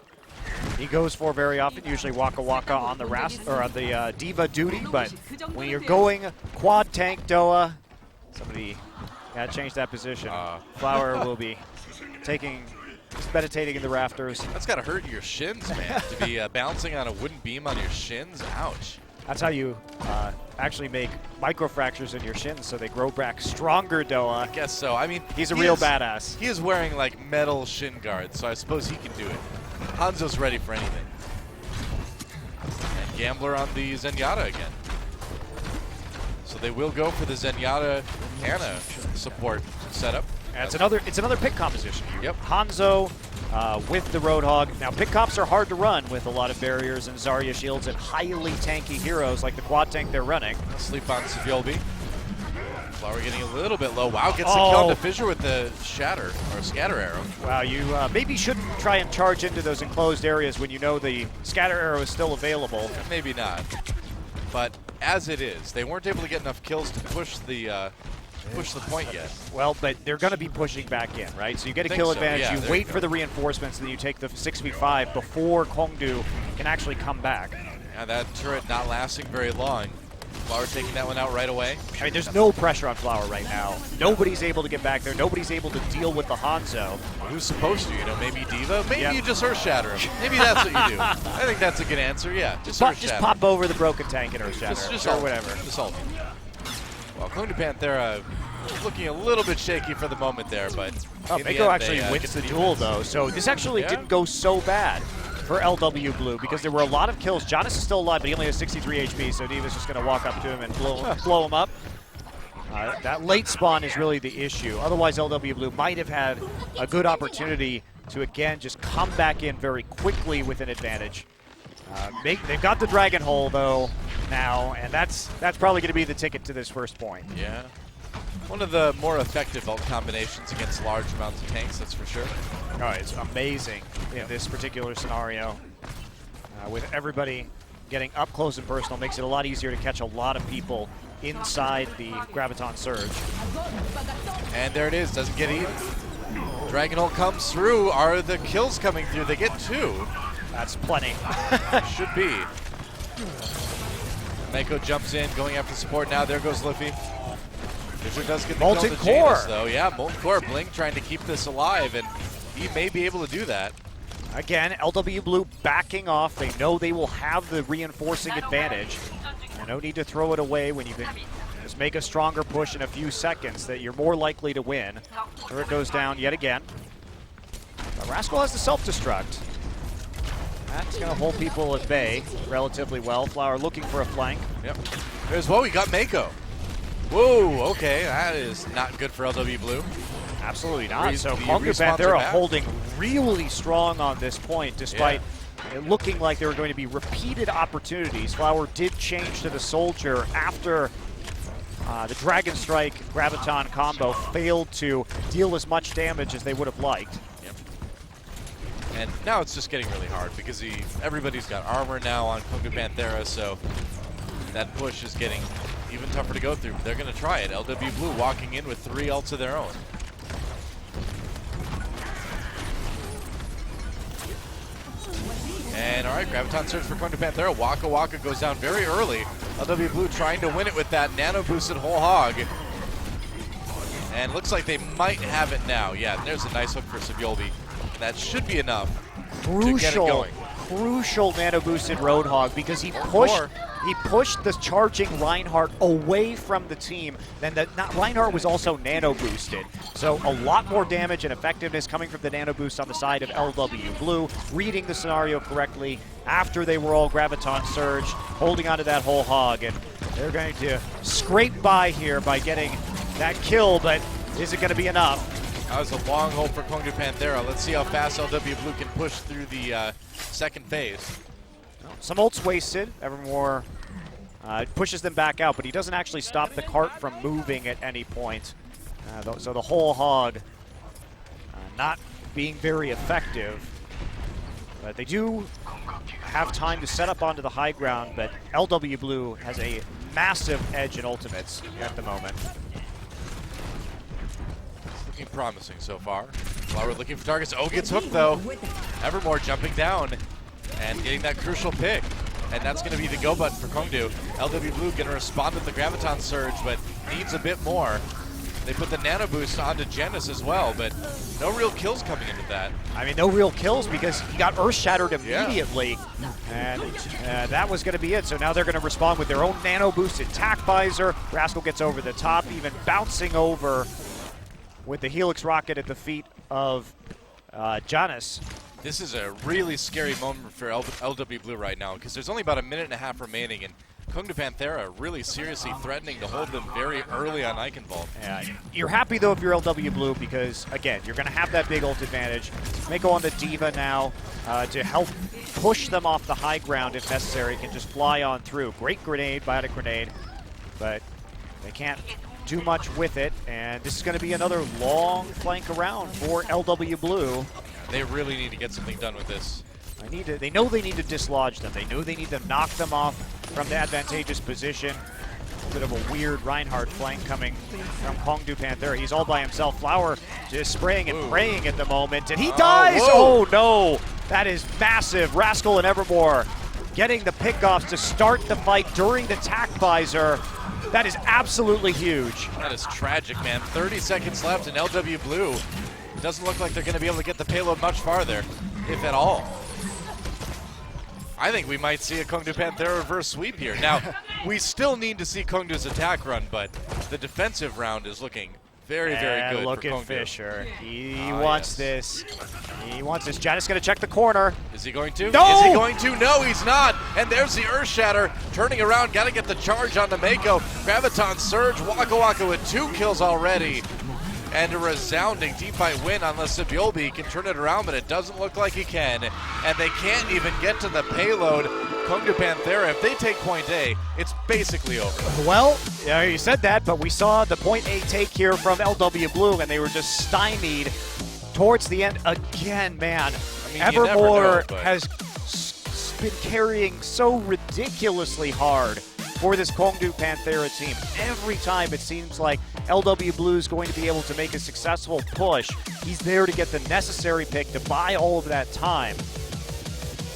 Speaker 3: he goes for very often. Usually Waka Waka on the Diva duty, but when you're going quad tank Doa, somebody gotta change that position. Flower will be meditating in the rafters.
Speaker 2: That's gotta hurt your shins, man. To be bouncing on a wooden beam on your shins. Ouch.
Speaker 3: That's how you actually make microfractures in your shins so they grow back stronger, Doa.
Speaker 2: I guess so. I mean,
Speaker 3: He's a real badass.
Speaker 2: He is wearing like metal shin guards, so I suppose he can do it. Hanzo's ready for anything. And Gambler on the Zenyatta again. So they will go for the Zenyatta Hannah support setup.
Speaker 3: And it's another pick composition.
Speaker 2: Yep.
Speaker 3: Hanzo with the Roadhog. Now pick comps are hard to run with a lot of barriers and Zarya shields and highly tanky heroes like the quad tank they're running.
Speaker 2: Sleep on Saviolbi. Flower getting a little bit low. Wow, gets the kill on the Fissure with the shatter or scatter arrow.
Speaker 3: Wow, you maybe shouldn't try and charge into those enclosed areas when you know the scatter arrow is still available.
Speaker 2: Maybe not. But as it is, they weren't able to get enough kills to push the point yet.
Speaker 3: Well, but they're going to be pushing back in, right? So you get a kill advantage,
Speaker 2: Yeah,
Speaker 3: you wait for the reinforcements, and then you take the 6v5 before Kongdoo can actually come back.
Speaker 2: Yeah, that turret not lasting very long. Flower taking that one out right away.
Speaker 3: I mean, there's no pressure on Flower right now. Nobody's able to get back there. Nobody's able to deal with the Hanzo.
Speaker 2: Who's supposed to? You know, maybe Diva? Maybe
Speaker 3: Yep.
Speaker 2: you just Earth Shatter him. Maybe that's what you do. I think that's a good answer, yeah. Just Earth
Speaker 3: Just
Speaker 2: Shatter.
Speaker 3: pop over the broken tank and Earth Shatter.
Speaker 2: Just
Speaker 3: or
Speaker 2: ult.
Speaker 3: whatever.
Speaker 2: Just ult. Well, Kongdoo Panthera looking a little bit shaky for the moment there, but in the
Speaker 3: Mako
Speaker 2: end,
Speaker 3: actually
Speaker 2: they,
Speaker 3: wins
Speaker 2: get
Speaker 3: the
Speaker 2: the
Speaker 3: duel,
Speaker 2: defense.
Speaker 3: though. So this actually didn't go so bad for LW Blue because there were a lot of kills. Jonas is still alive, but he only has 63 HP, so Diva's just going to walk up to him and blow him up. That late spawn is really the issue. Otherwise, LW Blue might have had a good opportunity to, again, just come back in very quickly with an advantage. They've got the Dragon Hole, though, now, and that's probably going to be the ticket to this first point.
Speaker 2: Yeah. One of the more effective ult combinations against large amounts of tanks, that's for sure.
Speaker 3: Oh, it's amazing in this particular scenario. With everybody getting up close and personal, makes it a lot easier to catch a lot of people inside the Graviton Surge.
Speaker 2: And there it is, doesn't get eaten. Dragon Hole comes through. Are the kills coming through? They get 2.
Speaker 3: That's plenty.
Speaker 2: Should be. Mako jumps in, going after support now. There goes Liffy. Fisher does get the
Speaker 3: Molten
Speaker 2: kill to
Speaker 3: Core.
Speaker 2: Janus, though. Yeah, Molten Core. Blink trying to keep this alive, and he may be able to do that.
Speaker 3: Again, LW Blue backing off. They know they will have the reinforcing advantage. No need to throw it away when you can just make a stronger push in a few seconds that you're more likely to win. There it goes down yet again. Rascal has the self-destruct. That's going to hold people at bay relatively well. Flower looking for a flank.
Speaker 2: Yep. There's, whoa, he got Mako. Whoa, okay, that is not good for LW Blue.
Speaker 3: Absolutely not. So
Speaker 2: the
Speaker 3: Kongdoo
Speaker 2: respawns are
Speaker 3: Panthera
Speaker 2: back.
Speaker 3: holding really strong on this point, despite it looking like there were going to be repeated opportunities. Flower did change to the Soldier after the Dragon Strike Graviton combo failed to deal as much damage as they would have liked.
Speaker 2: And now it's just getting really hard because everybody's got armor now on Kongdoo Panthera, so that push is getting even tougher to go through. They're going to try it. LW Blue walking in with 3 ults of their own. And all right, Graviton Surge for Kongdoo Panthera. Waka Waka goes down very early. LW Blue trying to win it with that nano boosted whole hog. And looks like they might have it now. Yeah, there's a nice hook for Saviolbi. That should be enough to get it going.
Speaker 3: Crucial nano boosted Roadhog because he pushed the charging Reinhardt away from the team. Then Reinhardt was also nano boosted. So a lot more damage and effectiveness coming from the nano boost on the side of LW Blue, reading the scenario correctly after they were all Graviton Surge, holding onto that whole hog, and they're going to scrape by here by getting that kill, but is it going to be enough?
Speaker 2: That was a long hold for Kongdoo Panthera. Let's see how fast LW Blue can push through the second phase.
Speaker 3: Some ults wasted. Evermore pushes them back out, but he doesn't actually stop the cart from moving at any point. So the whole hog not being very effective. But they do have time to set up onto the high ground, but LW Blue has a massive edge in ultimates at the moment.
Speaker 2: Looking promising so far. Flower looking for targets. Oh, gets hooked though. Evermore jumping down and getting that crucial pick. And that's going to be the go button for Kongdoo. LW Blue going to respond with the Graviton Surge, but needs a bit more. They put the Nano Boost onto Janus as well, but no real kills coming into that.
Speaker 3: I mean, no real kills because he got Earth Shattered immediately, and that was going to be it. So now they're going to respond with their own Nano Boosted Tac Visor. Rascal gets over the top, even bouncing over with the Helix Rocket at the feet of Janus.
Speaker 2: This is a really scary moment for LW Blue right now because there's only about a minute and a half remaining, and Kongdoo Panthera really seriously threatening to hold them very early on Eichenwald.
Speaker 3: Yeah, you're happy though if you're LW Blue because, again, you're going to have that big ult advantage. May go on to Diva now to help push them off the high ground if necessary. Can just fly on through. Great grenade, biotic grenade, but they can't do much with it. And this is going to be another long flank around for LW Blue.
Speaker 2: They really need to get something done with this.
Speaker 3: They know they need to dislodge them. They know they need to knock them off from the advantageous position. A bit of a weird Reinhardt flank coming from Kongdoo Panthera. He's all by himself. Flower just spraying and praying at the moment, and he dies! Oh no! That is massive. Rascal and Evermore getting the pickoffs to start the fight during the Tac Visor. That is absolutely huge.
Speaker 2: That is tragic, man. 30 seconds left, and LW Blue doesn't look like they're going to be able to get the payload much farther, if at all. I think we might see a Kongdoo Panthera reverse sweep here. Now, we still need to see Kongdoo's attack run, but the defensive round is looking very, very good
Speaker 3: look
Speaker 2: for Kongdoo.
Speaker 3: at Fisher. He wants this. He wants this. Janus going to check the corner.
Speaker 2: Is he going to?
Speaker 3: No!
Speaker 2: Is he going to? No, he's not. And there's the Earth Shatter. Turning around, got to get the charge on the Mako. Graviton Surge, Waka Waka with 2 kills already. And a resounding team fight win unless Sibyolbi can turn it around, but it doesn't look like he can. And they can't even get to the payload. Kongdoo Panthera, if they take point A, it's basically over.
Speaker 3: Well, yeah, you said that, but we saw the point A take here from LW Blue, and they were just stymied towards the end again, man.
Speaker 2: I mean,
Speaker 3: Evermore
Speaker 2: you never know,
Speaker 3: has been carrying so ridiculously hard for this Kongdoo Panthera team. Every time it seems like LW Blue is going to be able to make a successful push, he's there to get the necessary pick to buy all of that time.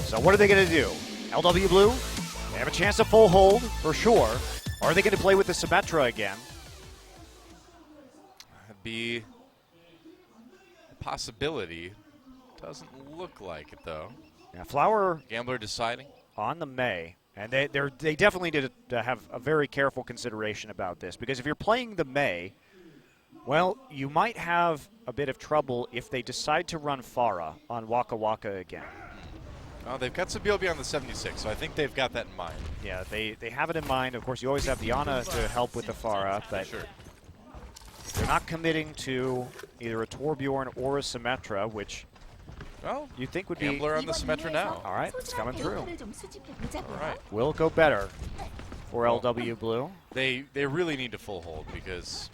Speaker 3: So what are they going to do? LW Blue, they have a chance to full hold for sure. Or are they going to play with the Symmetra again?
Speaker 2: That'd be a possibility. Doesn't look like it, though.
Speaker 3: Now, Flower
Speaker 2: Gambler deciding.
Speaker 3: on the May. And they definitely did have a very careful consideration about this, because if you're playing the May, well, you might have a bit of trouble if they decide to run Pharah on Waka Waka again.
Speaker 2: Oh, they've got Sibyolbi on the 76, so I think they've got that in mind.
Speaker 3: Yeah, they have it in mind. Of course, you always have the Ana to help with the Pharah, but
Speaker 2: Sure.
Speaker 3: they're not committing to either a Torbjorn or a Symmetra, which
Speaker 2: Well,
Speaker 3: you think would be...
Speaker 2: Gambler on the Symmetra now.
Speaker 3: All right, it's coming through.
Speaker 2: All right.
Speaker 3: Will go better for LW Blue.
Speaker 2: They really need to full hold because,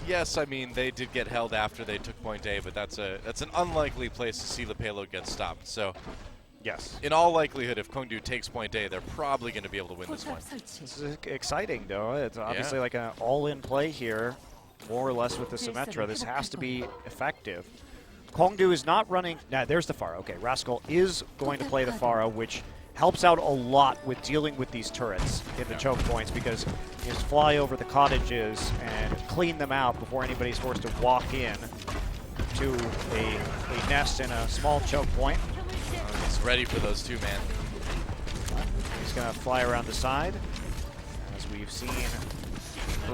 Speaker 2: yes, I mean, they did get held after they took point A, but that's an unlikely place to see the payload get stopped. So,
Speaker 3: Yes.
Speaker 2: in all likelihood, if Kongdoo takes point A, they're probably going to be able to win this one.
Speaker 3: This is exciting, though. It's obviously like an all-in play here, more or less with the Symmetra. This has to be effective. Kongdoo is not running. Now, there's the Pharah. Okay, Rascal is going to play the Pharah, which helps out a lot with dealing with these turrets in the choke points, because you just fly over the cottages and clean them out before anybody's forced to walk in to a nest in a small choke point.
Speaker 2: He's ready for those two, man.
Speaker 3: He's going to fly around the side, as we've seen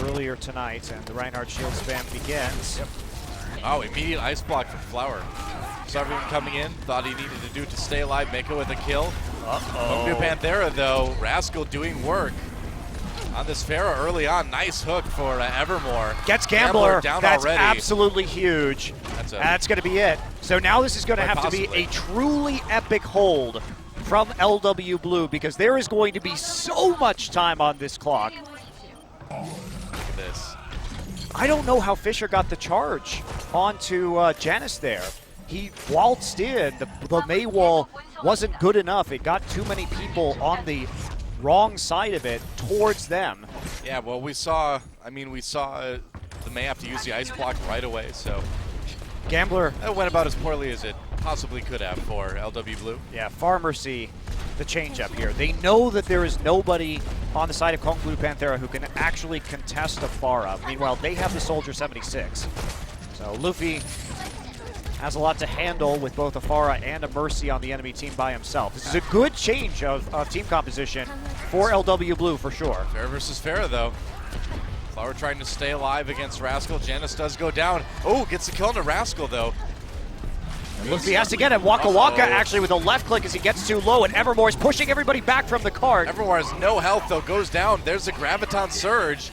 Speaker 3: earlier tonight, and the Reinhardt shield spam begins.
Speaker 2: Yep. Oh, immediate ice block from Flower. Saw everyone coming in, thought he needed to do it to stay alive, Mako with a kill. Kongdoo Panthera, though, Rascal doing work on this Pharah early on. Nice hook for Evermore.
Speaker 3: Gets Gambler.
Speaker 2: down
Speaker 3: That's
Speaker 2: already.
Speaker 3: absolutely huge. That's going to be it. So now this is going to have to be a truly epic hold from LW Blue, because there is going to be so much time on this clock.
Speaker 2: Look at this.
Speaker 3: I don't know how Fisher got the charge onto Janus there. He waltzed in. The May wall wasn't good enough. It got too many people on the wrong side of it towards them.
Speaker 2: Yeah, well, we saw the May have to use the ice block right away, so
Speaker 3: Gambler,
Speaker 2: That went about as poorly as it possibly could have for LW Blue.
Speaker 3: yeah, Pharmacy, the changeup here. They know that there is nobody on the side of Kongdoo Panthera who can actually contest a Pharah. Meanwhile, they have the Soldier 76. So Luffy has a lot to handle with both a Pharah and a Mercy on the enemy team by himself. This is a good change of team composition for LW Blue for sure.
Speaker 2: Fair versus Farah, though. Flower trying to stay alive against Rascal. Janice does go down. Oh, gets the kill into Rascal, though.
Speaker 3: Luffy has to get it. Waka Waka actually with a left click as he gets too low, and Evermore is pushing everybody back from the cart.
Speaker 2: Evermore has no health, though. Goes down. There's a Graviton Surge.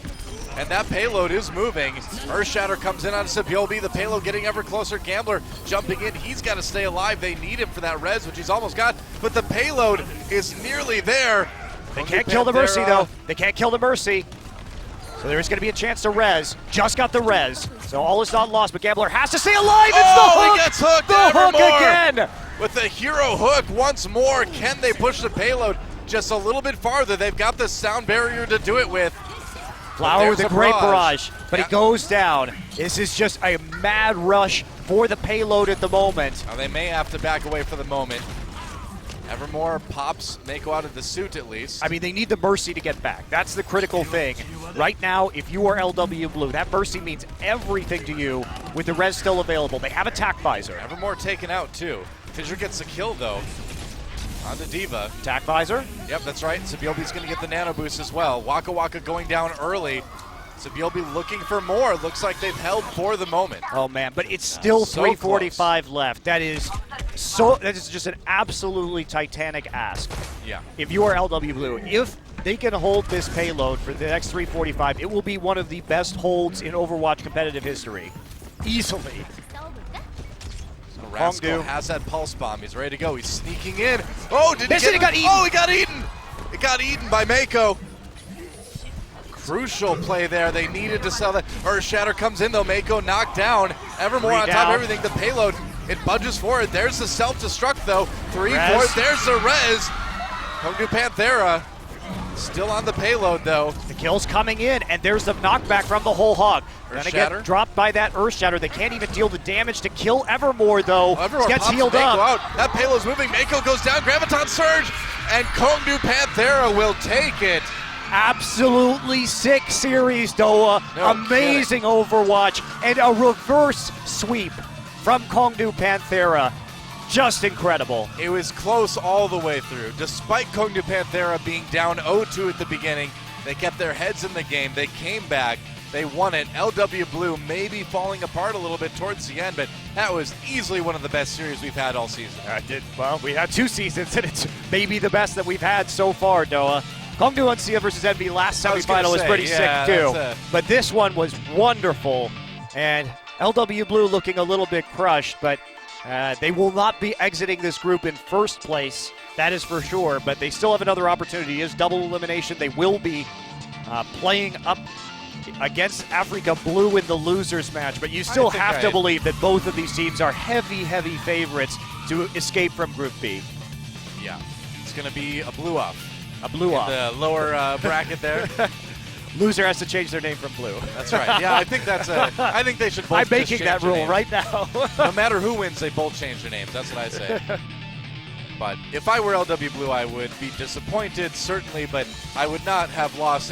Speaker 2: And that payload is moving. Earthshatter comes in on Sabiobi. The payload getting ever closer. Gambler jumping in. He's got to stay alive. They need him for that res, which he's almost got. But the payload is nearly there.
Speaker 3: They can't kill the Mercy, though. They can't kill the Mercy. So there is going to be a chance to res. Just got the res. So all is not lost, but Gambler has to stay alive. It's the hook!
Speaker 2: He gets hooked.
Speaker 3: The hook
Speaker 2: Evermore
Speaker 3: again!
Speaker 2: with the hero hook once more. Can they push the payload just a little bit farther? They've got the sound barrier to do it with.
Speaker 3: Flower with
Speaker 2: there's
Speaker 3: a great
Speaker 2: barrage.
Speaker 3: but
Speaker 2: Yeah.
Speaker 3: he goes down. This is just a mad rush for the payload at the moment.
Speaker 2: Now they may have to back away for the moment. Evermore pops Mako out of the suit at least.
Speaker 3: I mean, they need the Mercy to get back. That's the critical thing. Right now, if you are LW Blue, that Mercy means everything to you with the res still available. They have attack visor.
Speaker 2: Evermore taken out too. Fissure gets the kill though. On to Diva.
Speaker 3: Attack visor.
Speaker 2: Yep, that's right. Sabiobi's going to get the nano boost as well. Waka Waka going down early. Sabiobi looking for more. Looks like they've held for the moment.
Speaker 3: Oh man, but it's still
Speaker 2: So
Speaker 3: 345 left. That is just an absolutely titanic ask.
Speaker 2: Yeah.
Speaker 3: If you are LW Blue, if they can hold this payload for the next 345, it will be one of the best holds in Overwatch competitive history. Easily.
Speaker 2: So Rascal
Speaker 3: Kongdoo
Speaker 2: has that pulse bomb. He's ready to go. He's sneaking in. Oh, did he
Speaker 3: Missed it,
Speaker 2: get
Speaker 3: he got eaten.
Speaker 2: Oh, he got eaten. It got eaten by Mako. Crucial play there. They needed to sell that. Earthshatter comes in though. Mako knocked down. Evermore
Speaker 3: Three
Speaker 2: on top
Speaker 3: down.
Speaker 2: of everything. The payload, it budges forward. There's the self-destruct though. 3,
Speaker 3: Res.
Speaker 2: 4. There's the res. Kongdoo Panthera still on the payload though.
Speaker 3: The kill's coming in, and there's the knockback from the whole hog. Gonna get
Speaker 2: Earthshatter.
Speaker 3: dropped by that Earthshatter. They can't even deal the damage to kill Evermore, though.
Speaker 2: Evermore
Speaker 3: Gets
Speaker 2: pops
Speaker 3: healed
Speaker 2: Mako
Speaker 3: up.
Speaker 2: out. That payload's moving. Mako goes down. Graviton Surge. And Kongdoo Panthera will take it.
Speaker 3: Absolutely sick series, Doa.
Speaker 2: No
Speaker 3: Amazing Overwatch, and a reverse sweep from Kongdoo Panthera. Just incredible.
Speaker 2: It was close all the way through. Despite Kongdoo Panthera being down 0-2 at the beginning, they kept their heads in the game. They came back. They won it. LW Blue may be falling apart a little bit towards the end, but that was easily one of the best series we've had all season.
Speaker 3: Well, we had 2 seasons, and it's maybe the best that we've had so far, Doa. Kongdoo Uncia versus Envy last
Speaker 2: I was gonna
Speaker 3: semifinal was
Speaker 2: say,
Speaker 3: pretty
Speaker 2: yeah,
Speaker 3: sick, too.
Speaker 2: that's
Speaker 3: But this one was wonderful, and LW Blue looking a little bit crushed, but they will not be exiting this group in first place. That is for sure, but they still have another opportunity. It is double elimination. They will be playing up against Africa Blue in the losers match, but you still have to believe that both of these teams are heavy, heavy favorites to escape from Group B.
Speaker 2: Yeah, it's going to be a blue up.
Speaker 3: A blue off.
Speaker 2: The lower bracket there.
Speaker 3: Loser has to change their name from Blue.
Speaker 2: That's right. Yeah, I think that's I think they should both
Speaker 3: I'm
Speaker 2: just
Speaker 3: making
Speaker 2: change
Speaker 3: that
Speaker 2: their
Speaker 3: rule
Speaker 2: names.
Speaker 3: right now.
Speaker 2: No matter who wins, they both change their names. That's what I say. But if I were LW Blue, I would be disappointed, certainly, but I would not have lost